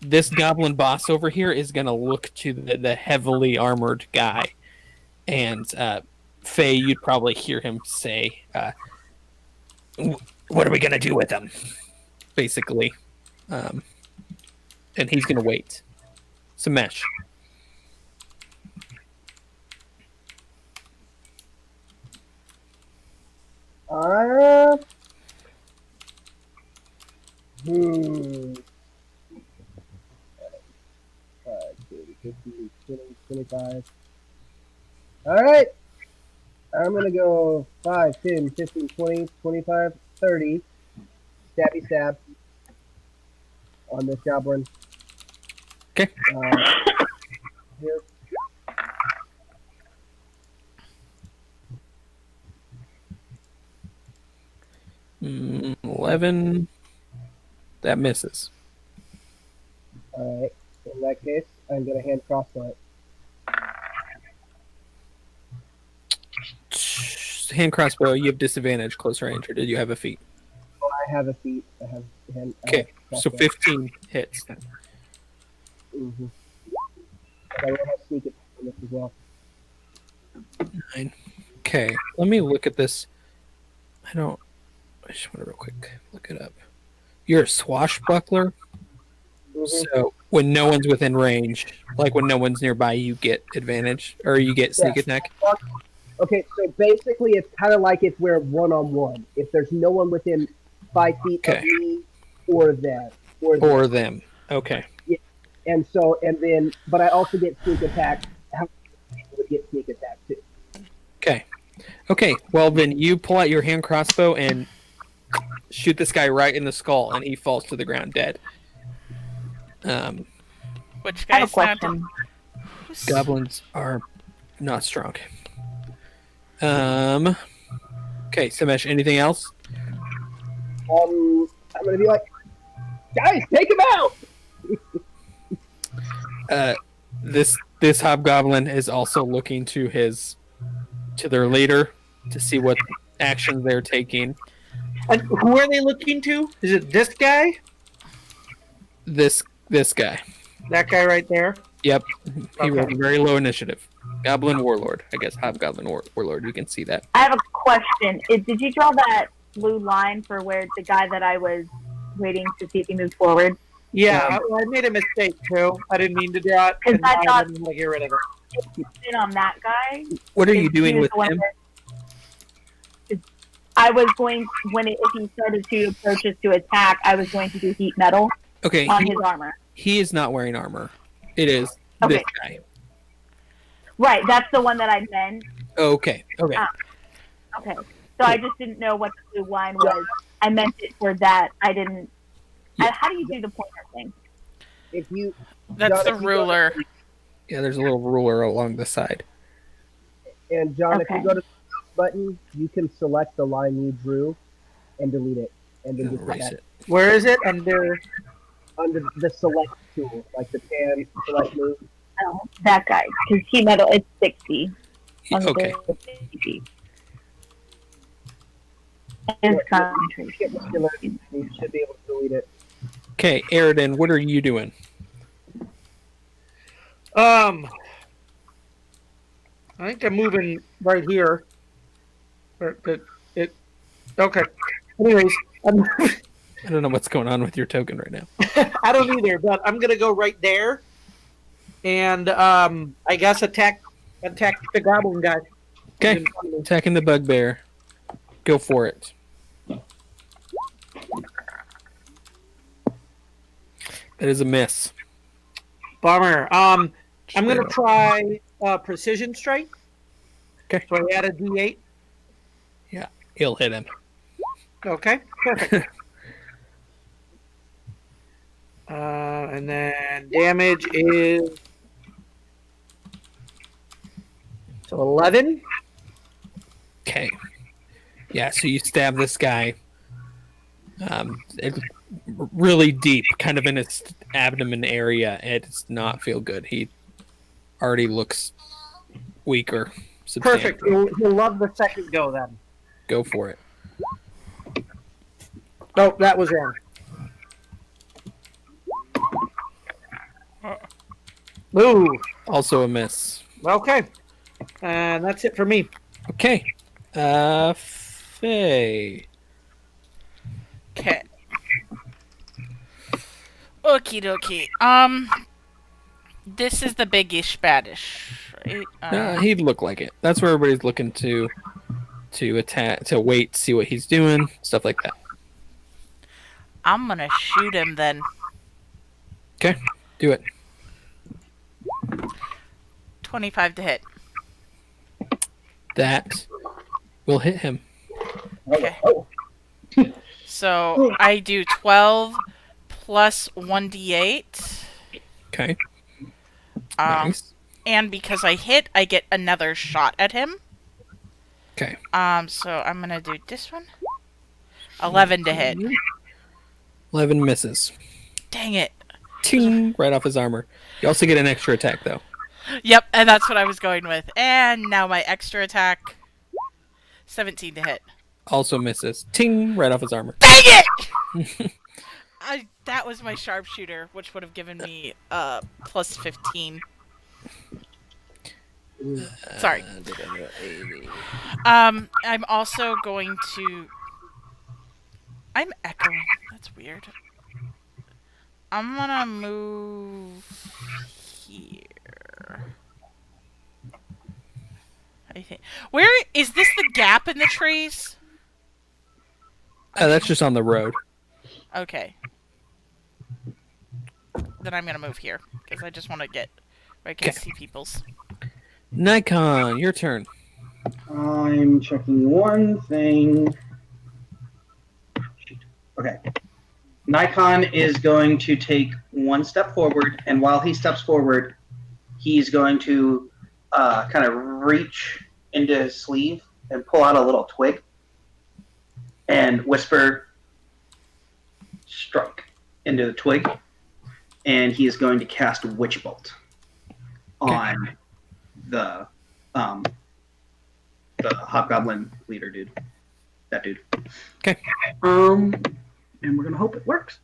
This goblin boss over here is going to look to the heavily armored guy. And Faye, you'd probably hear him say, what are we going to do with him? Basically. And he's going to wait. Samesh. Hmm. 50, 20, 25. All right. I'm going to go 5, 10, 15, 20, 25, 30. Stabby stab on this goblin. Okay. Here. Mm, 11. That misses. All right. In that case, I'm going to hand crossbow it. Hand crossbow, you have disadvantage, close range, or did you have a feat? Oh, I have a feat. I have hand. Okay, so 15 hits then. Mm-hmm. I will have sneak attack on this as well. 9. Okay, let me look at this. I just want to real quick look it up. You're a swashbuckler, so when no one's within range, like when no one's nearby, you get advantage, or you get sneak attack. Okay, so basically it's kind of like if we're one-on-one. If there's no one within 5 feet of me or them. Or them. Okay. Yeah. And then, but I also get sneak attack. How many people would get sneak attack too? Okay, well then you pull out your hand crossbow and shoot this guy right in the skull, and he falls to the ground dead. Which I have a guy's not? question. Goblins are not strong. Okay, Samesh, anything else? I'm gonna be like, guys, take him out. This hobgoblin is also looking to their leader to see what actions they're taking. And who are they looking to? Is it this guy? This guy. That guy right there? Yep. He rolled Okay. a very low initiative. Goblin Warlord. I guess Hobgoblin Warlord. You can see that. I have a question. Did you draw that blue line for where the guy that I was waiting to see if he moved forward? Yeah, I made a mistake too. I didn't mean to do it. 'Cause And I now thought- I'm gonna get rid of it. In on that guy. What are you He doing was with the one him? that- I was going if he started to approach us to attack, I was going to do heat metal Okay, on his armor. he is not wearing armor. It is this guy. Right, that's the one that I meant. Okay. Okay. So I just didn't know what the blue line was. I meant it for that. I didn't. How do you do the pointer thing? If you That's John, the if you ruler. Yeah, there's a little ruler along the side. And John, if Okay. you go to the button, you can select the line you drew and delete it, and then just Erase add it. Where is it? Under. under the select tool, like the pan select move. Oh, that guy. Because heat metal, it's 60. Okay. Under 60. His concentration. You should be able to delete it. Okay, Aridin, what are you doing? I think I'm moving right here. Okay. Anyways, I don't know what's going on with your token right now. I don't either, but I'm gonna go right there, and I guess attack the goblin guy. Okay, attacking the bugbear. Go for it. That is a miss. Bummer. I'm gonna try precision strike. Okay. So I add a D8. Yeah, he'll hit him. Okay, perfect. And then damage is So 11. Okay. Yeah, so you stab this guy really deep, kind of in his abdomen area. It does not feel good. He already looks weaker. Perfect. You'll love the second go then. Go for it. Oh, that was wrong. Ooh. Also a miss. Okay. And that's it for me. Okay. Faye. Okay. Okie dokie. This is the big-ish baddish, right? He'd look like it. That's where everybody's looking to attack, to wait, see what he's doing, stuff like that. I'm gonna shoot him then. Okay, do it. 25 to hit. That will hit him. Okay. So I do 12 plus 1d8. Okay. Nice. And because I hit, I get another shot at him. Okay. So I'm gonna do this one. 11 to hit. 11 misses. Dang it. Ting! Right off his armor. You also get an extra attack, though. Yep, and that's what I was going with. And now my extra attack. 17 to hit. Also misses. Ting! Right off his armor. Dang it! That was my sharpshooter, which would have given me plus 15. Sorry. I'm also going to... I'm echoing. That's weird. I'm gonna move here. I think. Where is this? The gap in the trees? That's just on the road. Okay. Then I'm gonna move here because I just want to get where I can see people's. Nikon, your turn. I'm checking one thing. Okay. Nikon is going to take one step forward, and while he steps forward, he's going to kind of reach into his sleeve and pull out a little twig and whisper, "Strike," into the twig, and he is going to cast Witch Bolt on the Hobgoblin leader dude. That dude. Okay. And we're gonna hope it works.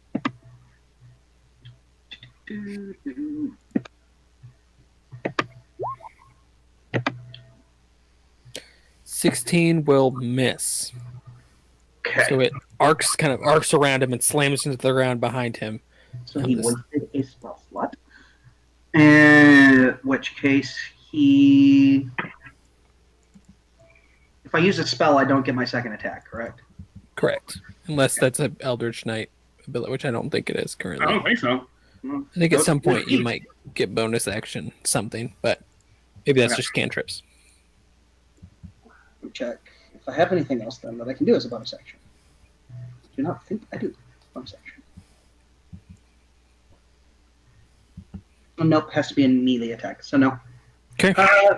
16 will miss. Okay. So it kind of arcs around him and slams into the ground behind him. So he wasted a spell slot. In which case he... If I use a spell, I don't get my second attack, correct? Correct. Unless that's an Eldritch Knight ability, which I don't think it is currently. I don't think so. I think at some point you might get bonus action something, but maybe that's just cantrips. Let me check. If I have anything else then that I can do as a bonus action. Do not think I do. Bonus action. Oh, nope, has to be a melee attack, so no. Okay.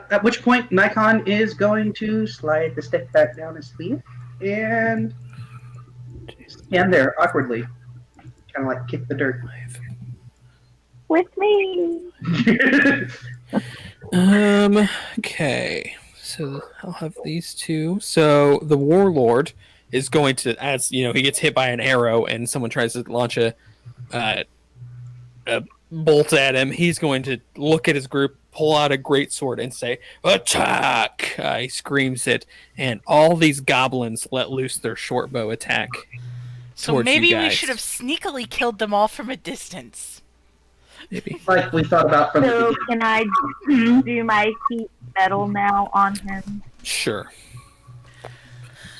At which point Nikon is going to slide the stick back down his sleeve and stand there awkwardly. Kind of like kick the dirt. With me. Okay. So I'll have these two. So the warlord is going to, as you know, he gets hit by an arrow and someone tries to launch a bolt at him. He's going to look at his group, pull out a great sword, and say, "Attack!" He screams it, and all these goblins let loose their short bow attack. So maybe we should have sneakily killed them all from a distance. Maybe. Like we thought about from the So beginning. can I do my heat metal now on him? Sure.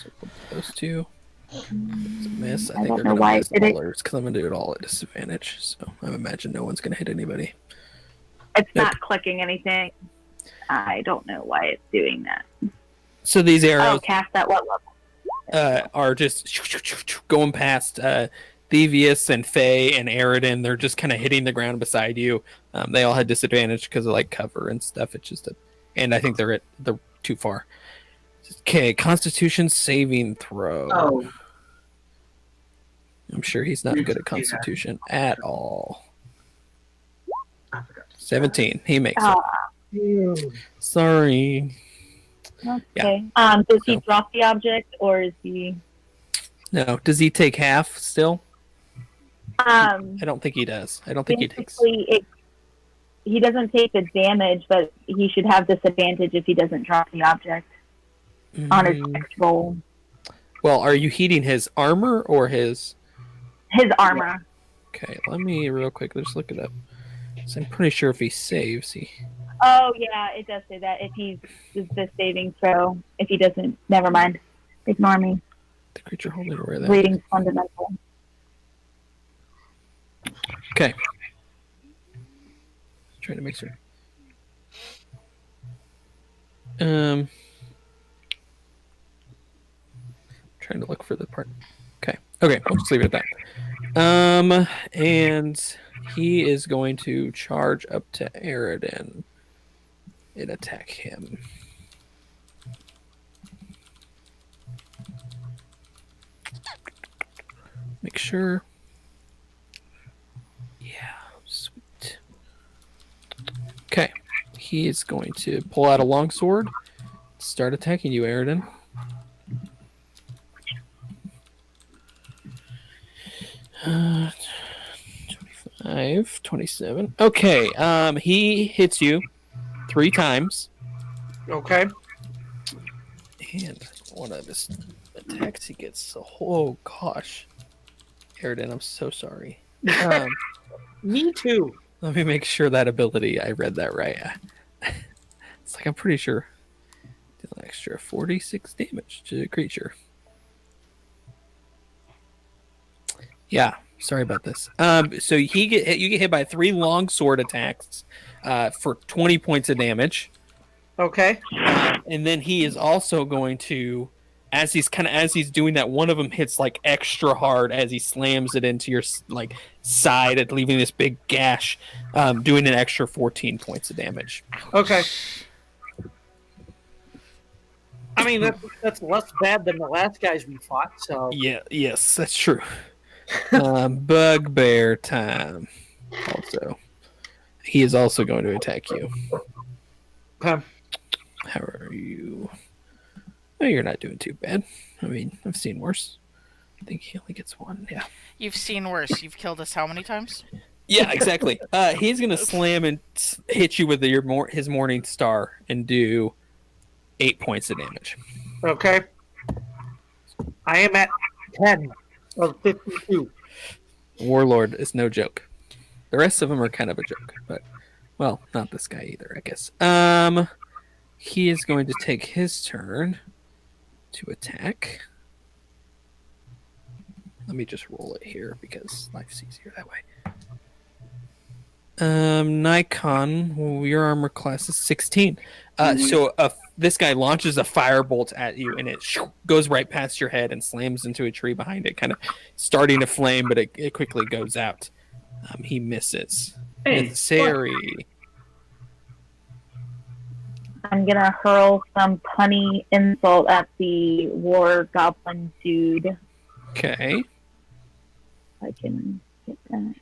So we'll do those two. It's a miss. I think don't they're know going to why miss it did it. because I'm going to do it all at disadvantage. So I imagine no one's going to hit anybody. It's Nope. not clicking anything. I don't know why it's doing that. So these Oh, arrows cast at what level? are just going past Thievius and Faye and Aridin. They're just kind of hitting the ground beside you. They all had disadvantage because of like cover and stuff. It's just a and I think they're too far. Okay, Constitution saving throw. Oh, I'm sure he's not good at Constitution at all. I forgot. 17. He makes it. Ah, Sorry. okay. Does he drop the object, or is he? No. Does he take half still? I Um, don't think he does. I don't think he takes. basically, he doesn't take the damage, but he should have disadvantage if he doesn't drop the object on his next roll. Well, are you heating his armor or his? His armor. Okay, let me real quick. Let's look it up. So I'm pretty sure if he saves, he. Oh yeah, it does say that if he's the saving throw. If he doesn't, never mind. Ignore me. The creature holding where that. Reading fundamental. Okay. Trying to make sure. Trying to look for the part. Okay. Okay, we'll just leave it at that. And he is going to charge up to Aridin and attack him. Make sure. Yeah, sweet. Okay. He is going to pull out a longsword, start attacking you, Aridin. Uh, 25, 27. Okay, he hits you 3 times. Okay. And one of his attacks he gets. Oh gosh. Aridin, I'm so sorry. Me too. Let me make sure that ability, I read that right. It's like I'm pretty sure. Deal an extra 46 damage to the creature. Yeah, sorry about this. So you get hit by 3 longsword attacks for 20 points of damage. Okay. And then he is also going to, as he's doing that, one of them hits like extra hard as he slams it into your like side and leaving this big gash, doing an extra 14 points of damage. Okay. I mean, that's less bad than the last guys we fought. So Yeah, yes, that's true. Bugbear time. Also, he is also going to attack you. Okay. How are you? Oh, you're not doing too bad. I mean, I've seen worse. I think he only gets 1. Yeah. You've seen worse. You've killed us how many times? Yeah, exactly. He's gonna slam and hit you with his Morning Star and do 8 points of damage. Okay. I am at 10 of 52. Warlord is no joke. The rest of them are kind of a joke, but well, not this guy either, I guess. He is going to take his turn to attack. Let me just roll it here because life's easier that way. Nikon, your armor class is 16. So this guy launches a firebolt at you, and it goes right past your head and slams into a tree behind it, kind of starting to flame, but it quickly goes out. He misses. Hey, Sari. I'm gonna hurl some punny insult at the war goblin dude. Okay. If I can get that.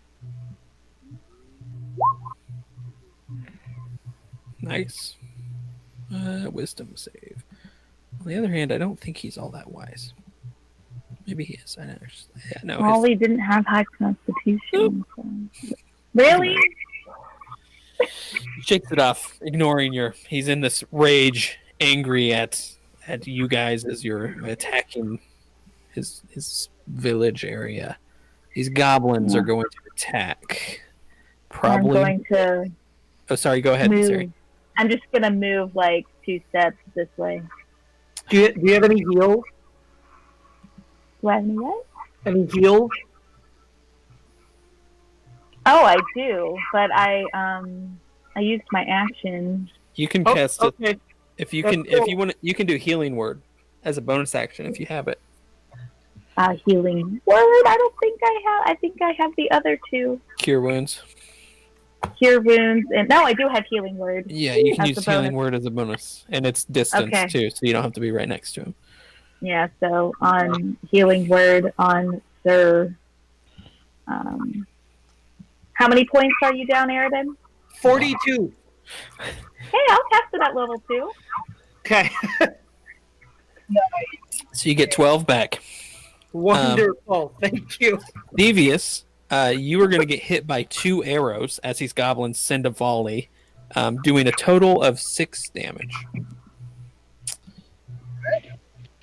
Nice. Wisdom save. On the other hand, I don't think he's all that wise. Maybe he is. I know. Yeah, no. Well, we didn't have high constitution. So. Really? He shakes it off, ignoring he's in this rage, angry at you guys as you're attacking his village area. These goblins are going to attack. Probably. I'm going to. Oh, sorry. Go ahead, Sari. I'm just gonna move like 2 steps this way. Do you have any heal? Do I have any what? Any heal? Oh, I do, but I used my action. You can cast it Okay. if you That's can. cool. If you want, you can do healing word as a bonus action if you have it. Healing word. I don't think I have. I think I have the other 2. Cure wounds. Cure wounds, and no, I do have healing word. Yeah, you can as use a bonus. healing word as a bonus, and it's distance Okay. too, so you don't have to be right next to him. Yeah, so on healing word on Sir. How many points are you down, Aridin? 42. Hey, I'll cast it at level 2. Okay. So you get 12 back. Wonderful. Thank you. Devious, you are going to get hit by 2 arrows as these goblins send a volley, doing a total of 6 damage.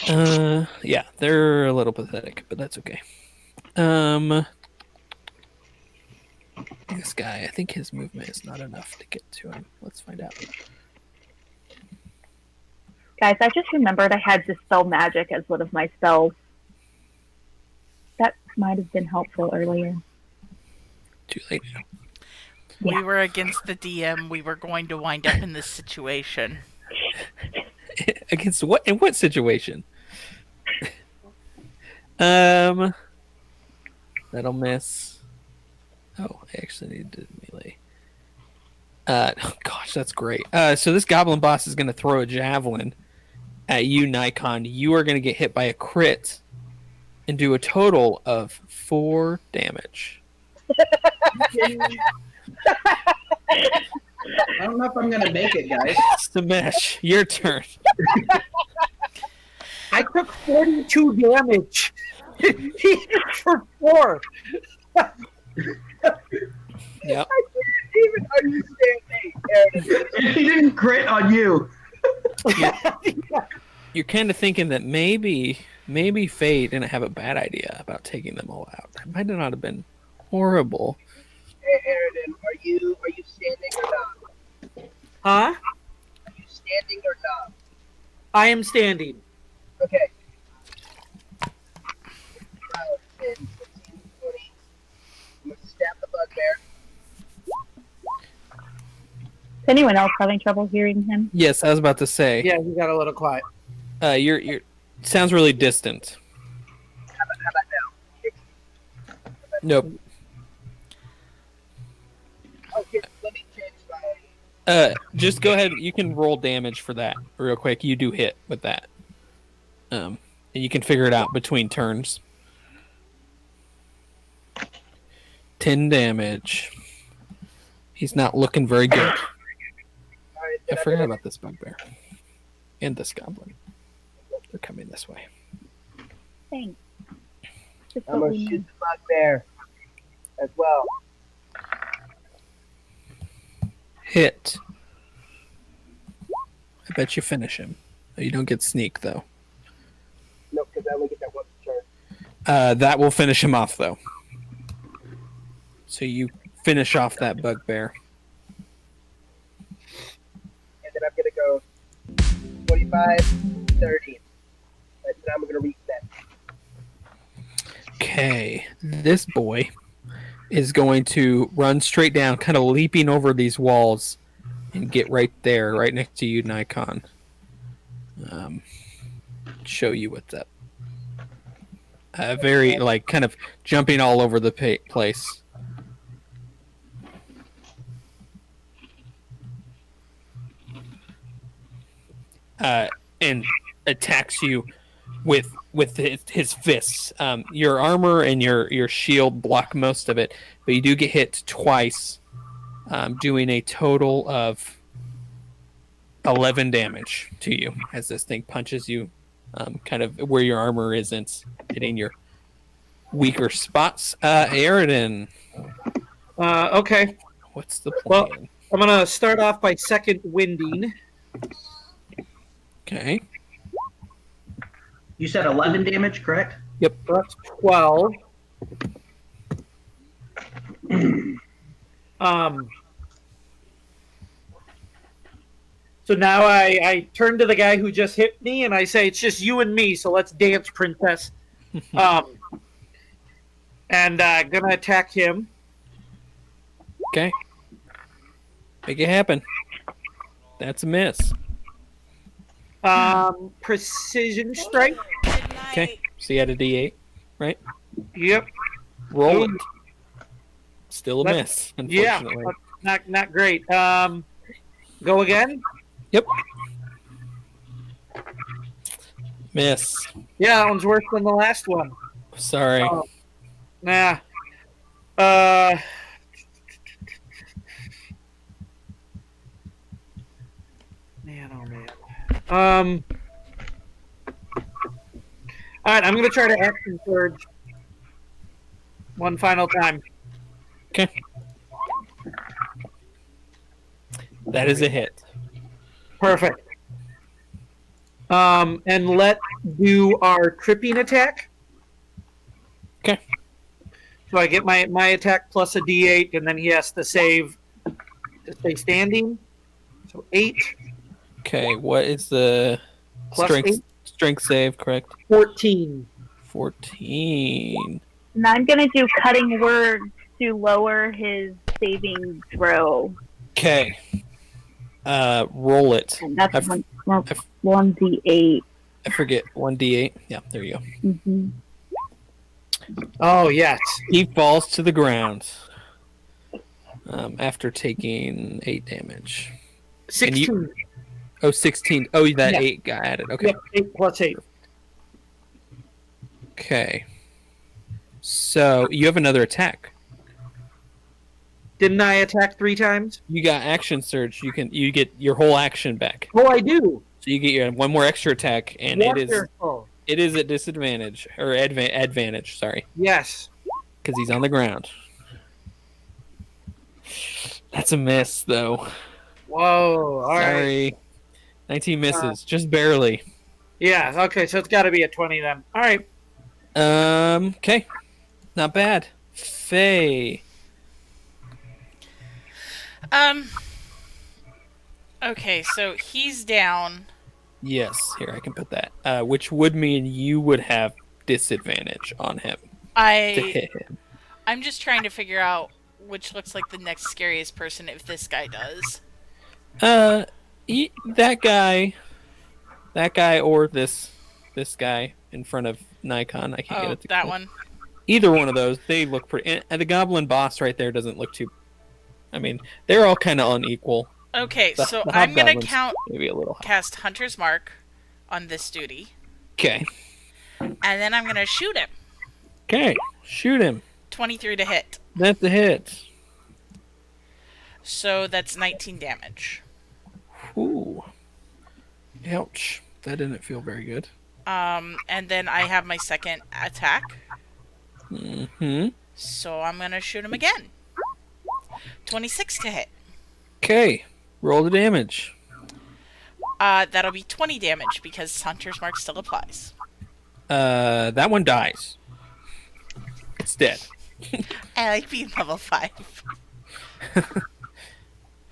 Yeah, they're a little pathetic, but that's okay. This guy, I think his movement is not enough to get to him. Let's find out. Guys, I just remembered I had Dispel Magic as one of my spells. That might have been helpful earlier. Too late now. Yeah. We were against the DM. We were going to wind up in this situation. Against what? In what situation? That'll miss. Oh, I actually need to melee. Gosh, that's great. So this goblin boss is going to throw a javelin at you, Nikon. You are going to get hit by a crit and do a total of 4 damage. I don't know if I'm gonna make it, guys. Samesh, your turn. I took 42 damage for 4. Yep. Even understand me. He didn't crit on you. You're kind of thinking that maybe Faye didn't have a bad idea about taking them all out. That might not have been horrible. Hey, Aridin, are you standing or not? Huh? Are you standing or not? I am standing. Okay. 10, 15, 20. I'm gonna stab the bugbear. Is anyone else having trouble hearing him? Yes, I was about to say. Yeah, you got a little quiet. You're sounds really distant. How about now? Nope. Okay, let me change my. Just go ahead. You can roll damage for that real quick. You do hit with that. And you can figure it out between turns. 10 damage. He's not looking very good. All right, I forgot about this bugbear. And this goblin. They're coming this way. Thanks. Just I'm what gonna we shoot need. the bugbear as well. Hit. I bet you finish him. You don't get sneak, though. No, because I only get that one turn. That will finish him off, though. So you finish off that bugbear. And then I'm gonna go 45, 30. And then I'm gonna reset. Okay. This boy is going to run straight down, kind of leaping over these walls, and get right there, right next to you, Nikon. Show you what's up. Very, like, kind of jumping all over the place. And attacks you with his fists. Your armor and your shield block most of it, but you do get hit twice, doing a total of 11 damage to you as this thing punches you, kind of where your armor isn't, hitting your weaker spots. Aridin, Okay. what's the plan? Well, I'm going to start off by second winding. Okay. You said 11 damage, correct? Yep. That's 12. So now I turn to the guy who just hit me and I say, it's just you and me, so let's dance, princess. And gonna attack him. Okay. Make it happen. That's a miss. Precision strike. Okay. So you had a D8, right? Yep. Roll it. Still a Let's- miss, Yeah. unfortunately. not great. Go again. Yep. Miss. Yeah, that one's worse than the last one. Sorry. Nah. Man, oh man. All right, I'm gonna try to action surge one final time. Okay. That is a hit. Perfect. And let do our tripping attack. Okay. So I get my attack plus a D8, and then he has to save to stay standing. So 8. Okay, what is the Plus strength save, correct? 14. 14. And I'm going to do cutting words to lower his saving throw. Okay. Roll it. And that's I've- 1d8. I forget. 1d8. Yeah, there you go. Mm-hmm. Oh, yes. He falls to the ground after taking 8 damage. 16. 16. Oh, that Yeah. 8 got added. Okay. Yep, 8 plus 8. Okay. So you have another attack. Didn't I attack 3 times? You got action surge. You get your whole action back. Oh, I do. So you get your one more extra attack, and Wonderful. it is at disadvantage or advantage. Sorry, Yes. because he's on the ground. That's a miss, though. Whoa. All right. Sorry. 19 misses, just barely. Yeah, okay, so it's got to be a 20 then. All right. Okay. Not bad. Faye. Okay, so he's down. Yes, here, I can put that. Which would mean you would have disadvantage on him to hit him. I'm just trying to figure out which looks like the next scariest person if this guy does. That guy or this guy in front of Nikon. I can't get it. That one. Either one of those, they look pretty. And the goblin boss right there doesn't look too. I mean, they're all kind of unequal. Okay, The so I'm gonna hobgoblin's maybe a little high. cast Hunter's Mark on this duty, Okay. and then I'm gonna shoot him. Okay. Shoot him. 23 to hit. That's a hit. So that's 19 damage. Ooh. Ouch. That didn't feel very good. And then I have my second attack. Mm-hmm. So I'm gonna shoot him again. 26 to hit. Okay. Roll the damage. That'll be 20 damage because Hunter's Mark still applies. That one dies. It's dead. I like being level 5.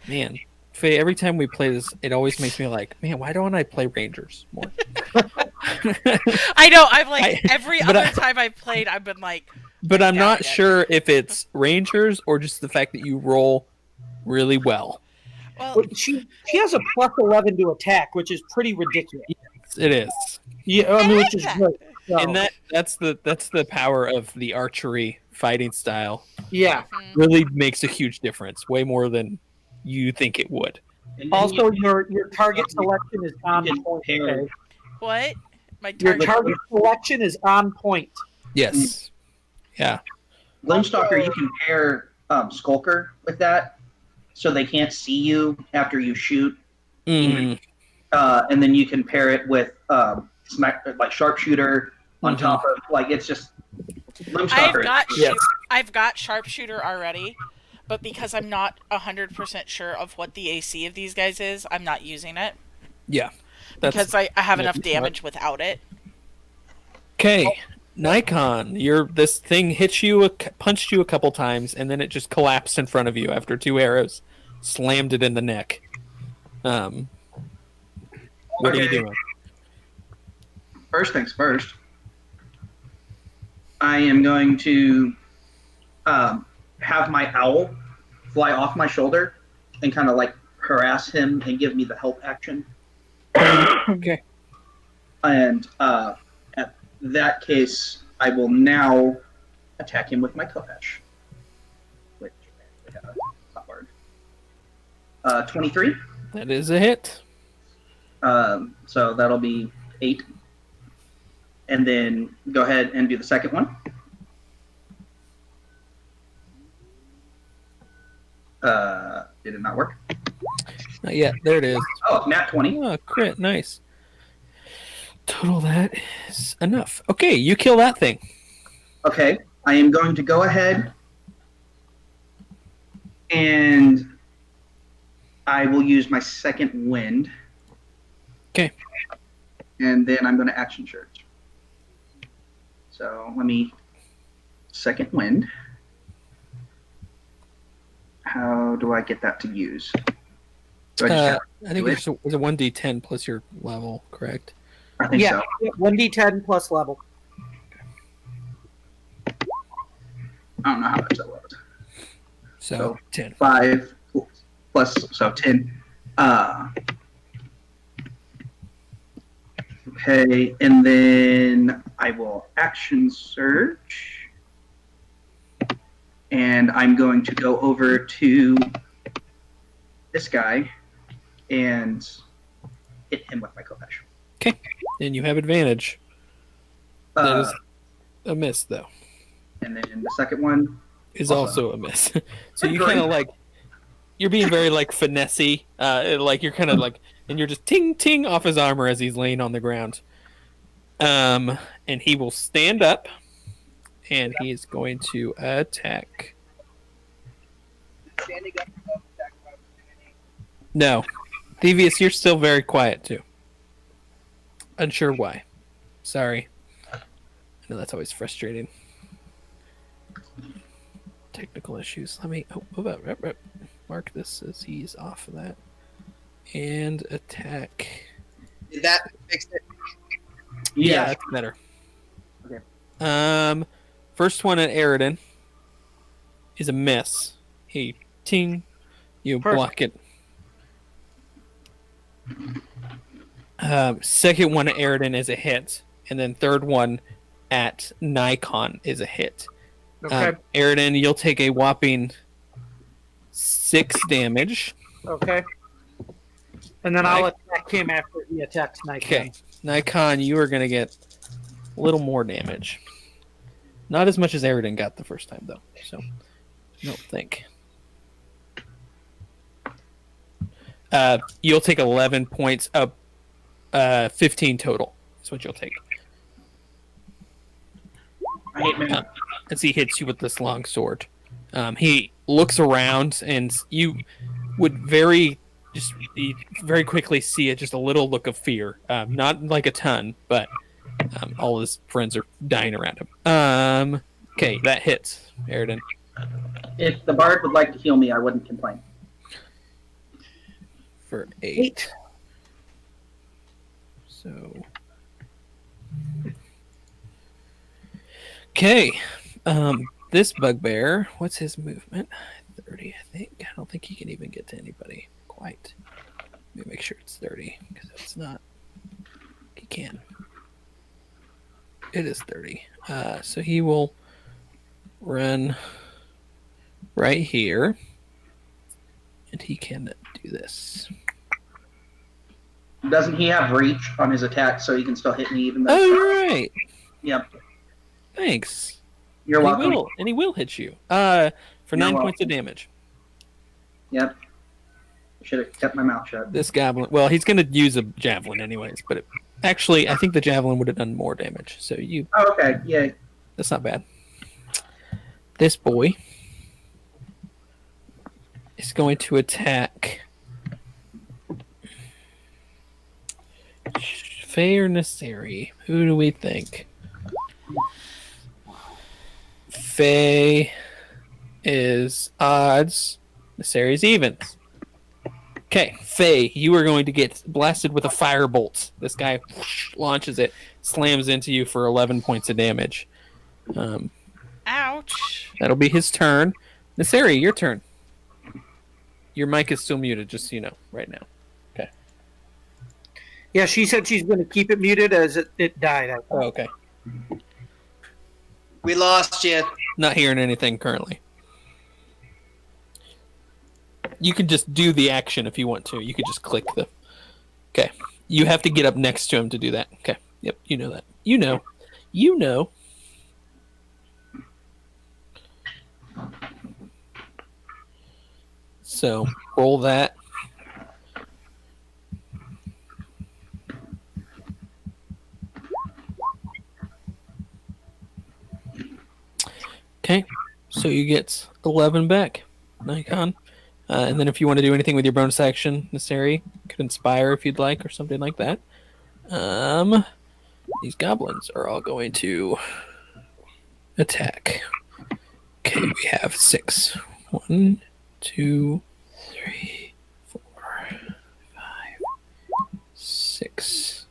Man, Faye, every time we play this, it always makes me like, man, why don't I play Rangers more? I know, I've like, every other time I've played, I've been like... But I'm not sure if it's Rangers or just the fact that you roll really well. Well, she has a plus 11 to attack, which is pretty ridiculous. Yes, it is. Yeah, I mean, which is good. So, And that's the power of the archery fighting style. yeah. Really makes a huge difference, way more than you think it would. Also, your target selection is on point. Okay? What? My Your target... target selection is on point. Yes. Yeah. Glimstalker, you can pair Skulker with that, so they can't see you after you shoot. Mm. And then you can pair it with like Sharpshooter on top of, like, it's just Glimstalker. I've got Sharpshooter already, but because I'm not 100% sure of what the AC of these guys is, I'm not using it. Yeah. Because I have enough damage without it. Okay. Nikon, this thing hit you, punched you a couple times, and then it just collapsed in front of you after 2 arrows slammed it in the neck. What are you doing? First things first, I am going to have my owl fly off my shoulder and kind of like harass him and give me the help action. Okay. And at that case, I will now attack him with my Kopesh. Which I got a hot word. 23. That is a hit. So that'll be 8. And then go ahead and do the second one. Did it not work? Not yet. There it is. Oh, nat 20. Oh, crit. Nice. Total that is enough. Okay, you kill that thing. Okay, I am going to go ahead and I will use my second wind. Okay. And then I'm going to action surge. So let me second wind. How do I get that to use? Do I just I think it's a 1d10 plus your level, correct? I think so. 1d10 plus level. I don't know how much that was. So 10. 5 plus, so 10. Okay, and then I will action search. And I'm going to go over to this guy and hit him with my Kopesh. Okay, then you have advantage. That is a miss, though. And then the second one is also a miss. So you kind of like, you're being very like finessey, like you're kind of like, and you're just ting ting off his armor as he's laying on the ground. And he will stand up, and he is going to attack. No, Thievius, you're still very quiet too. Unsure why. Sorry. I know that's always frustrating. Technical issues. Let me mark this as he's off of that. And attack. Did that fix it? Yeah, that's better. Okay. First one at Aridin is a miss. He ting, you block it. Second one at Aridin is a hit, and then third one at Nikon is a hit. Okay. Aridin, you'll take a whopping 6 damage. Okay. And then I'll attack him after he attacks Nikon. Okay. Nikon, you are going to get a little more damage. Not as much as Aridin got the first time, though. So, I don't think. You'll take 11 points of 15 total. That's what you'll take. I hate me. As he hits you with this long sword. He looks around, and you would very quickly see just a little look of fear. Not like a ton, but all his friends are dying around him. Okay, that hits, Aridin. If the bard would like to heal me, I wouldn't complain. For 8. So. Okay. This bugbear, what's his movement? 30, I think. I don't think he can even get to anybody quite. Let me make sure it's 30, because if it's not, he can. It is 30. So he will run right here, and he can do this. Doesn't he have reach on his attack, so he can still hit me even though? Oh, you're right. Yep. Thanks. You're welcome. He will hit you. For 9 welcome. points of damage. Yep. Should have kept my mouth shut. This goblin. Well, he's going to use a javelin anyways, but actually, I think the javelin would have done more damage. So you. Oh, okay. Yeah. That's not bad. This boy is going to attack Faye or Nasiri. Who do we think? Faye is odds. Nasiri's evens. Okay, Faye, you are going to get blasted with a firebolt. This guy launches it, slams into you for 11 points of damage. Ouch. That'll be his turn. Nasiri, your turn. Your mic is still muted, just so you know, right now. Okay. Yeah, she said she's going to keep it muted as it died. Oh, okay. We lost you. Not hearing anything currently. You could just do the action if you want to. You could just click the. Okay. You have to get up next to him to do that. Okay. Yep. You know that. You know. You know. So roll that. Okay. So you get 11 back, Nikon. And then if you want to do anything with your bonus action, Naseri could inspire if you'd like, or something like that. These goblins are all going to attack. Okay, we have 6. 1, 2, 3, 4, 5, 6.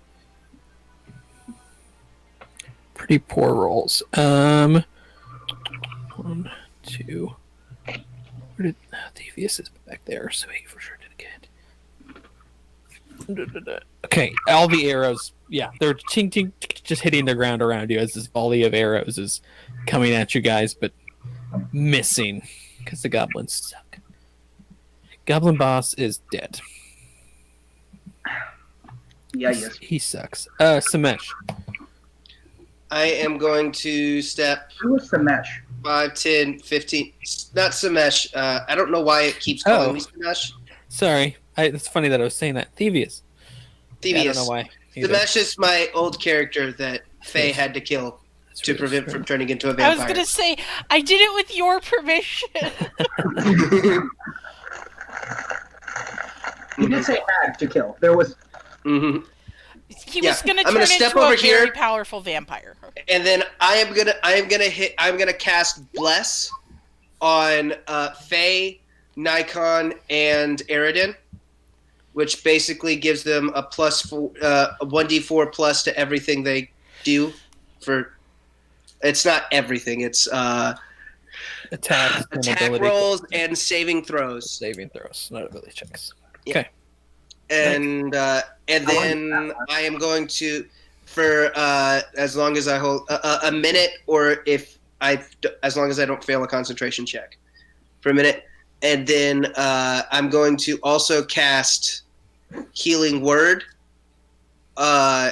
Pretty poor rolls. 1, 2. Where did Devious is back there, so he for sure did good. Okay, all the arrows, yeah, they're ching ching just hitting the ground around you as this volley of arrows is coming at you guys, but missing because the goblins suck. Goblin boss is dead. Yeah, yes. He sucks. Samesh. I am going to step Who was Samesh? 5, 10, 15. Not Samesh. I don't know why it keeps calling me Samesh. Sorry. It's funny that I was saying that. Thievius. Thievius. Yeah, I don't know why. either. Samesh is my old character that Faye had to kill to prevent from turning into a vampire. I was gonna say I did it with your permission. You did say had to kill. There was. Mm-hmm. He Yeah, was gonna I'm turn gonna step into a over very here. powerful vampire. And then I'm gonna cast Bless on Faye, Nikon, and Aridin, which basically gives them a a 1d4 plus to everything they do. It's not everything. It's Attacks, and attack ability rolls and saving throws. saving throws, not ability checks. Yeah. Okay. And then I am going to, for as long as I hold a minute, or as long as I don't fail a concentration check, for a minute, and then I'm going to also cast Healing Word on.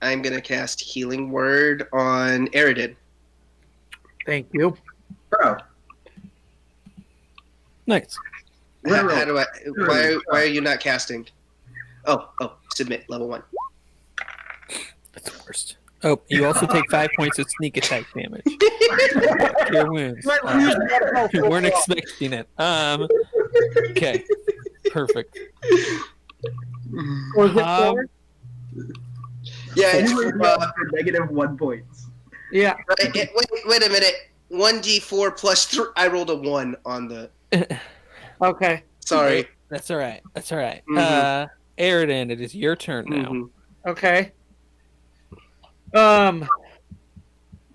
I'm gonna cast Healing Word on Aridin. Thank you. Bro. Nice. How do I? Why are you not casting? Oh, submit level 1. That's the worst. Oh, you also take 5 points of sneak attack damage. Your wounds. You weren't expecting it. Okay. Perfect. Was it 4? Yeah, it's You were for negative 1 points. Yeah. right. Wait a minute. 1d4 plus 3. I rolled a 1 on the. Okay. Sorry. That's all right. That's all right. Mhm. Aridin, it is your turn now. Mhm. Okay.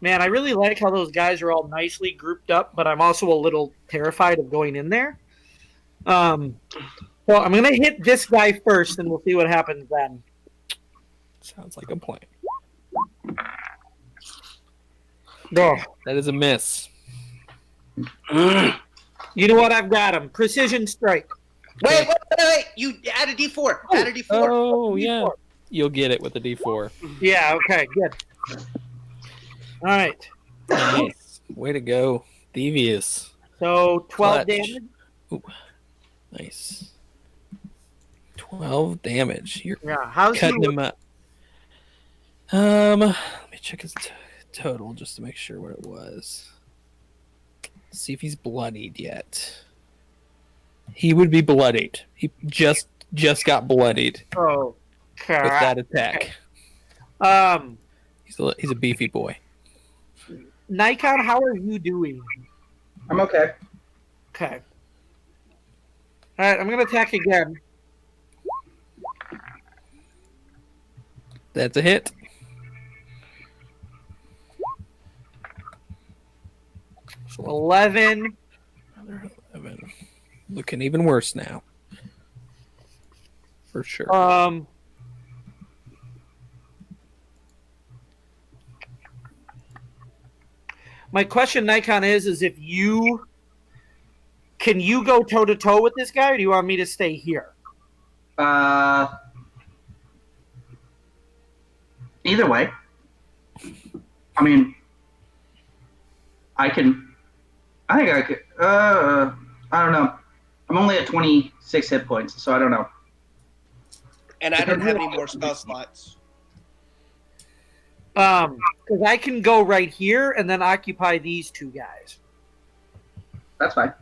Man, I really like how those guys are all nicely grouped up, but I'm also a little terrified of going in there. So I'm gonna hit this guy first, and we'll see what happens then. Sounds like a plan. Oh, That is a miss. you know what? I've got him. Precision strike. Wait! You add a d4. Add a d4. Oh, yeah. You'll get it with a D4. Yeah. Okay. Good. All right. Nice. Way to go. Devious. So 12 Clutch. damage. Ooh. Nice. 12 damage. You're Yeah. How's cutting he? him up. Let me check his total just to make sure what it was. See if he's bloodied yet. He would be bloodied. He just got bloodied Oh, with that attack. He's a beefy boy. Nikon, how are you doing? I'm okay. Okay. All right. I'm gonna attack again. That's a hit. So 11. Another 11. Looking even worse now. For sure. My question, Nikon, is if you Can you go toe to toe with this guy, or do you want me to stay here? Either way. I mean, I think I could. I don't know. I'm only at 26 hit points, so I don't know. And I don't have any more spell slots. Because I can go right here and then occupy these two guys. That's fine.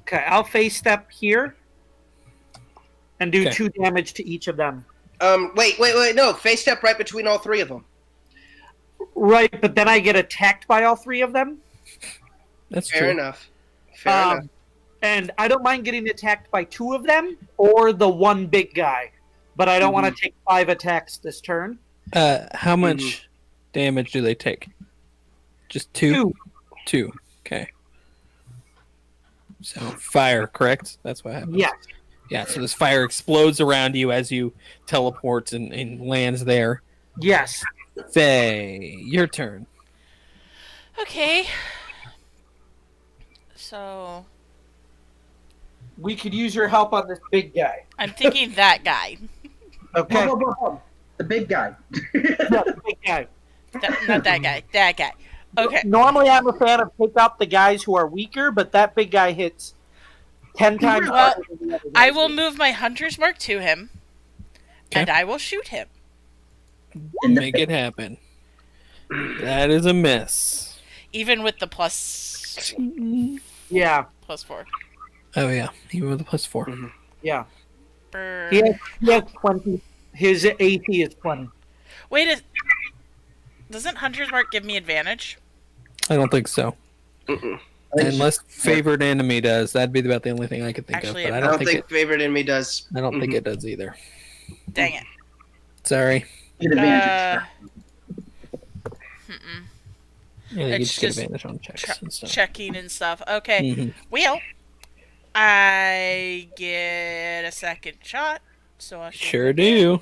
Okay, I'll face step here and do Okay. 2 damage to each of them. Wait. No, face step right between all 3 of them. Right, but then I get attacked by all 3 of them. That's Fair true. enough. Fair enough. And I don't mind getting attacked by 2 of them or the one big guy, but I don't want to take 5 attacks this turn. How much damage do they take? Just 2? 2. Okay. So fire, correct? That's what happens. Yes. Yeah, so this fire explodes around you as you teleport and lands there. Yes. Faye, your turn. Okay. So We could use your help on this big guy. I'm thinking that guy. Okay. Whoa. The big guy. Yeah, the big guy. Not that guy. That guy. Okay. Normally, I'm a fan of pick up the guys who are weaker, but that big guy hits 10 times. Well, harder than the other I guys will do. move my hunter's mark to him, and I will shoot him. Make it happen. That is a miss. Even with the plus Yeah, 4. Oh yeah, even with a +4. yeah. Brr. He has 20. His AC is 20. Wait, doesn't hunter's mark give me advantage? I don't think so. Unless favored enemy does, that'd be about the only thing I could think Actually, of. But I don't think favorite enemy does. I don't think it does either. Dang it. Sorry. Get advantage. Yeah, you It's just get just advantage on checks and stuff. Checking and stuff. Okay. Mhm. Well, I get a second shot, so I should Sure do.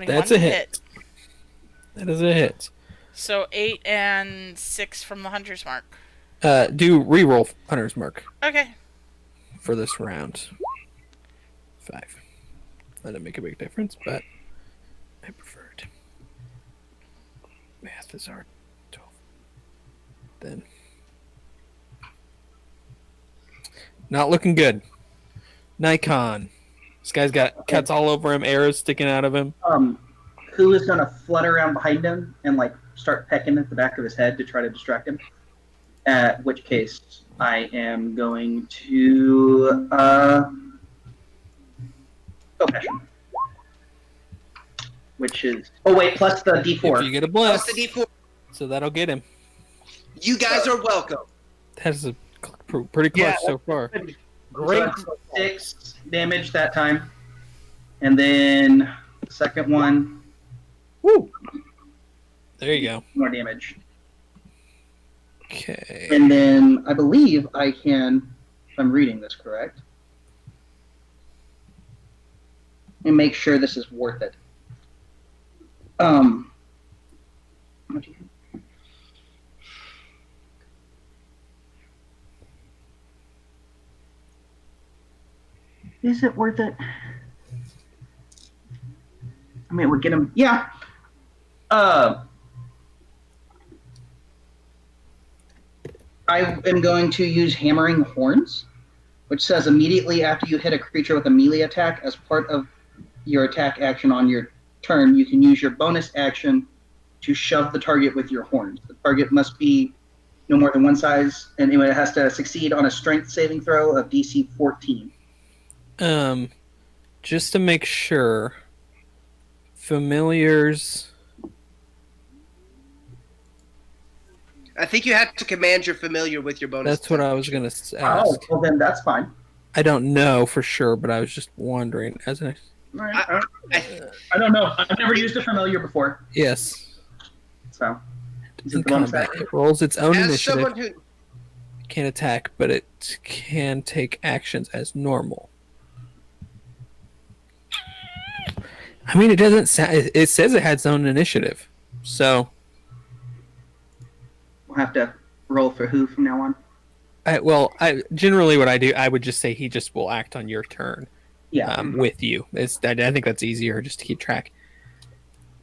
That's a hit. That is a hit. So 8 and 6 from the hunter's mark. Do reroll Hunter's Mark Okay. for this round. 5. That didn't make a big difference, but I preferred. Math is hard. 12. Then. Not looking good. Nikon. This guy's got cuts all over him, arrows sticking out of him. Who is gonna flutter around behind him and like start pecking at the back of his head to try to distract him? At which case, I am going to passion, which is plus the D4. If you get a bless, Plus the D4. so that'll get him. You guys are welcome. That's a pretty close Yeah, so far. Great. So that's 6 damage that time, and then the second one, Woo. There you go. more damage. Okay. And then I believe I can, if I'm reading this correct, and make sure this is worth it. Is it worth it? I mean, it would get him. Yeah. I am going to use Hammering Horns, which says immediately after you hit a creature with a melee attack, as part of your attack action on your turn, you can use your bonus action to shove the target with your horns. The target must be no more than one size, and it has to succeed on a strength saving throw of DC 14. Just to make sure, familiars. I think you have to command your familiar with your bonus. That's what I was gonna ask. Oh, well then that's fine. I don't know for sure, but I was just wondering. As an I don't know. I've never used a familiar before, yes, so. in combat, it rolls its own As initiative. someone who Can't attack, but it can take actions as normal. I mean, it doesn't sound. It says it had its own initiative, so We'll have to roll for who from now on. I generally what I do, I would just say he just will act on your turn. Yeah. With you. I think that's easier just to keep track.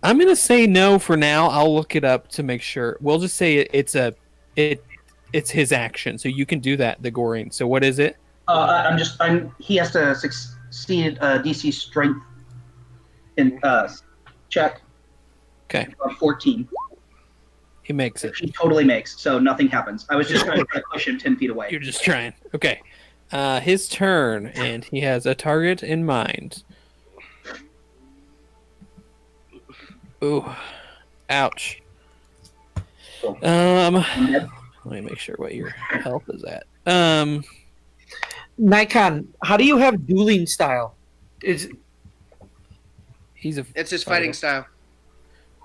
I'm gonna say no for now. I'll look it up to make sure. We'll just say it's his action, so you can do that. The goring. So what is it? He has to succeed DC strength in check. Okay. 14. He makes it. He totally makes. So nothing happens. I was just trying to push him 10 feet away. You're just trying. Okay. His turn, and he has a target in mind. Ooh, ouch. Let me make sure what your health is at. Nikon, how do you have dueling style? It's his fighting style.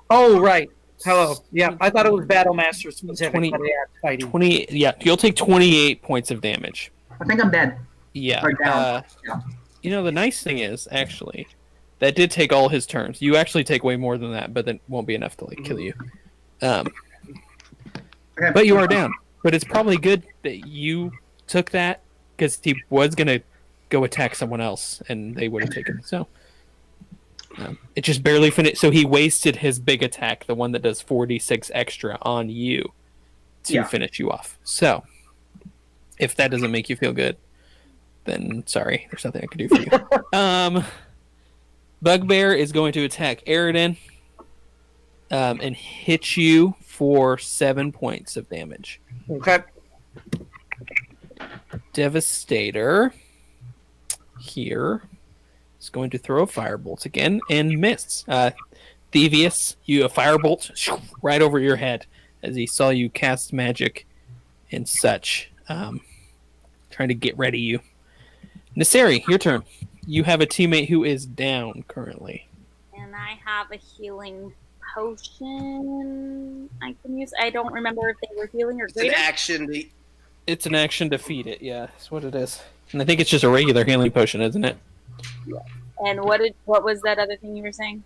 Oh, right. Hello. Yeah, I thought it was Battle Master specific. 20, but yeah, fighting. 20. Yeah, you'll take 28 points of damage. I think I'm dead. Yeah. Or down. You know, the nice thing is, actually, that did take all his turns. You actually take way more than that, but then won't be enough to like kill you. Okay. But you are down. But it's probably good that you took that because he was gonna go attack someone else, and they would have taken it. So it just barely finished. So he wasted his big attack, the one that does 46 extra on you, to finish you off. So if that doesn't make you feel good, then sorry, there's nothing I can do for you. Bugbear is going to attack Aridin and hit you for 7 points of damage. Okay. Devastator here is going to throw a firebolt again and miss. Thievius, you a firebolt right over your head as he saw you cast magic and such, trying to get rid of you. Naseri, your turn. You have a teammate who is down currently. And I have a healing potion I can use. I don't remember if they were healing or greater. It's an action to feed it, yeah. That's what it is. And I think it's just a regular healing potion, isn't it? Yeah. And what was that other thing you were saying?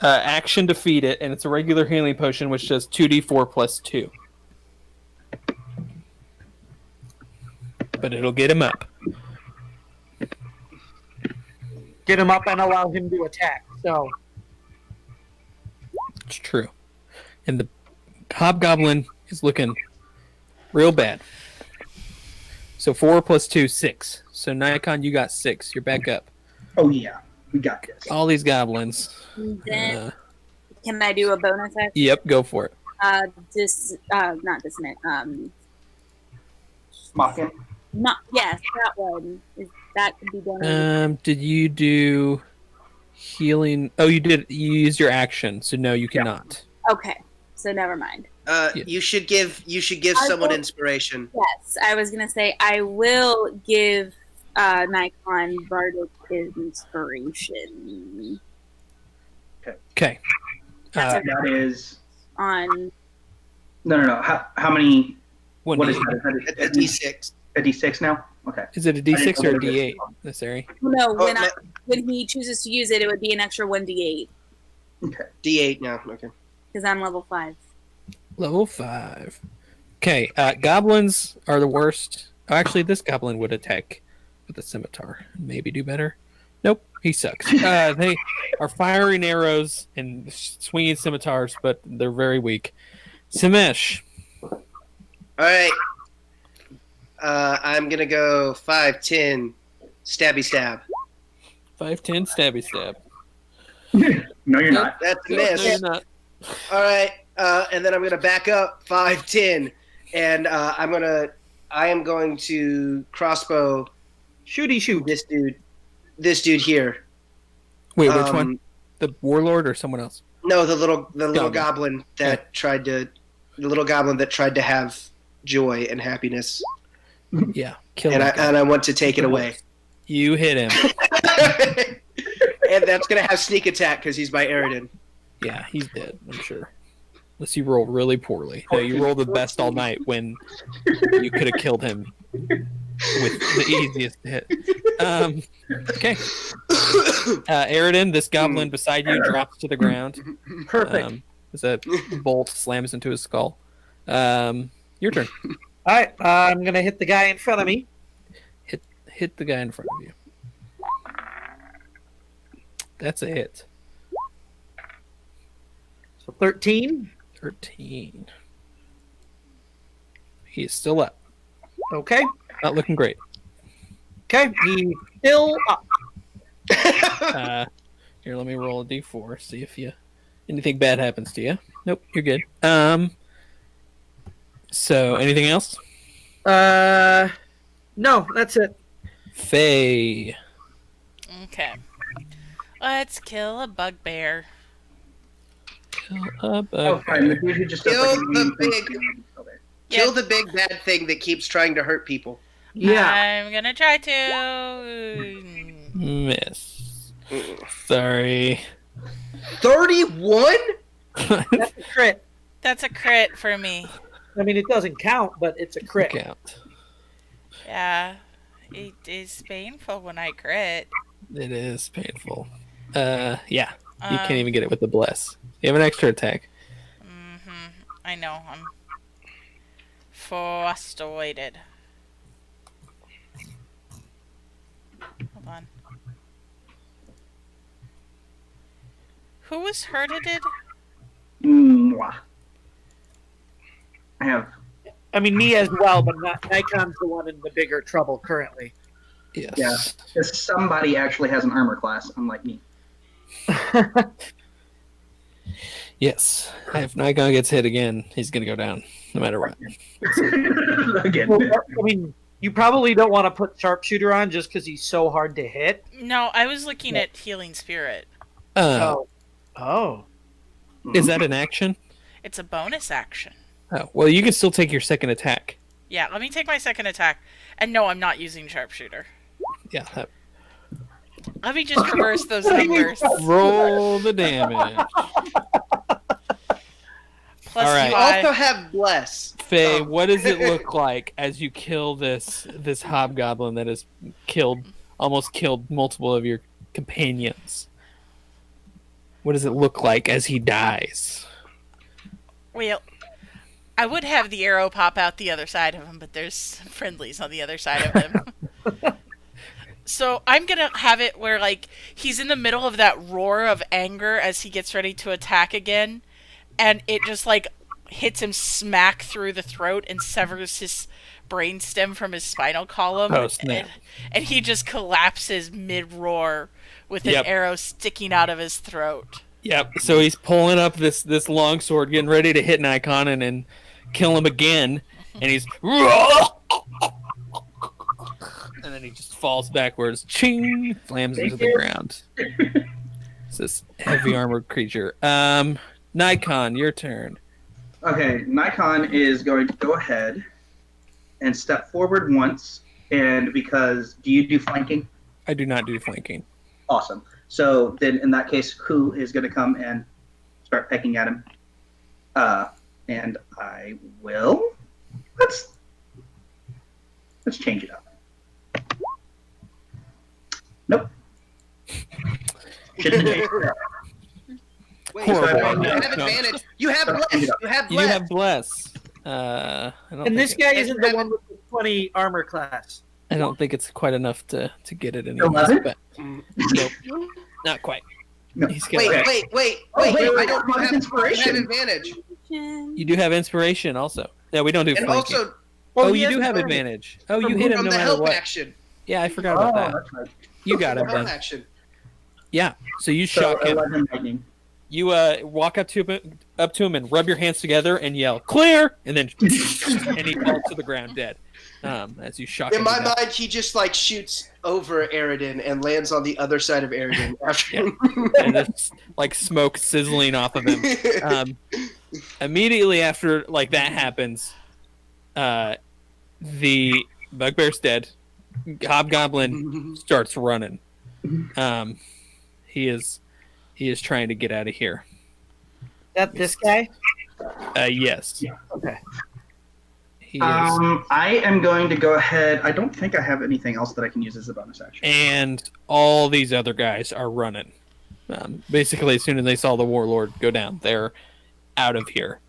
Action to feed it, and it's a regular healing potion which does 2d4 plus 2. But it'll get him up. Get him up and allow him to attack. So it's true. And the hobgoblin is looking real bad. So 4 plus 2, 6. So Nikon, you got 6. You're back up. Oh yeah, we got this. All these goblins. Then, can I do a bonus action? Yep, go for it. Not dissonant. Mocking. Not yes, that one. That could be done. Did you do healing? Oh, you did. You used your action, so no, you cannot. Okay, so never mind. You should give someone inspiration. Yes, I was gonna say I will give Nikon Bardic inspiration. Okay. That is on. No. How many? What is that? A D6. A D6 now? Okay. Is it a D6 or a D8? Naseri? No, when he chooses to use it, it would be an extra 1d8. Okay. D8 now. Okay. Because I'm level 5. Level 5. Okay. Goblins are the worst. Oh, actually, this goblin would attack with a scimitar. Maybe do better. Nope, he sucks. They are firing arrows and swinging scimitars, but they're very weak. Simesh. All right. I'm gonna go 5-10, stabby stab. 5-10, stabby stab. No, you're not. That's a miss. No, you're not. All right, and then I'm gonna back up 5-10, and I am going to crossbow. Shooty shoot. This dude here. Wait, which one? The warlord or someone else? No, the little goblin that tried to have joy and happiness. Yeah, kill and him. I want to take it away. You hit him. And that's gonna have sneak attack because he's by Aridin. Yeah, he's dead, I'm sure. Unless you roll really poorly. No, you rolled the best all night when you could have killed him with the easiest hit. Okay. Aridin, this goblin beside you drops to the ground. Perfect. As a bolt slams into his skull. Your turn. All right, I'm gonna hit the guy in front of me. Hit the guy in front of you. That's a hit. So 13. 13. He is still up. Okay. Not looking great. Okay, he's still up. Here, let me roll a d4. See if anything bad happens to you. Nope, you're good. So anything else? No, that's it. Faye. Okay. Let's kill a bugbear. Oh, fine. The dude who just does, Kill like, the Kill the big bad thing that keeps trying to hurt people. Yeah. I'm gonna try to. Miss. Sorry. 31? That's a crit. That's a crit for me. I mean, it doesn't count, but it's a crit. Count. Yeah. It is painful when I crit. It is painful. Yeah. You can't even get it with the bless. You have an extra attack. I know. I'm frustrated. Hold on. Who was hurted? Mwah. I have. I mean, me as well, but Nikon's the one in the bigger trouble currently. Yes. Yeah. Because somebody actually has an armor class, unlike me. Yes. If Nikon gets hit again, he's going to go down, no matter what. Again. Well, I mean, you probably don't want to put Sharpshooter on just because he's so hard to hit. No, I was looking at Healing Spirit. Oh. Is that an action? It's a bonus action. Oh, well, you can still take your second attack. Yeah, let me take my second attack. And no, I'm not using Sharpshooter. Yeah. Let me just reverse those numbers. Roll the damage. Plus All right. You also have bless. Faye, what does it look like as you kill this hobgoblin that has almost killed multiple of your companions? What does it look like as he dies? Well, I would have the arrow pop out the other side of him, but there's friendlies on the other side of him. So I'm going to have it where, like, he's in the middle of that roar of anger as he gets ready to attack again, and it just, like, hits him smack through the throat and severs his brainstem from his spinal column. Oh, snap. And he just collapses mid-roar with an arrow sticking out of his throat. Yep. So he's pulling up this long sword, getting ready to hit Nikon and kill him again, and he's and then he just falls backwards, ching, slams into the ground. It's this heavy armored creature. Nikon, your turn. Okay, Nikon is going to go ahead and step forward once, and do you do flanking? I do not do flanking. Awesome. So then, in that case, who is going to come and start pecking at him? And I will. Let's change it up. Nope. Shouldn't change it up. Wait, Horrible. you have advantage. You have bless. You have You bless. have bless. I don't And this think guy isn't the one with the 20 armor class. I don't think it's quite enough to get it anymore. 11? But nope, not quite. No. He's got- Wait. I don't have inspiration. advantage. You do have inspiration also. No, we don't do And flanking. also, Oh, he you has do have advantage. advantage. Oh, you hit him from no the matter help what. action. Yeah, I forgot about that. That's right. You got him Help then. action. Yeah. So you So shock him. 11 lightning. You walk up to him and rub your hands together and yell "clear," and then and he falls to the ground dead. As you shock In him. my to death. mind, he just like shoots over Aridin and lands on the other side of Aridin after. And there's like smoke sizzling off of him. Immediately after like that happens, the bugbear's dead. Hobgoblin starts running. He is trying to get out of here. That this guy? Yes. Okay. He is. I am going to go ahead. I don't think I have anything else that I can use as a bonus action. And all these other guys are running. Basically, as soon as they saw the warlord go down, they're out of here.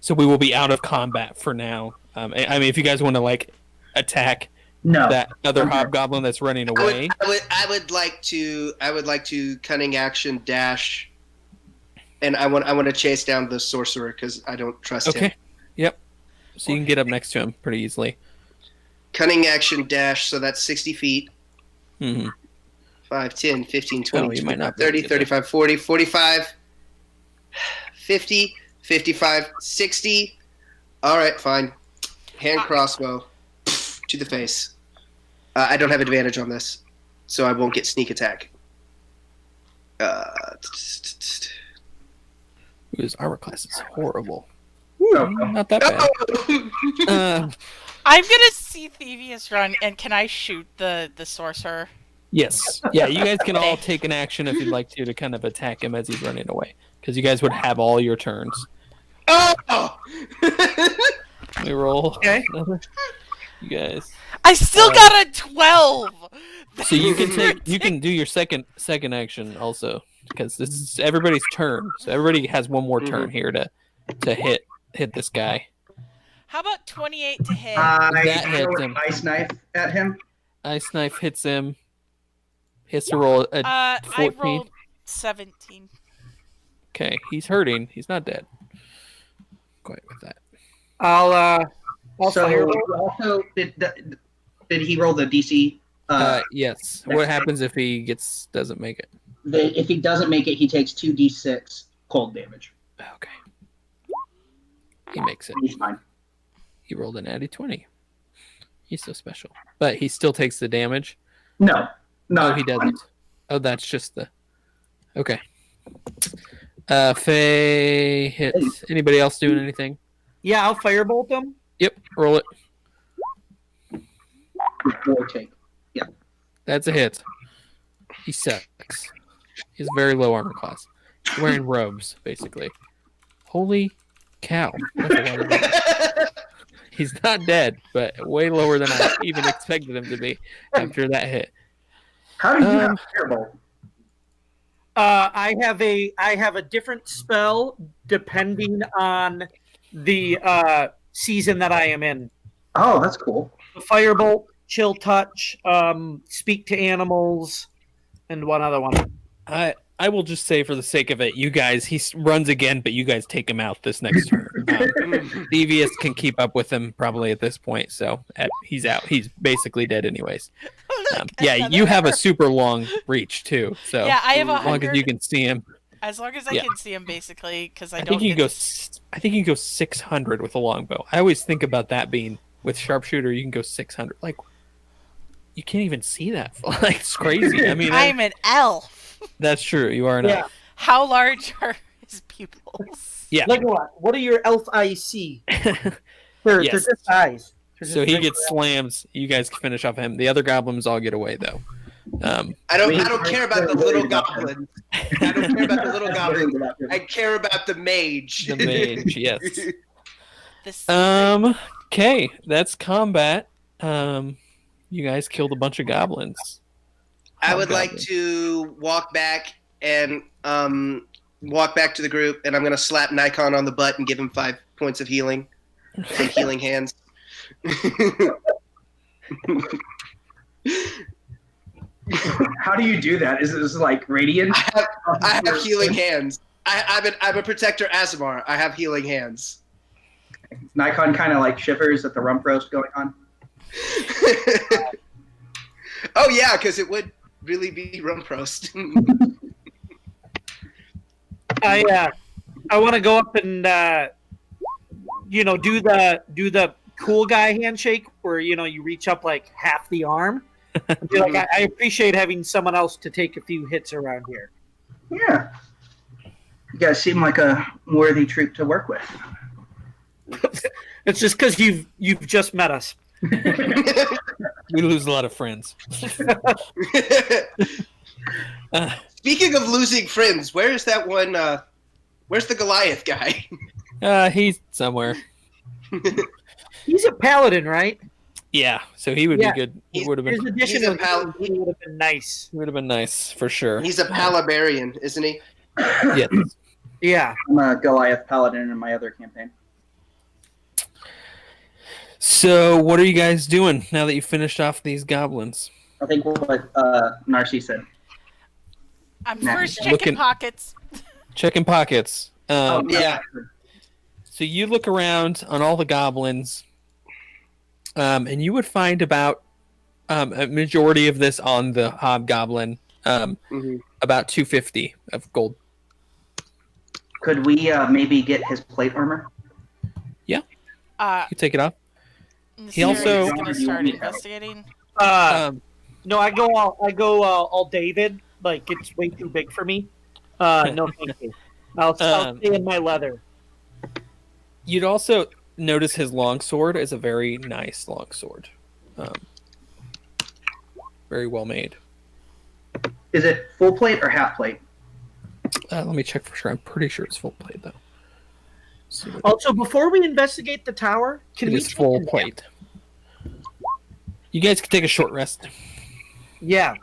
So we will be out of combat for now. I mean, if you guys want to like attack that other hobgoblin that's running away, I would like to cunning action dash, and I want to chase down the sorcerer because I don't trust him. Okay. Yep. So you can get up next to him pretty easily. Cunning action dash, so that's 60 feet. Mm-hmm. 5, 10, 15, 20, you might not 30, 35, 40, 45, 50, 55, 60. All right, fine. Hand crossbow to the face. I don't have advantage on this, so I won't get sneak attack. His armor class is horrible. No. Not that bad. I'm gonna see Thievius run, and can I shoot the sorcerer? Yes. Yeah, you guys can all take an action if you'd like to kind of attack him as he's running away. Because you guys would have all your turns. Oh! Let me roll. Okay. You guys. I still got a 12! So you can do your second action also. Because this is everybody's turn. So everybody has one more turn here to hit this guy. How about 28 to hit? That hits him. Ice knife at him. Ice knife hits him. He has to roll a 14. I rolled 17. Okay, he's hurting. He's not dead. Quite with that. I'll So firebolt. also, did he roll the DC? Yes. What happens if he doesn't make it? If he doesn't make it, he takes 2d6 cold damage. Okay. He makes it. He's fine. He rolled an natty 20. He's so special. But he still takes the damage? No, Oh, he doesn't. Oh, that's just the... Okay. Faye hits. Anybody else doing anything? Yeah, I'll firebolt them. Yep, roll it. Or take. Yeah. That's a hit. He sucks. He's very low armor class. He's wearing robes, basically. Holy cow. That's a lot of damage. He's not dead, but way lower than I even expected him to be after that hit. How do you have firebolt? I have a different spell depending on the season that I am in. Oh, that's cool. Firebolt, chill touch, speak to animals, and one other one. I will just say for the sake of it, you guys, he runs again, but you guys take him out this next turn. Devious can keep up with him probably at this point, so he's out. He's basically dead anyways. Yeah, you have a super long reach too, so Yeah, I have as long as you can see him. As long as I can see him, basically, because I think you can go 600 with a longbow. I always think about that being with sharpshooter. You can go 600. Like you can't even see that. Like it's crazy. I mean, I'm an elf. That's true. You are an elf. How large are his pupils? Yeah. Like what? What are your elf eyes see? They're just eyes. So he gets slams. You guys can finish off him. The other goblins all get away though. I don't care about the little goblin. I don't care about the little goblin. I care about the mage. The mage, yes. Okay, that's combat. You guys killed a bunch of goblins. I would like to walk back and walk back to the group, and I'm going to slap Nikon on the butt and give him 5 points of healing from healing hands. How do you do that? Is it like radiant? I have healing hands. I'm a protector Aasimar. I have healing hands. Nikon kind of like shivers at the rump roast going on. Oh yeah, because it would really be rump roast. I want to go up and do the cool guy handshake where you reach up like half the arm. And be like, I appreciate having someone else to take a few hits around here. Yeah, you guys seem like a worthy troop to work with. It's just because you've just met us. We lose a lot of friends. Speaking of losing friends, where is that one? Where's the Goliath guy? He's somewhere. He's a paladin, right? Yeah, so he would Yeah. be good. He would have His been. addition he's a would have been nice. He would have been nice for sure. He's a Palabarian, isn't he? Yes. Yeah. I'm a Goliath Paladin in my other campaign. So, what are you guys doing now that you finished off these goblins? I think what Narcy said. I'm Nah. first checking Looking- pockets. Checking pockets. Yeah. So you look around on all the goblins, and you would find about a majority of this on the hobgoblin, about 250 of gold. Could we maybe get his plate armor? You take it off. He also- is going to start investigating. No, I go all David. Like it's way too big for me. No, thank you. I'll stay in my leather. You'd also notice his longsword is a very nice longsword. Very well made. Is it full plate or half plate? Let me check for sure. I'm pretty sure it's full plate though. See what Also, before we investigate the tower, can it we is take full a nap? plate. You guys can take a short rest. Yeah.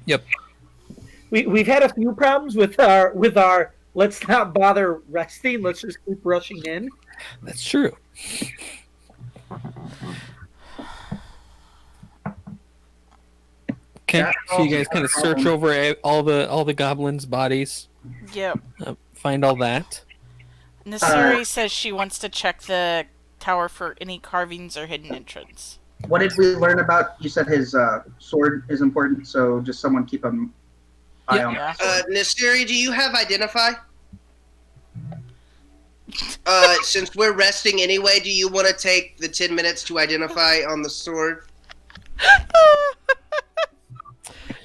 Yep. We've had a few problems with our let's not bother resting, let's just keep rushing in. That's true. Okay, Yeah, so you guys kind of search over all the goblins' bodies, Yep. find all that. Nasiri says she wants to check the tower for any carvings or hidden entrance. What did we learn about? You said his sword is important, so just someone keep an eye on Yeah. that. Nasiri, do you have Identify? Since we're resting anyway, do you want to take the 10 minutes to identify on the sword?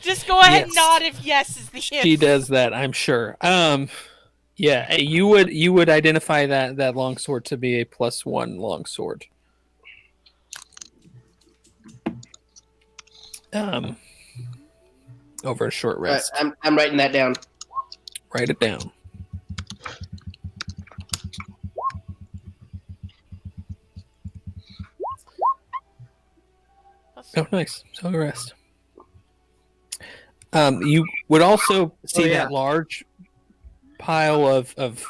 Just go ahead and Yes. nod if yes is the answer. She does that, I'm sure. Yeah, you would identify that longsword to be a +1 longsword. Over a short rest. I'm writing that down. Write it down. Oh, nice. So rest. You would also see yeah. that large pile of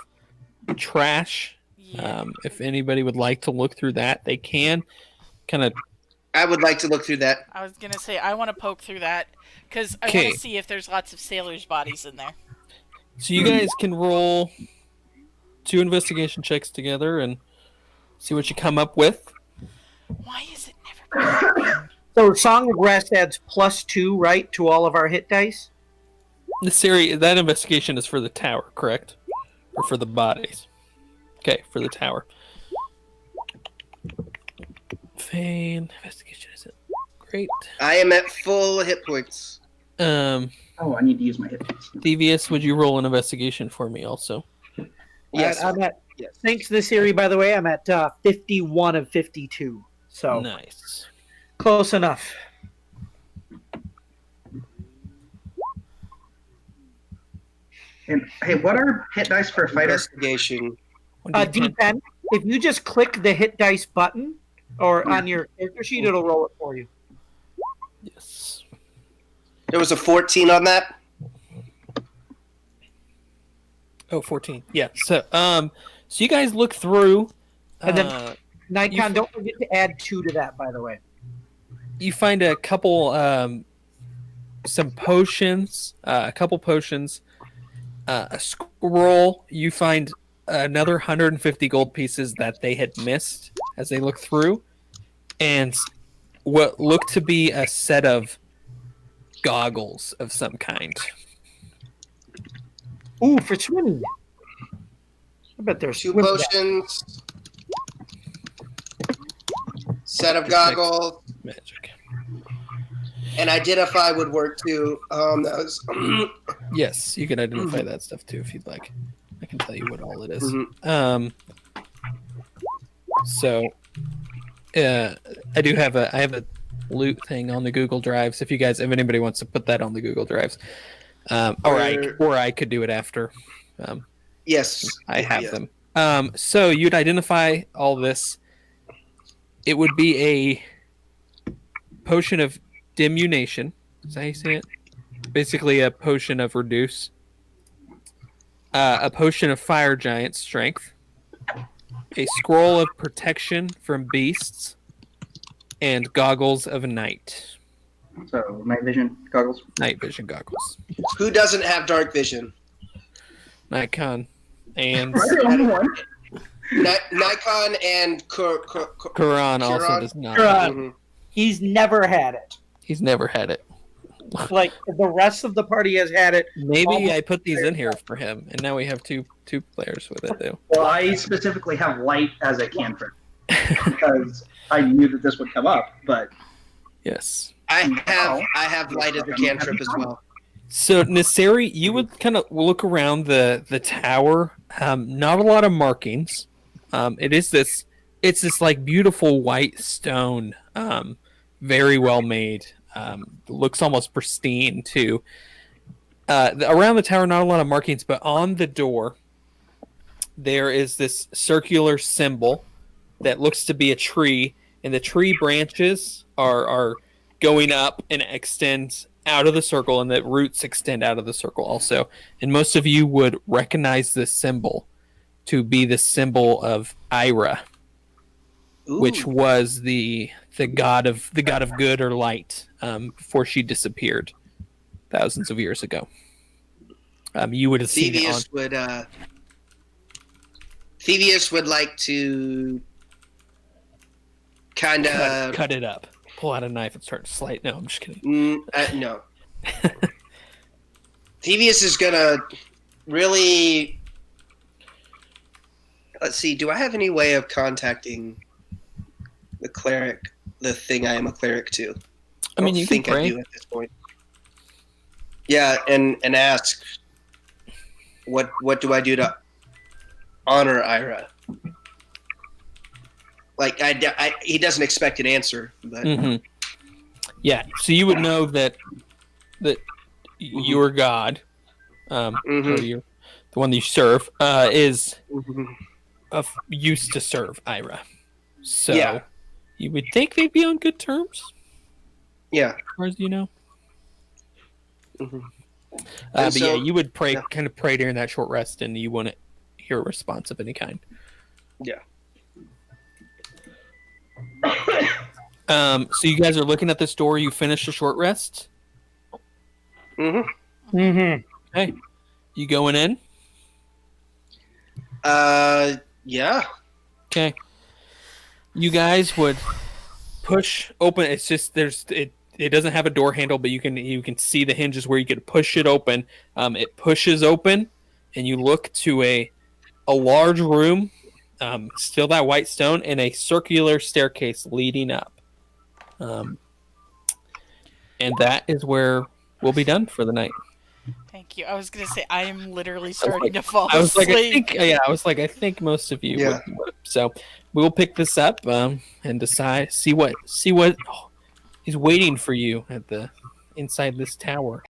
trash. Yeah. If anybody would like to look through that, they can. Kind of. I would like to look through that. I was gonna say I want to poke through that because I want Okay. to see if there's lots of sailors' bodies in there. So you guys can roll 2 investigation checks together and see what you come up with. Why is it never? So Song of Rest adds +2, right, to all of our hit dice? That investigation is for the tower, correct? Or for the bodies? Okay, for the tower. Fane investigation isn't great. I am at full hit points. Oh, I need to use my hit points. Devious, would you roll an investigation for me also? Yes. I'm at, Yes. thanks to this theory, by the way, I'm at 51 of 52. So Nice. close enough. And hey, what are hit dice for a fighter? Investigation. 1d10. D10, if you just click the hit dice button or on your character sheet, it'll roll it for you. Yes. There was a 14 on that. Oh, 14. Yeah. So you guys look through. And then- Nikon, You- don't forget to add 2 to that, by the way. You find a couple some potions, a scroll. You find another 150 gold pieces that they had missed as they look through, and what looked to be a set of goggles of some kind. Ooh, for swimming. I bet there's 2 swim back. potions. Set of goggles. Magic. And Identify would work too. That was Yes, you can identify that stuff too if you'd like. I can tell you what all it is. Mhm. So, I have a loot thing on the Google Drives. If anybody wants to put that on the Google Drives, or I could do it after. Yes. I have Yeah. them. So you'd identify all this. It would be a potion of Dimunation. Is that how you say it? Basically a potion of Reduce. A potion of Fire Giant Strength. A scroll of Protection from Beasts. And Goggles of Night. So, night vision goggles? Night vision goggles. Who doesn't have dark vision? Nikon. And Nikon and Quran also does not. Quran. He's never had it. He's never had it. Like the rest of the party has had it. Maybe I put these in here for him, and now we have two players with it though. Well, I specifically have light as a cantrip because I knew that this would come up. But yes, I have light as a cantrip as well. So Naseri, you would kind of look around the tower. Not a lot of markings. It's this like beautiful white stone, very well made. Looks almost pristine too. Around the tower, not a lot of markings, but on the door, there is this circular symbol that looks to be a tree, and the tree branches are going up and extend out of the circle, and the roots extend out of the circle also. And most of you would recognize this symbol to be the symbol of Ira, which was the god of good or light before she disappeared thousands of years ago. You would have seen it on. Thievius would like to kind of cut it up, pull out a knife and start to slice. No, I'm just kidding. No. Thievius is gonna really. Let's see. Do I have any way of contacting the cleric? The thing I am a cleric to. I mean, you think can pray. I do at this point. Yeah, and ask. What do I do to honor Ira? Like he doesn't expect an answer, but yeah. So you would know that your god, or the one that you serve, is used to serve Ira. So you would think they'd be on good terms. Yeah, as far as you know. But yeah, you would pray, kind of pray during that short rest, and you wouldn't hear a response of any kind. Yeah. So you guys are looking at this door. You finished a short rest. Mm-hmm. Hey, you going in? Yeah. Okay. You guys would push open. It's just it doesn't have a door handle, but you can see the hinges where you could push it open. It pushes open, and you look to a large room, still that white stone, and a circular staircase leading up. And that is where we'll be done for the night. Thank you. I was gonna say I am literally starting to fall asleep. I think most of you would. So we'll pick this up and decide, see what is waiting for you at the inside this tower.